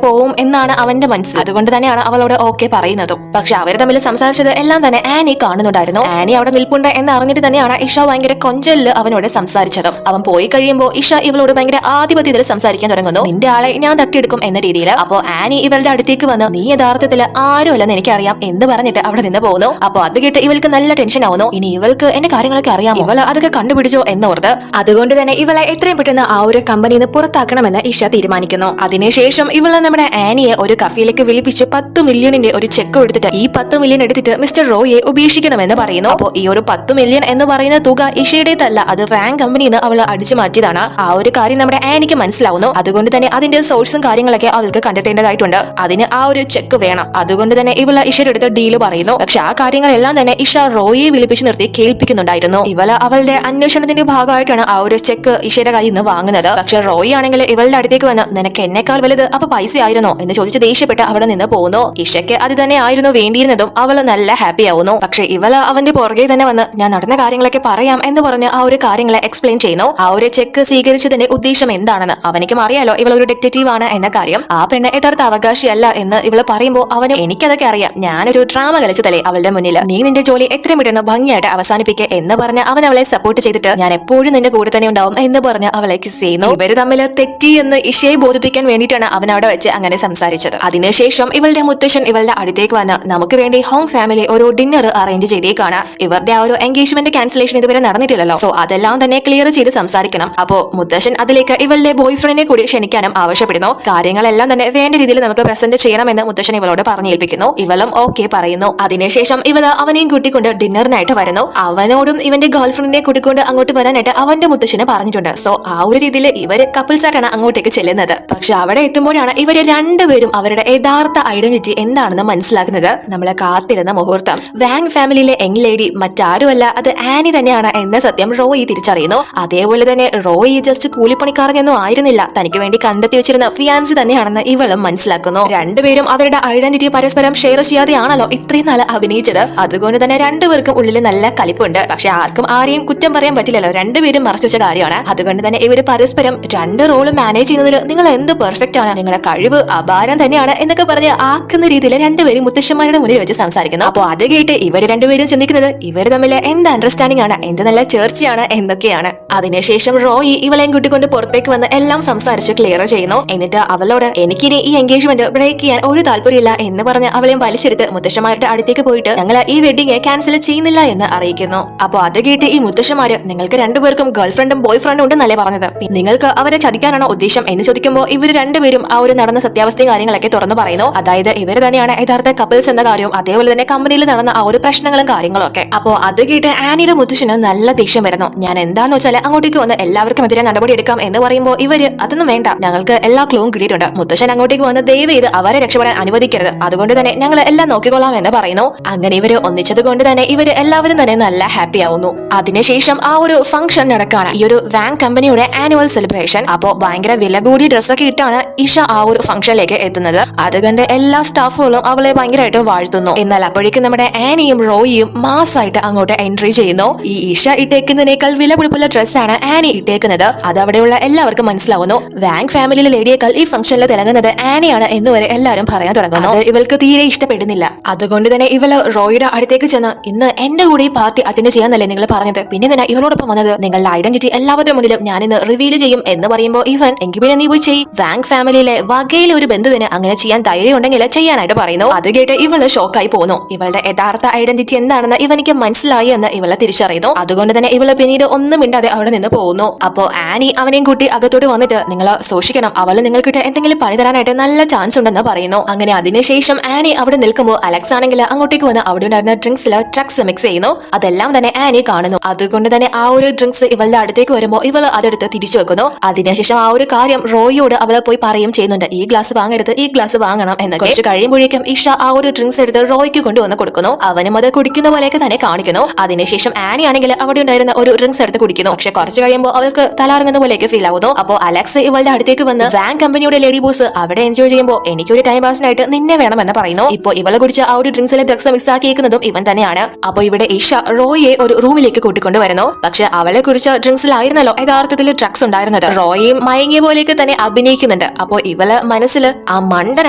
Speaker 1: പോവും എന്നാണ് അവന്റെ മനസ്സിൽ. അതുകൊണ്ട് തന്നെയാണ് അവളോട് ഓക്കെ പറയുന്നതും. പക്ഷെ അവർ തമ്മിൽ സംസാരിച്ചത് എല്ലാം തന്നെ ആനി കാണുന്നുണ്ടായിരുന്നു. ആനി അവിടെ നിൽപ്പുണ്ട് എന്ന് അറിഞ്ഞിട്ട് തന്നെയാണ് ഇഷ ഭയങ്കര കൊഞ്ചലില് അവനോട് സംസാരിച്ചതും. അവൻ പോയി കഴിയുമ്പോൾ ഇഷ ഇവളോട് ഭയങ്കര ആധിപത്യത്തിൽ സംസാരിക്കാൻ തുടങ്ങുന്നു. നിന്റെ ആളെ ഞാൻ തട്ടിയെടുക്കും എന്ന രീതിയിൽ. അപ്പോ ആനി ഇവളുടെ അടുത്തേക്ക് വന്ന് നീ യഥാർത്ഥത്തിൽ ആരുമല്ലെന്ന് എനിക്കറിയാം എന്ന് പറഞ്ഞിട്ട് അവിടെ നിന്ന് പോകുന്നു. അപ്പൊ അത് കേട്ട് ഇവൾക്ക് നല്ല ടെൻഷൻ ആവുന്നു. ഇനി ഇവൾക്ക് എന്റെ കാര്യങ്ങളൊക്കെ അറിയാം, ഇവള് അതൊക്കെ കണ്ടുപിടിച്ചോ എന്നോർത്ത്. അതുകൊണ്ട് തന്നെ ഇവളെ എത്രയും പെട്ടെന്ന് ആ ഒരു കമ്പനിയിൽ നിന്ന് പുറത്താക്കണമെന്ന് ഇഷ തീരുമാനിക്കുന്നു. അതിനുശേഷം ഇവള് നമ്മുടെ ആനിയെ ഒരു കഫേയിലേക്ക് വിളിപ്പിച്ച് 10 മില്യണിന്റെ ഒരു ചെക്ക് എടുത്തിട്ട് ഈ 10 മില്യൺ എടുത്തിട്ട് മിസ്റ്റർ റോയെ ഉപേക്ഷിക്കണമെന്ന് പറയുന്നു. അപ്പോ ഈ ഒരു 10 മില്യൺ എന്ന് പറയുന്ന തുക ഇഷയുടേതല്ല, അത് വാങ് കമ്പനിയിൽ നിന്ന് അവൾ അടിച്ചു മാറ്റിയതാണ്. ആ ഒരു കാര്യം നമ്മുടെ ആനിക്ക് മനസ്സിലാവുന്നു. അതുകൊണ്ട് തന്നെ അതിന്റെ സോഴ്സും കാര്യങ്ങളൊക്കെ അവൾക്ക് കണ്ടെത്തേണ്ടതായിട്ടുണ്ട്. അതിന് ആ ഒരു ചെക്ക് വേണം. അതുകൊണ്ട് തന്നെ ഇവള് ഇഷയുടെ അടുത്ത് ഡീല് പറയുന്നു. പക്ഷെ ആ കാര്യങ്ങളെല്ലാം തന്നെ ഇഷ റോയെ വിളിപ്പിച്ച് നിർത്തി കേൾപ്പിക്കുന്നുണ്ടായിരുന്നു. ഇവള് അവളുടെ അന്വേഷണത്തിന്റെ ഭാഗമായിട്ടാണ് ആ ഒരു ചെക്ക് ഇഷയുടെ കയ്യിൽ നിന്ന് വാങ്ങുന്നത്. പക്ഷെ റോയി ആണെങ്കിൽ ഇവളുടെ അടുത്തേക്ക് വന്ന് നിനക്ക് എന്നെക്കാൾ വലുത് അപ്പൊ പൈസ ആയിരുന്നോ എന്ന് ചോദിച്ച് ദേഷ്യപ്പെട്ട് അവിടെ നിന്ന് പോകുന്നു. ഇഷയ്ക്ക് അത് തന്നെ ആയിരുന്നു വേണ്ടിയിരുന്നതും. അവള് നല്ല ഹാപ്പി ആവുന്നു. പക്ഷെ ഇവള് അവന്റെ പുറകെ തന്നെ വന്ന് ഞാൻ നടന്ന കാര്യങ്ങളൊക്കെ പറയാം എന്ന് പറഞ്ഞ് ആ ഒരു കാര്യങ്ങളെ എക്സ്പ്ലെയിൻ ചെയ്യുന്നു. ആ ഒരു ചെക്ക് സ്വീകരിച്ചതിന്റെ ഉദ്ദേശം എന്താണെന്ന് അവനിക്കും അറിയാലോ, ഇവൾ ഒരു ഡിറ്റക്റ്റീവ് ആണ് എന്ന കാര്യം. ആ പെണ്ണ് യഥാർത്ഥ അവകാശിയല്ല എന്ന് ഇവള് പറയുമ്പോൾ അവനും എനിക്കതൊക്കെ അറിയാം, ഞാനൊരു ഡ്രാമ കളിച്ചതല്ലേ അവളുടെ മുന്നിൽ, നീ നിന്റെ ജോലി എത്രയും പെട്ടെന്ന് ഭംഗിയായിട്ട് അവസാനിപ്പിക്കുക എന്ന് പറഞ്ഞ് അവൻ അവളെ സപ്പോർട്ട് ചെയ്തിട്ട് ഞാൻ എപ്പോഴും നിന്റെ കൂടെ തന്നെ ഉണ്ടാവും എന്ന് പറഞ്ഞ് അവളെ കിസ് ചെയ്യുന്നു. ഇവര് തമ്മിൽ തെറ്റി എന്ന് ഇഷയെ ബോധിപ്പിക്കാൻ വേണ്ടിയിട്ടാണ് അവൻ അവിടെ വെച്ച് അങ്ങനെ സംസാരിച്ചത്. അതിനുശേഷം ഇവളുടെ മുത്തശ്ശൻ ഇവളുടെ അടുത്തേക്ക് വന്ന് നമുക്ക് വേണ്ടി ഹോം ഫാമിലി ഒരു ഡിന്നർ അറേഞ്ച് ചെയ്തേക്കാണ്. ഇവരുടെ ആ ഒരു എൻഗേജ്മെന്റ് ക്യാൻസലേഷൻ ഇതുവരെ നടന്നിട്ടില്ലല്ലോ, സോ അതെല്ലാം തന്നെ ക്ലിയർ ചെയ്ത് സംസാരിക്കണം. അപ്പോ മുത്തശ്ശൻ അതിലേക്ക് ഇവളുടെ ബോയ് ഫ്രണ്ടിനെ കൂടി ക്ഷണിക്കാനും ആവശ്യപ്പെടുന്നു. കാര്യങ്ങളെല്ലാം തന്നെ വേണ്ട രീതിയിൽ നമുക്ക് പ്രസന്റ് ചെയ്യണമെന്ന് മുത്തശ്ശൻ ഇവളോട് പറഞ്ഞേൽപ്പിക്കുന്നു. ഇവളും ഓക്കെ പറയുന്നു. അതിനുശേഷം ഇവള് അവനെയും കൂട്ടിക്കൊണ്ട് ഡിന്നറിനായിട്ട് വരുന്നു. അവനോടും ഇവന്റെ ഗേൾഫ്രണ്ടിനെ കൂട്ടിക്കൊണ്ട് അങ്ങോട്ട് വരാനായിട്ട് അവന്റെ മുത്തശ്ശനെ പറഞ്ഞിട്ടുണ്ട്. സോ ആ ഒരു രീതിയിൽ ഇവര് കപ്പിൾസ് ആയിട്ടാണ് അങ്ങോട്ടേക്ക് ചെല്ലുന്നത്. പക്ഷെ അവിടെ എത്തുമ്പോഴാണ് ഇവര് രണ്ടുപേരും അവരുടെ യഥാർത്ഥ ഐഡന്റിറ്റി എന്താണെന്ന് മനസ്സിലാക്കുന്നത്. നമ്മളെ കാത്തിരുന്ന മുഹൂർത്തം. വാങ് ഫാമിലിയിലെ യങ് ലേഡി മറ്റാരുമല്ല, അത് ആനി തന്നെയാണ് എന്ന സത്യം റോയി തിരിച്ചറിയുന്നു. അതേപോലെ തന്നെ റോയി ജസ്റ്റ് കൂലിപ്പണിക്കാരനൊന്നും ആയിരുന്നില്ല, തനിക്ക് വേണ്ടി കണ്ടെത്തി വെച്ചിരുന്ന ഫിയാൻസി തന്നെയാണെന്ന് ഇവളും മനസ്സിലാക്കുന്നു. രണ്ടുപേരും അവരുടെ ഐഡന്റിറ്റി പരസ്പരം ഷെയർ ചെയ്യാതെയാണല്ലോ ഇത്രയും നാൾ അഭിനയിച്ചത്. അതുകൊണ്ട് തന്നെ രണ്ടുപേർക്കും ഉള്ളിൽ നല്ല കലിപ്പുണ്ട്. പക്ഷെ ആർക്കും ആരെയും കുറ്റം പറയാൻ പറ്റില്ലല്ലോ, രണ്ടുപേരും മറച്ചു വെച്ച കാര്യമാണ്. അതുകൊണ്ട് തന്നെ ഇവര് പരസ്പരം രണ്ട് റോള് മാനേജ് ചെയ്യുന്നതിൽ നിങ്ങൾ എന്ത് പെർഫെക്റ്റ് ആണ്, നിങ്ങളുടെ കഴിവ് അപാരം തന്നെയാണ് എന്നൊക്കെ പറഞ്ഞ് ആക്കുന്ന രീതിയിൽ രണ്ടുപേരും മുത്തശ്ശന്മാരുടെ മുന്നിൽ വെച്ച് സംസാരിക്കുന്നു. അപ്പൊ അത് കേട്ട് ഇവര് രണ്ടുപേരും ചിന്തിക്കുന്നത് ഇവർ തമ്മിൽ എന്ത് അണ്ടർസ്റ്റാൻഡിംഗ് ആണ്, എന്ത് നല്ല ചേർച്ചയാണ് എന്നൊക്കെയാണ്. അതിനുശേഷം റോയി ഇവളെയും കൂട്ടിക്കൊണ്ട് പുറത്തേക്ക് വന്ന് എല്ലാം സംസാരിച്ച് ക്ലിയർ ചെയ്യുന്നു. എന്നിട്ട് അവളോട് എനിക്കിനി ഈ എൻഗേജ്മെന്റ് ബ്രേക്ക് ചെയ്യാൻ ഒരു താല്പര്യമില്ല എന്ന് പറഞ്ഞ് അവളെയും വലിച്ചെടുത്ത് മുത്തശ്ശന്മാരുടെ അടുത്തേക്ക് പോയിട്ട് ഞങ്ങൾ ഈ വെഡിങ് ക്യാൻസൽ ചെയ്യുന്നില്ല എന്ന് അറിയിക്കുന്നു. അപ്പൊ അത് കേട്ട് ഈ മുത്തശ്ശന്മാര് നിങ്ങൾക്ക് രണ്ടുപേർക്കും ഗേൾഫ്രണ്ടും ബോയ് ഫ്രണ്ടും ഉണ്ടെന്നല്ലേ പറഞ്ഞത്, നിങ്ങൾക്ക് അവരെ ചതിക്കാനാണോ ഉദ്ദേശം എന്ന് ചോദിക്കുമ്പോൾ ഇവര് രണ്ടുപേരും ആ ഒരു നടന്ന സത്യാവസ്ഥയും കാര്യങ്ങളൊക്കെ തുറന്നു പറയുന്നു. അതായത് ഇവർ തന്നെയാണ് യഥാർത്ഥ കപ്പിൾസ് എന്ന കാര്യവും അതേപോലെ തന്നെ കമ്പനിയിൽ നടന്ന ആ ഒരു പ്രശ്നങ്ങളും കാര്യങ്ങളും ഒക്കെ. അപ്പോ അത് കേട്ട് ആനിയുടെ മുത്തശ്ശന് നല്ല ദേഷ്യം വരുന്നു. ഞാൻ എന്താന്ന് വെച്ചാൽ അങ്ങോട്ടേക്ക് വന്ന് എല്ലാവർക്കും എതിരെ നടപടി എടുക്കാം എന്ന് പറയുമ്പോൾ ഇവര് അതൊന്നും വേണ്ട, ഞങ്ങൾക്ക് എല്ലാ ക്ലൂവും കിട്ടിയിട്ടുണ്ട്, മുത്തശ്ശൻ അങ്ങോട്ടേക്ക് വന്ന് ദയവ് ചെയ്ത് അവരെ രക്ഷപ്പെടാൻ അനുവദിക്കരുത്, അതുകൊണ്ട് തന്നെ ഞങ്ങൾ എല്ലാം നോക്കിക്കൊള്ളാം എന്ന് പറയുന്നു. അങ്ങനെ ഇവര് ഒന്നിച്ചത് കൊണ്ട് തന്നെ ഇവര് എല്ലാവരും തന്നെ നല്ല ഹാപ്പി ആവുന്നു. അതിനുശേഷം ആ ഒരു ഫംഗ്ഷൻ നടക്കാണ്, ഈ ഒരു വാങ് കമ്പനിയുടെ ആനുവൽ സെലിബ്രേഷൻ. അപ്പോ ഭയങ്കര വില കൂടിയ ഡ്രസ്സൊക്കെ ഇട്ടാണ് ഇഷ ആ ഒരു ഫംഗ്ഷനിലേക്ക് എത്തുന്നത്. അതുകൊണ്ട് എല്ലാ സ്റ്റാഫുകളും അവളെ ഭയങ്കരമായിട്ട് വാഴ്ത്തുന്നു. എന്നാൽ അപ്പോഴേക്കും നമ്മുടെ ആനിയും റോയിയും മാസായിട്ട് അങ്ങോട്ട് എൻട്രി ചെയ്യുന്നു. ഈ ഇഷ ഇട്ടേക്കുന്നതിനേക്കാൾ വില പിടിപ്പുള്ള ഡ്രസ്സാണ് ആനി ഇട്ടേക്കുന്നത്. അത് അവിടെയുള്ള എല്ലാവർക്കും മനസ്സിലാവുന്നു. വാങ് ഫാമിലിയിലെ ലേഡിയേക്കാൾ ഈ ഫംഗ്ഷനിൽ തിളങ്ങുന്നത് ആനിയാണ് എന്നുവരെ എല്ലാവരും പറയാൻ തുടങ്ങുന്നു. ഇവൾക്ക് തീരെ ഇഷ്ടപ്പെടുന്നില്ല. അതുകൊണ്ട് തന്നെ ഇവള് റോയിയുടെ അടുത്തേക്ക് ചെന്ന് ഇന്ന് എന്റെ കൂടെ ഈ പാർട്ടി അറ്റൻഡ് ചെയ്യാന്നല്ലേ നിങ്ങൾ പറഞ്ഞത്, പിന്നെ തന്നെ ഇവളോടൊപ്പം വന്നത്, നിങ്ങളുടെ ഐഡന്റിറ്റി എല്ലാവരുടെ മുന്നിലും ഞാനിന്ന് റിവീൽ ചെയ്യും എന്ന് പറയുമ്പോൾ ഇവൻ എങ്കിൽ പിന്നെ നീ പോയി ചെയ്യും, വാങ് ഫാമിലിയിലെ വകയിലെ ഒരു ബന്ധുവിന് അങ്ങനെ ചെയ്യാൻ ധൈര്യം ഉണ്ടെങ്കിൽ ചെയ്യാനായിട്ട് പറയുന്നു. അത് കേട്ട് ഇവള് ഷോക്കായി പോകുന്നു. ഇവളുടെ യഥാർത്ഥ ഐഡന്റിറ്റി എന്താണെന്ന് ഇവനിക്ക് മനസ്സിലായി എന്ന് ഇവളെ തിരിച്ചറിയുന്നു. അതുകൊണ്ട് തന്നെ ഇവള് പിന്നീട് ഒന്നും മിണ്ടാതെ അവിടെ നിന്ന് പോകുന്നു. അപ്പോ ആനി അവനെയും കൂട്ടി അകത്തോട്ട് വന്നിട്ട് നിങ്ങൾ സൂക്ഷിക്കണം, അവള് നിങ്ങൾക്കിട്ട് എന്തെങ്കിലും പണി തരാനായിട്ട് നല്ല ചാൻസ് ഉണ്ടെന്ന് പറയുന്നു. അങ്ങനെ അതിനുശേഷം ആനി അവിടെ നിൽക്കുമ്പോൾ അലക്സ് ആണെങ്കിൽ അങ്ങോട്ടേക്ക് വന്ന് അവിടെ ഉണ്ടായിരുന്ന ഡ്രിങ്ക്സിൽ ഡ്രഗ്സ് മിക്സ് ചെയ്യുന്നു. അതെല്ലാം തന്നെ ആനി കാണുന്നു. അതുകൊണ്ട് തന്നെ ആ ഒരു ഡ്രിങ്ക്സ് ഇവളുടെ അടുത്തേക്ക് വരുമ്പോൾ ഇവള് അതെടുത്ത് തിരിച്ചു വെക്കുന്നു. അതിനുശേഷം ആ ഒരു കാര്യം റോയിയോട് അവളെ പോയി പറയുകയും ചെയ്യുന്നുണ്ട്, ഈ ഗ്ലാസ് വാങ്ങരുത്, ഈ ഗ്ലാസ് വാങ്ങണം എന്ന്. കുറച്ച് കഴിയുമ്പോഴേക്കും ഇഷ ആ ഒരു ഡ്രിങ്ക്സ് എടുത്ത് റോയ്ക്ക് കൊണ്ടുവന്ന് കൊടുക്കുന്നു. അവനും അത് കുടിക്കുന്ന പോലെയൊക്കെ തന്നെ കാണിക്കുന്നു. അതിനുശേഷം ആനി ആണെങ്കിൽ അവിടെ ഉണ്ടായിരുന്ന ഒരു ഡ്രിങ്ക്സ് എടുത്ത് കുടിക്കുന്നു. പക്ഷെ കുറച്ച് കഴിയുമ്പോൾ അവൾക്ക് തലാറുന്ന പോലെയൊക്കെ ഫീൽ ആവുന്നു. അപ്പോൾ അലക്സ് ഇവളുടെ അടുത്തേക്ക് വന്ന് വാങ് കമ്പനിയുടെ ലേഡി ബോസ് അവിടെ എൻജോയ് ചെയ്യുമ്പോൾ എനിക്കൊരു ടൈം പാസിനായിട്ട് നിന്നെ വേണമെന്ന് പറയുന്നു. ഇപ്പൊ ഇവളെ കുറിച്ച ആ ഒരു ഡ്രിങ്ക്സിലെ ഡ്രഗ്സ് മിക്സ് ആക്കിയേക്കുന്നതും ഇവൻ തന്നെയാണ്. അപ്പൊ ഇവിടെ ഇഷ റോയെ ഒരു റൂമിലേക്ക് കൂട്ടിക്കൊണ്ടുവരുന്നു. പക്ഷെ അവളെ കുറിച്ച ഡ്രിങ്ക്സ് ഡ്രഗ്സിലായിരുന്നല്ലോ യഥാർത്ഥത്തിൽ ഡ്രഗ്സ് ഉണ്ടായിരുന്നത്. റോയിയും മയങ്ങിയ പോലെയൊക്കെ തന്നെ അഭിനയിക്കുന്നുണ്ട്. അപ്പോ ഇവള് മനസ്സിൽ ആ മണ്ടൻ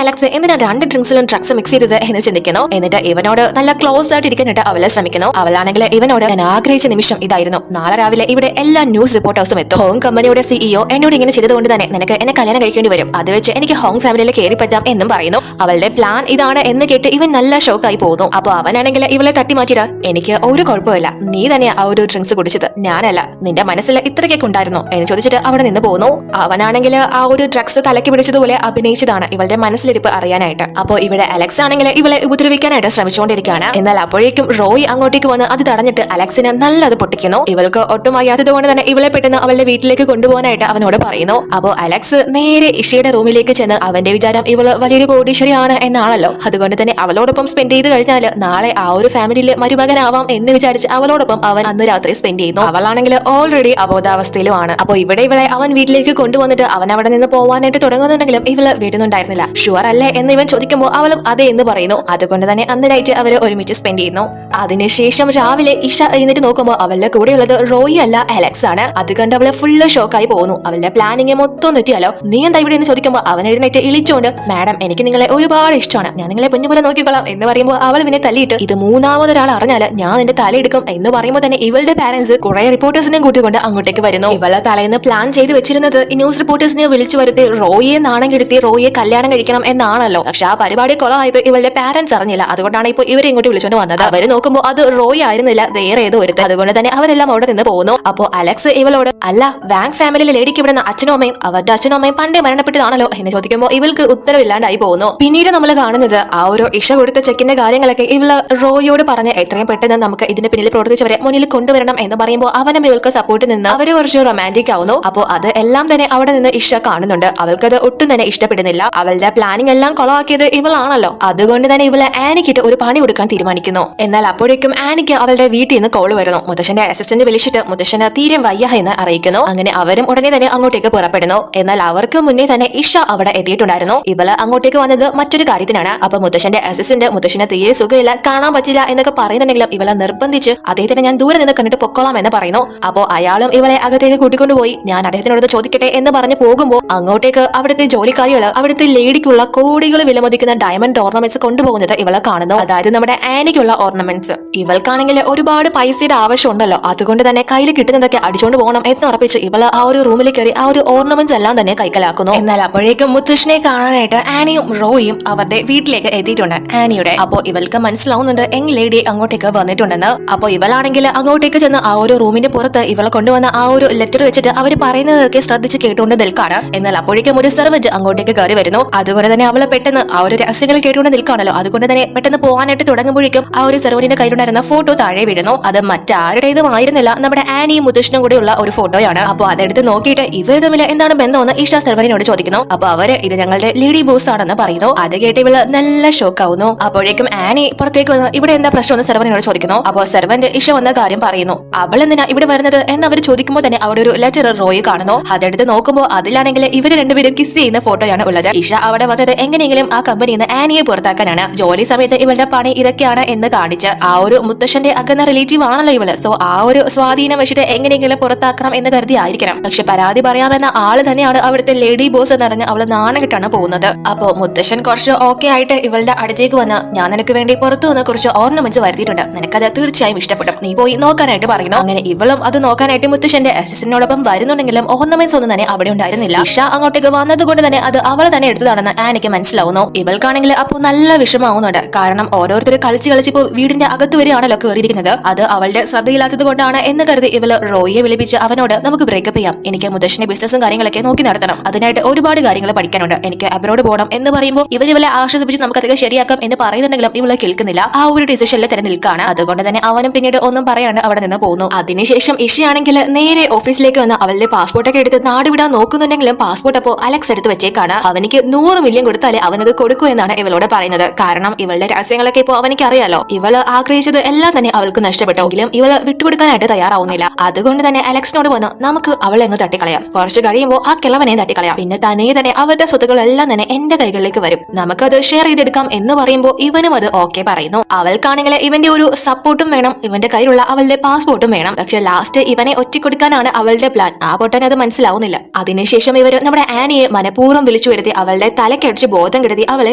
Speaker 1: അലക്സ് എന്തിനാ 2 ഡ്രിങ്ക്സിലും ഡ്രഗ്സ് മിക്സ് ചെയ്തത് എന്ന് ചിന്തിക്കുന്നു. എന്നിട്ട് ഇവനോട് നല്ല ക്ലോസ് ആയിട്ട് ഇരിക്കാനായിട്ട് അവളെ ശ്രമിക്കുന്നു. അവളാണെങ്കിൽ ഇവനോട് ഞാൻ ആഗ്രഹിച്ച നിമിഷം ഇതായിരുന്നു. നാളെ രാവിലെ ഇവിടെ എല്ലാ ന്യൂസ് റിപ്പോർട്ടേഴ്സും എത്തും. ഹോം കമ്പനിയുടെ സിഇഒ എന്നോട് ഇങ്ങനെ ചെയ്തതുകൊണ്ട് തന്നെ നിനക്ക് എന്നെ കല്യാണം കഴിക്കേണ്ടി വരും. അത് വെച്ച് എനിക്ക് ഹോം ഫാമിലിയിൽ കയറി പറ്റാം എന്നും പറയുന്നു. അവളുടെ പ്ലാൻ ഇതാണ് എന്ന് കേട്ട് ഇവൻ നല്ല ഷോക്കായി പോകുന്നു. അപ്പൊ അവനാണെങ്കിൽ ഇവളെ തട്ടി മാറ്റിയിട്ട് എനിക്ക് ഒരു കുഴപ്പമില്ല, നീ തന്നെയാ ആ ഒരു ഡ്രിങ്ക്സ് കുടിച്ചത്, ഞാനല്ല, നിന്റെ മനസ്സിൽ ഇത്രയൊക്കെ ഉണ്ടായിരുന്നു എന്ന് ചോദിച്ചിട്ട് അവിടെ നിന്ന് പോകുന്നു. അവനാണെങ്കിൽ ആ ഒരു ഡ്രഗ്സ് തലക്ക് പിടിച്ചതുപോലെ അഭിനയിച്ചതാണ് ഇവളുടെ മനസ്സിലിരിപ്പ് അറിയാനായിട്ട്. അപ്പോ ഇവിടെ അലക്സ് ആണെങ്കിൽ ഇവളെ ഉപദ്രവിക്കാനായിട്ട് ശ്രമിച്ചുകൊണ്ടിരിക്കുകയാണ്. എന്നാൽ അപ്പോഴേക്കും റോയ് അങ്ങോട്ടേക്ക് വന്ന് അത് തടഞ്ഞിട്ട് അലക്സിനെ നല്ലത് പൊട്ടിക്കുന്നു. ഇവൾക്ക് ഒട്ടും വയ്യാത്തത് കൊണ്ട് തന്നെ ഇവളെ പെട്ടെന്ന് അവളുടെ വീട്ടിലേക്ക് കൊണ്ടുപോകാനായിട്ട് അവനോട് പറയുന്നു. അപ്പോ അലക്സ് നേരെ ഇഷയുടെ റൂമിലേക്ക് ചെന്ന് അവന്റെ വിചാരം ഇവള് വലിയൊരു കോടീശ്വരിയാണ് എന്നാണല്ലോ, അതുകൊണ്ട് തന്നെ അവളോടൊപ്പം സ്പെൻഡ് ചെയ്ത് കഴിഞ്ഞാൽ നാളെ ആ ഒരു ഫാമിലിയിൽ മരുമകനാവാം എന്ന് വിചാരിച്ച് അവളോടൊപ്പം അവൻ അന്ന് രാത്രി സ്പെൻഡ് ചെയ്യുന്നു. അവളാണെങ്കിൽ ഓൾറെഡി അബോധാവസ്ഥയിലുമാണ്. അപ്പൊ ഇവിടെ ഇവളെ അവൻ വീട്ടിലേക്ക് കൊണ്ടുവന്നിട്ട് അവൻ അവിടെ നിന്ന് പോവാനായിട്ട് തുടങ്ങുന്നുണ്ടെങ്കിലും ഇവള് വരുന്നുണ്ടായിരുന്നില്ല. ഷുവർ അല്ലേ എന്ന് ഇവൻ ചോദിക്കുമ്പോൾ അവളും അതെ എന്ന് പറയുന്നു. അതുകൊണ്ട് തന്നെ അന്ന് നൈറ്റ് അവര് ഒരുമിച്ച് സ്പെൻഡ് ചെയ്യുന്നു. അതിനുശേഷം രാവിലെ ഇഷ എഴുന്നേറ്റ് നോക്കുമ്പോൾ അവളുടെ കൂടെയുള്ളത് റോയി അല്ല അലക്സ് ആണ്. അത് കണ്ട് അവള് ഫുള്ള് ഷോക്കായി പോകുന്നു. അവളുടെ പ്ലാനിങ് മൊത്തം തെറ്റിയാലോ, നീ എന്താ ഇവിടെ എന്ന് ചോദിക്കുമ്പോൾ അവൻ എഴുന്നേറ്റ് ഇളിച്ചോണ്ട് മാഡം എനിക്ക് നിങ്ങളെ ഒരുപാട് ഇഷ്ടമാണ്, ഞാൻ നിങ്ങളെ പൊന്നുപോലെ നോക്കിക്കൊള്ളാം എന്ന് പറയുമ്പോൾ അവൾ പിന്നെ തല്ലിയിട്ട് ഇത് മൂന്നാമതൊരാൾ അറിഞ്ഞാല് ഞാൻ നിന്റെ തലയെടുക്കും എന്ന് പറയുമ്പോൾ തന്നെ ഇവളുടെ പാരന്റ്സ് കുറെ റിപ്പോർട്ടേഴ്സിനെ കൂട്ടിക്കൊണ്ട് അങ്ങോട്ടേക്ക് വരുന്നു. ഇവളെ തലേന്ന് പ്ലാൻ ചെയ്ത് വെച്ചിരുന്നത് ഈ ന്യൂസ് റിപ്പോർട്ടേഴ്സിനെ വിളിച്ചു വരുത്തി റോയിയെ നാണം കെടുത്തി റോയിയെ കല്യാണം കഴിക്കണം എന്നാണല്ലോ. പക്ഷെ ആ പരിപാടി കൊളമായത് ഇവളുടെ പാരന്റ്സ് അറിഞ്ഞില്ല. അതുകൊണ്ടാണ് ഇപ്പോൾ ഇവരെ ഇങ്ങോട്ട് വിളിച്ചുകൊണ്ട് വന്നത്. അവര് നോക്കുമ്പോൾ അത് റോയി ആയിരുന്നില്ല, വേറെ ഏതോ ഒരുത്ത്. അതുകൊണ്ട് തന്നെ അവരെല്ലാം അവിടെ നിന്ന് പോകുന്നു. അപ്പോ അലക്സ് ഇവളോട് അല്ല വാങ് ഫാമിലിയിലെ ലേഡിക്ക് ഇവിടുന്ന് അച്ഛനും അമ്മയും അവരുടെ അച്ഛനും അമ്മയും പണ്ടേ മരണപ്പെട്ടതാണല്ലോ എന്ന് ചോദിക്കുമ്പോൾ ഇവൾക്ക് ഉത്തരവില്ലാണ്ടായി പോകുന്നു. പിന്നീട് നമ്മൾ കാണുന്നത് ആ ഒരു ഇഷ കൊടുത്ത ചെക്കിന്റെ കാര്യങ്ങളൊക്കെ ഇവള് റോയിയോട് പറഞ്ഞ് എത്രയും പെട്ടെന്ന് നമുക്ക് ഇതിന് പിന്നിൽ പ്രവർത്തിച്ചവരെ മുന്നിൽ കൊണ്ടുവരണം എന്ന് പറയുമ്പോൾ അവനും ഇവൾക്ക് സപ്പോർട്ട് നിന്ന് അവര് കുറച്ച് റൊമാൻറ്റിക് ആവുന്നു. അപ്പോ അത് എല്ലാം തന്നെ അവിടെ നിന്ന് ഇഷ കാണുന്നുണ്ട്. അവൾക്കത് ഒട്ടും തന്നെ ഇഷ്ടപ്പെടുന്നില്ല. അവളുടെ പ്ലാനിങ് എല്ലാം കൊളവാക്കിയത് ഇവളാണല്ലോ. അതുകൊണ്ട് തന്നെ ഇവളെ ആനിക്കിട്ട് ഒരു പണി കൊടുക്കാൻ തീരുമാനിക്കുന്നു. എന്നാൽ അപ്പോഴേക്കും ആനിക്ക് അവളുടെ വീട്ടിൽ നിന്ന് കോള് വരുന്നു. മുത്തശ്ശന്റെ അസിസ്റ്റന്റ് വിളിച്ചിട്ട് മുത്തശ്ശന് തീരെ വയ്യ എന്ന് അറിയിക്കുന്നു. അങ്ങനെ അവരും ഉടനെ തന്നെ അങ്ങോട്ടേക്ക് പുറപ്പെടുന്നു. എന്നാൽ അവർക്ക് മുന്നേ തന്നെ ഇഷ അവിടെ എത്തിയിട്ടുണ്ടായിരുന്നു. ഇവള് അങ്ങോട്ടേക്ക് വന്നത് മറ്റൊരു കാര്യത്തിനാണ്. അപ്പൊ മുത്തശ്ശന്റെ അസിസ്റ്റന്റ് മുത്തശ്ശന് തീരെ സുഖമില്ല, കാണാൻ പറ്റില്ല എന്നൊക്കെ പറയുന്നുണ്ടെങ്കിലും ഇവളെ നിർബന്ധിച്ച് അദ്ദേഹത്തിന് ഞാൻ ദൂരെ നിന്ന് കണ്ടിട്ട് പൊക്കോളാം എന്ന് പറയുന്നു. അപ്പോ അയാളും ഇവളെ അകത്തേക്ക് കൂട്ടിക്കൊണ്ടുപോയി ഞാൻ അദ്ദേഹത്തിനോട് ചോദിക്കട്ടെ എന്ന് പറഞ്ഞു പോകുമ്പോൾ അങ്ങോട്ടേക്ക് അവിടുത്തെ ജോലിക്കാരികള് അവിടുത്തെ ലേഡിക്കുള്ള കോടികൾ വിലമതിക്കുന്ന ഡയമണ്ട് ഓർണമെന്റ്സ് കൊണ്ടുപോകുന്നത് ഇവളെ കാണുന്നു. അതായത് നമ്മുടെ ആനിക്കുള്ള ഓർണമെന്റ്സ്. ഇവൾക്കാണെങ്കിൽ ഒരുപാട് പൈസയുടെ ആവശ്യം ഉണ്ടല്ലോ, അതുകൊണ്ട് തന്നെ കയ്യിൽ കിട്ടുന്നതൊക്കെ അടിച്ചുകൊണ്ട് പോകണം എന്ന് ഉറപ്പിച്ച് ഇവള് ആ ഒരു റൂമിൽ കയറി ആ ഒരു ഓർണമെന്റ്സ് എല്ലാം തന്നെ കൈക്കലാക്കുന്നു. എന്നാൽ അപ്പോഴേക്കും മുത്തശ്ശനെ കാണാനായിട്ട് ആനിയും റോയും അവരുടെ വീട്ടിലേക്ക് എത്തിയിട്ടുണ്ട് ആനിയുടെ. അപ്പോ ഇവൾക്ക് മനസ്സിലാവുന്നുണ്ട് യങ് ലേഡി അങ്ങോട്ടേക്ക് വന്നിട്ടുണ്ടെന്ന്. അപ്പോ ഇവളാണെങ്കിൽ അങ്ങോട്ടേക്ക് ചെന്ന് ആ ഒരു റൂമിന്റെ പുറത്ത് ഇവളെ കൊണ്ടുവന്ന ആ ഒരു ലെറ്റർ വെച്ചിട്ട് അവര് പറയുന്നതൊക്കെ ശ്രദ്ധിച്ച് കേട്ടുകൊണ്ട് നിൽക്കാണ്. എന്നാൽ അപ്പോഴേക്കും ഒരു സെർവന്റ് അങ്ങോട്ടേക്ക് കയറി വരുന്നു. അതുകൊണ്ട് തന്നെ അവള് പെട്ടെന്ന് ആ ഒരു രഹസ്യങ്ങൾ കേട്ടുകൊണ്ട് നിൽക്കാണല്ലോ, അതുകൊണ്ട് തന്നെ പെട്ടെന്ന് പോകാനായിട്ട് തുടങ്ങുമ്പോഴേക്കും ആ ഒരു സെർവന്റിന്റെ കയ്യിലുണ്ടായിരുന്ന ഫോട്ടോ താഴെ വീഴുന്നു. അത് മറ്റാരുടേതും ആയിരുന്നില്ല, നമ്മുടെ ആനിയും മുത്തശ്ശനും കൂടെ ഉള്ള ഒരു ഫോട്ടോയാണ്. അപ്പൊ അതെടുത്ത് നോക്കിയിട്ട് ഇവർ തമ്മിൽ എന്താണ് ബന്ധമെന്ന് ഇഷ സെർവന്റിനോട് ചോദിക്കുന്നു. അപ്പൊ അവര് ഇത് ഞങ്ങളുടെ ലേഡി ബോസ് ആണെന്ന് പറയുന്നു. അത് കേട്ട് ഇവള് നല്ല ഷോക്ക് ആവുന്നു. അപ്പോഴേക്കും ആനി പുറത്തേക്ക് വന്ന് ഇവിടെ എന്താ പ്രശ്നം എന്ന് സെർവന്റിനോട് ചോദിക്കുന്നു. അപ്പൊ സെർവന്റ് ഇഷ വന്ന കാര്യം പറയുന്നു. അവൾ എന്തിനാ ഇവിടെ വരുന്നത് എന്ന് അവർ ചോദിക്കുമ്പോൾ തന്നെ അവിടെ ഒരു ലെറ്റർ റോയി കാണുന്നു. അതെടുത്ത് നോക്കുമ്പോൾ അതിലാണെങ്കിൽ ഇവര് രണ്ടുപേരും കിസ് ചെയ്യുന്ന ഫോട്ടോയാണ് ഉള്ളത്. ഇഷ അവിടെ വന്നത് എങ്ങനെയെങ്കിലും ആ കമ്പനിയിൽ നിന്ന് ആനിയെ പുറത്താക്കാനാണ്. ജോലി സമയത്ത് ഇവളുടെ പണി ഇതൊക്കെയാണ് എന്ന് കാണിച്ച് ആ ഒരു മുത്തശ്ശന്റെ അകന്ന റിലേറ്റീവ് ആണല്ലോ ഇവള്. സോ ആ ഒരു സ്വാധീനം വെച്ചിട്ട് എങ്ങനെയെങ്കിലും പുറത്താക്കണം എന്ന് കരുതി ആയിരിക്കണം. പക്ഷെ പരാതി പറയാമെന്ന ആള് തന്നെയാണ് അവിടുത്തെ ലേഡി ബോസ് എന്നറിഞ്ഞ് അവള് നാണകിട്ടാണ് പോകുന്നത്. അപ്പോ മുത്തശ്ശൻ കുറച്ച് ഓക്കെ ആയിട്ട് ഇവളുടെ അടുത്തേക്ക് വന്ന് ഞാൻ നിനക്ക് വേണ്ടി പുറത്തു വന്ന് കുറച്ച് ഓർണമെന്റ്സ് വരുത്തിയിട്ടുണ്ട്, നിനക്കത് തീർച്ചയായും ഇഷ്ടപ്പെടും, നീ പോയി നോക്കാനായിട്ട് പറയുന്നു. അങ്ങനെ ഇവളും അത് നോക്കാനായിട്ട് മുത്തശ്ശന്റെ അസിസ്റ്റന്റിനോടൊപ്പം വരുന്നുണ്ടെങ്കിലും ഓർണമെന്റ്സ് ഒന്നും തന്നെ അവിടെ ഉണ്ടായിരുന്നില്ല. ഇഷ അങ്ങോട്ടേക്ക് വന്നതുകൊണ്ട് തന്നെ അത് അവൾ തന്നെ എടുത്തതാണെന്ന് ആനിക്ക് മനസ്സിലാവുന്നു. ഇവൾക്കാണെങ്കിൽ അപ്പൊ നല്ല വിഷമാവുന്നുണ്ട്. കാരണം ഓരോരുത്തർ കളിച്ചിപ്പോ വീടിന്റെ അകത്ത് വരെയാണല്ലോ കയറിയിരിക്കുന്നത്. അത് അവളുടെ ശ്രദ്ധയില്ലാത്തത് കൊണ്ടാണ് എന്ന് കരുതി ഇവള് റോയിയെ വിളിപ്പിച്ച് അവനോട് നമുക്ക് ബ്രേക്കപ്പ് ചെയ്യാം, എനിക്ക് മുത്തശ്ശന്റെ ബിസിനസ്സും കാര്യങ്ങളൊക്കെ നോക്കി നടത്തണം, അതിനായിട്ട് ഒരുപാട് കാര്യങ്ങൾ പഠിക്കാനുണ്ട്, എനിക്ക് അബ്രോഡ് പോകണം എന്ന് പറയുമ്പോൾ ഇവരെ ആശ്വസിപ്പിച്ച് നമുക്കതൊക്കെ ശരിയാക്കാം എന്ന് പറയുന്നുണ്ടെങ്കിലും ഇവളെ കേൾക്കുന്നില്ല. ആ ഒരു ഡിസിഷനിൽ തന്നെ നിൽക്കാണ്. അതുകൊണ്ട് തന്നെ അവനും പിന്നീട് ഒന്നും പറയാണ്ട് അവിടെ നിന്ന് പോകുന്നു. അതിനുശേഷം ഇഷയാണെങ്കിൽ നേരെ ഓഫീസിലേക്ക് വന്ന് അവളുടെ പാസ്പോർട്ടൊക്കെ എടുത്ത് നാട് വിടാൻ നോക്കുന്നുണ്ടെങ്കിലും പാസ്പോർട്ട് അപ്പോ അലക്സ് എടുത്ത് വെച്ചേക്കാണ്. അവനിക്ക് 100 മില്യൺ കൊടുത്താലേ അവനത് കൊടുക്കൂ എന്നാണ് ഇവളോട് പറയുന്നത്. കാരണം ഇവളുടെ രഹസ്യങ്ങളൊക്കെ ഇപ്പോ അവനിക്ക് അറിയാലോ. ഇവള് ആഗ്രഹിച്ചത് ഉണ്ടായിരുന്നത് എല്ലാം തന്നെ അവൾക്ക് നഷ്ടപ്പെട്ടു. എങ്കിലും ഇവള് വിട്ടുകൊടുക്കാനായിട്ട് തയ്യാറാവുന്നില്ല. അതുകൊണ്ട് തന്നെ അലക്സിനോട് വന്ന് നമുക്ക് അവളെ അങ്ങ് തട്ടിക്കളയാം, കുറച്ച് കഴിയുമ്പോൾ ആ കിളവനെ തട്ടിക്കളയാം, പിന്നെ തന്നെ അവരുടെ സ്വത്തുക്കളെല്ലാം തന്നെ എന്റെ കൈകളിലേക്ക് വരും, നമുക്കത് ഷെയർ ചെയ്തെടുക്കാം എന്ന് പറയുമ്പോൾ ഇവനും അത് ഓക്കെ പറയുന്നു. അവൾക്കാണെങ്കിൽ ഇവന്റെ ഒരു സപ്പോർട്ടും വേണം, ഇവന്റെ കയ്യിലുള്ള അവളുടെ പാസ്പോർട്ടും വേണം. പക്ഷെ ലാസ്റ്റ് ഇവനെ ഒറ്റിക്കൊടുക്കാനാണ് അവളുടെ പ്ലാൻ. ആ പൊട്ടനെ അത് മനസ്സിലാവുന്നില്ല. അതിനുശേഷം ഇവര് നമ്മുടെ ആനിയെ മനഃപൂർവ്വം വിളിച്ചു വരുത്തി അവളുടെ തലക്കടിച്ച് ബോധം കെടുത്തി അവളെ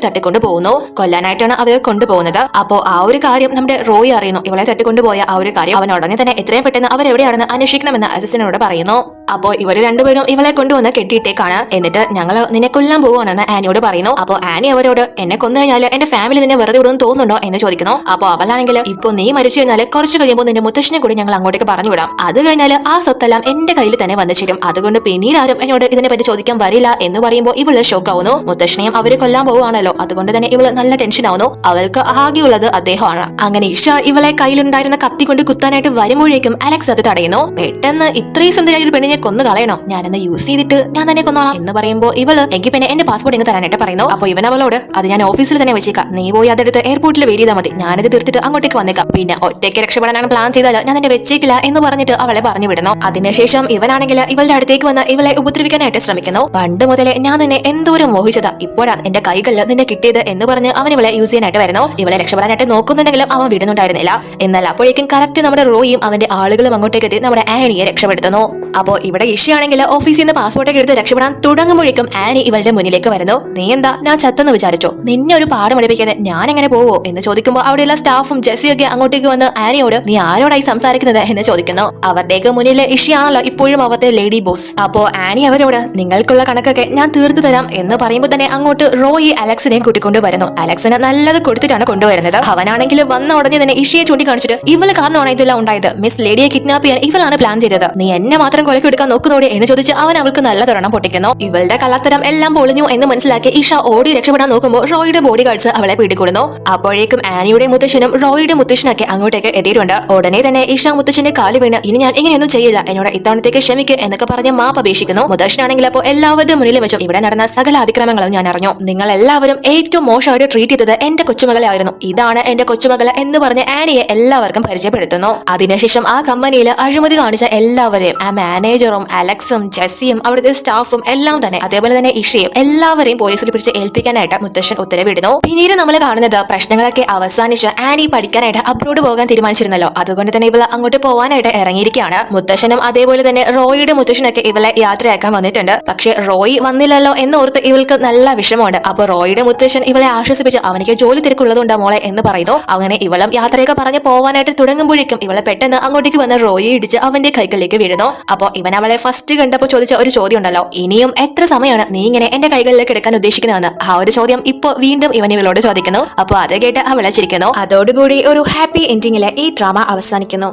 Speaker 1: തട്ടിക്കൊണ്ടു പോകുന്നു. കൊല്ലാനായിട്ടാണ് അവരെ കൊണ്ടുപോകുന്നത്. അപ്പോ ആ ഒരു കാര്യം നമ്മുടെ റോയി അറിയുന്നു. ഇവളെ തട്ടിക്കൊണ്ടുപോയ ആ ഒരു കാര്യം അവൻ ഉടനെ തന്നെ എത്രയും പെട്ടെന്ന് അവരെവിടെയാണെന്ന് അന്വേഷിക്കണമെന്ന് അസിസ്റ്റന്റിനോട് പറയുന്നു. അപ്പോ ഇവര് രണ്ടുപേരും ഇവളെ കൊണ്ടുവന്ന് കെട്ടിയിട്ടേക്കാണ്. എന്നിട്ട് ഞങ്ങൾ നിന്നെ കൊല്ലാൻ പോവുകയാണെന്ന് ആനിയോട് പറയുന്നു. അപ്പോ ആനി അവരോട് എന്നെ കൊന്നു കഴിഞ്ഞാൽ എന്റെ ഫാമിലി നിന്നെ വെറുതെ വിടുമെന്ന് തോന്നുന്നുണ്ടോ എന്ന് ചോദിക്കുന്നു. അപ്പോ അവളാണെങ്കിൽ ഇപ്പൊ നീ മരിച്ചു കഴിഞ്ഞാൽ കുറച്ച് കഴിയുമ്പോൾ നിന്റെ മുത്തശ്ശനെ കൂടി ഞങ്ങൾ അങ്ങോട്ടേക്ക് പറഞ്ഞു വിടാം, അത് കഴിഞ്ഞാൽ ആ സ്വത്തെല്ലാം എന്റെ കയ്യിൽ തന്നെ വന്നു ചേരും, അതുകൊണ്ട് പിന്നീട് ആരും എന്നോട് ഇതിനെപ്പറ്റി ചോദിക്കാൻ വരില്ല എന്ന് പറയുമ്പോൾ ഇവള് ഷോക്കാവുന്നു. മുത്തശ്ശനെയും അവര് കൊല്ലാൻ പോവുകയാണല്ലോ, അതുകൊണ്ട് തന്നെ ഇവള് നല്ല ടെൻഷൻ ആവുന്നു. അവൾക്ക് ആകെയുള്ളത് അദ്ദേഹമാണ്. അങ്ങനെ ഇഷ ഇവളെ കയ്യിലുണ്ടായിരുന്ന കത്തി കൊണ്ട് കുത്താനായിട്ട് വരുമ്പോഴേക്കും അലക്സ് അത് തടയുന്നു. പെട്ടെന്ന് ഇത്രയും സുന്ദരിയായ ഒരു പെണ്ണിനെ കൊന്നു കളയണോ, ഞാനെന്ന് യൂസ് ചെയ്തിട്ട് ഞാൻ തന്നെ കൊന്നോളാം എന്ന് പറയുമ്പോൾ ഇവള് എങ്കിൽ പിന്നെ എന്റെ പാസ്പോർട്ട് ഇങ്ങ് തരാനായിട്ട് പറയുന്നു. അപ്പൊ ഇവൻ അവളോട് അത് ഞാൻ ഓഫീസിൽ തന്നെ വെച്ചേക്കാം, നീ പോയി അതെടുത്ത് എയർപോർട്ടിൽ വെയിറ്റ് ചെയ്താൽ മതി, ഞാനത് തീർത്തിട്ട് അങ്ങോട്ടേക്ക് വന്നേക്കാം, പിന്നെ ഒറ്റയ്ക്ക് രക്ഷപ്പെടാനാണ് പ്ലാൻ ചെയ്താൽ ഞാൻ എന്നെ വെച്ചേക്കില്ല എന്ന് പറഞ്ഞിട്ട് അവളെ പറഞ്ഞു വിടുന്നു. അതിനുശേഷം ഇവനാണെങ്കിൽ ഇവളുടെ അടുത്തേക്ക് വന്ന് ഇവളെ ഉപദ്രവിക്കാനായിട്ട് ശ്രമിക്കുന്നു. പണ്ട് മുതലേ ഞാൻ നിന്നെ എന്തോരം മോഹിച്ചതാ, ഇപ്പോഴാണ് എന്റെ കൈകളിൽ നിന്നെ കിട്ടിയത് എന്ന് പറഞ്ഞ് അവൻ ഇവളെ യൂസ് ചെയ്യാനായിട്ട് വരുന്നു. ഇവളെ രക്ഷപ്പെടാനായിട്ട് നോക്കുന്നുണ്ടെങ്കിലും അവൻ വിടുന്നുണ്ടായിരുന്നില്ല. എന്നാൽ അപ്പോഴേക്കും കറക്റ്റ് നമ്മുടെ റോയിയും അവന്റെ ആളുകളും അങ്ങോട്ടേക്ക് എത്തി നമ്മുടെ ആനിയെ രക്ഷപ്പെടുത്തുന്നു. അപ്പോ ഇവിടെ ഇഷയാണെങ്കിൽ ഓഫീസിൽ നിന്ന് പാസ്പോർട്ടൊക്കെ എടുത്ത് രക്ഷപ്പെടാൻ തുടങ്ങുമ്പോഴേക്കും ആനി ഇവളുടെ മുന്നിലേക്ക് വരുന്നു. നീ എന്താ ഞാൻ ചത്തെന്ന് വിചാരിച്ചോ, നിന്നെ ഒരു പാഠം പഠിപ്പിക്കാതെ ഞാൻ എങ്ങനെ പോവോ എന്ന് ചോദിക്കുമ്പോൾ അവിടെയുള്ള സ്റ്റാഫും ജെസ്സിയൊക്കെ അങ്ങോട്ടേക്ക് വന്ന് ആനിയോട് നീ ആരോടായി സംസാരിക്കുന്നത് എന്ന് ചോദിക്കുന്നു. അവരുടെയൊക്കെ മുന്നിൽ ഇഷയാണല്ലോ ഇപ്പോഴും അവരുടെ ലേഡി ബോസ്. അപ്പോ ആനി അവരോട് നിങ്ങൾക്കുള്ള കണക്കൊക്കെ ഞാൻ തീർത്തു തരാം എന്ന് പറയുമ്പോൾ തന്നെ അങ്ങോട്ട് റോയി അലക്സിനെയും കൂട്ടിക്കൊണ്ട് വരുന്നു. അലക്സിന് നല്ലത് കൊടുത്തിട്ടാണ് കൊണ്ടുവരുന്നത്. അവനാണെങ്കിൽ വന്ന ഉടനെ തന്നെ ഇഷയെ ചൂണ്ടിക്കാണിച്ചിട്ട് ഇവള് കാരണമാണ് ഇതെല്ലാം ഉണ്ടായത്, മിസ് ലേഡിയെ കിഡ്നാപ്പ് ചെയ്യാൻ ഇവളാണ് പ്ലാൻ ചെയ്തത്, നീ എന്നെ മാത്രം കൊലക്ക് എടുക്കാൻ നോക്കുന്നോടെ എന്ന് ചോദിച്ച് അവൻ അവൾക്ക് നല്ല തൊരണം പൊട്ടിക്കുന്നു. ഇവളുടെ കള്ളത്തരം എല്ലാം പൊളിഞ്ഞു എന്ന് മനസ്സിലാക്കി ഇഷ ഓടി രക്ഷപ്പെടാൻ നോക്കുമ്പോൾ റോയിയുടെ ബോഡി ഗാർഡ്സ് അവളെ പിടികൂടുന്നു. അപ്പോഴേക്കും ആനിയുടെ മുത്തശ്ശനും റോയിയുടെ മുത്തശ്ശനൊക്കെ അങ്ങോട്ടേക്ക് എത്തിയിട്ടുണ്ട്. ഉടനെ തന്നെ ഇഷ മുത്തശ്ശന്റെ കാല് വീണ് ഇനി ഞാൻ ഇങ്ങനെയൊന്നും ചെയ്യില്ല, എന്നോട് ഇത്തവണത്തേക്ക് ക്ഷമിക്ക് എന്നൊക്കെ പറഞ്ഞ് മാപ്പ് അപേക്ഷിക്കുന്നു. മുത്തശ്ശനാണെങ്കിൽ അപ്പോൾ എല്ലാവരുടെ മുന്നിൽ വെച്ചും ഇവിടെ നടന്ന സകല അതിക്രമങ്ങളും ഞാൻ അറിഞ്ഞു, നിങ്ങൾ എല്ലാവരും ഏറ്റവും മോശമായിട്ട് ട്രീറ്റ് ചെയ്തത് എന്റെ കൊച്ചുമകളെ ആയിരുന്നു, ഇതാണ് എന്റെ കൊച്ചുമകള് എന്ന് പറഞ്ഞ് ആനിയെ എല്ലാവർക്കും പരിചയപ്പെടുത്തുന്നു. അതിനുശേഷം ആ കമ്പനിയിൽ അഴിമതി കാണിച്ച എല്ലാവരെയും, ആ മാനേജറും അലക്സും ജെസ്സിയും അവിടുത്തെ സ്റ്റാഫും എല്ലാം തന്നെ, അതേപോലെ തന്നെ ഇഷയും എല്ലാവരെയും പോലീസിൽ പിടിച്ച് ഏൽപ്പിക്കാനായിട്ട് മുത്തശ്ശൻ ഉത്തരവിടുന്നു. പിന്നീട് നമ്മൾ കാണുന്നത് പ്രശ്നങ്ങളൊക്കെ അവസാനിച്ച് ആനി പഠിക്കാനായിട്ട് അബ്രോഡ് പോകാൻ തീരുമാനിച്ചിരുന്നല്ലോ, അതുകൊണ്ട് തന്നെ ഇവള് അങ്ങോട്ട് പോകാനായിട്ട് ഇറങ്ങിയിരിക്കുകയാണ്. മുത്തശ്ശനും അതേപോലെ തന്നെ റോയിയുടെ മുത്തശ്ശനൊക്കെ ഇവളെ യാത്രയാക്കാൻ വന്നിട്ടുണ്ട്. പക്ഷെ റോയി വന്നില്ലല്ലോ എന്നോർത്ത് ഇവൾക്ക് നല്ല വിഷമമുണ്ട്. അപ്പൊ റോയിയുടെ മുത്തശ്ശൻ ഇവളെ ആശ്വസിപ്പിച്ച് അവനിക്ക് ജോലി തിരക്കുള്ളതുണ്ടോ മോളെ എന്ന് പറയുന്നു. അങ്ങനെ ഇവളും യാത്രയൊക്കെ പറഞ്ഞ് പോവാനായിട്ട് തുടങ്ങുമ്പോഴേക്കും ഇവളെ പെട്ടെന്ന് അങ്ങോട്ടേക്ക് വന്ന് റോയി ഇടിച്ച് അവന്റെ കൈകളിലേക്ക് വീഴുന്നു. അപ്പൊ ഇവൻ അവളെ ഫസ്റ്റ് കണ്ടപ്പോൾ ചോദിച്ച ഒരു ചോദ്യം ഉണ്ടല്ലോ, ഇനിയും എത്ര സമയമാണ് നീ ഇങ്ങനെ എന്റെ കൈകളിലേക്ക് എടുക്കാൻ ഉദ്ദേശിക്കുന്നതെന്ന്, ആ ഒരു ചോദ്യം ഇപ്പൊ വീണ്ടും ഇവൻ ഇവളോട് ചോദിക്കുന്നു. അപ്പൊ അത് കേട്ട് അവളെ ചിരിക്കുന്നു. അതോടുകൂടി ഒരു ഹാപ്പി എൻഡിങ്ങില് ഈ ഡ്രാമ അവസാനിക്കുന്നു.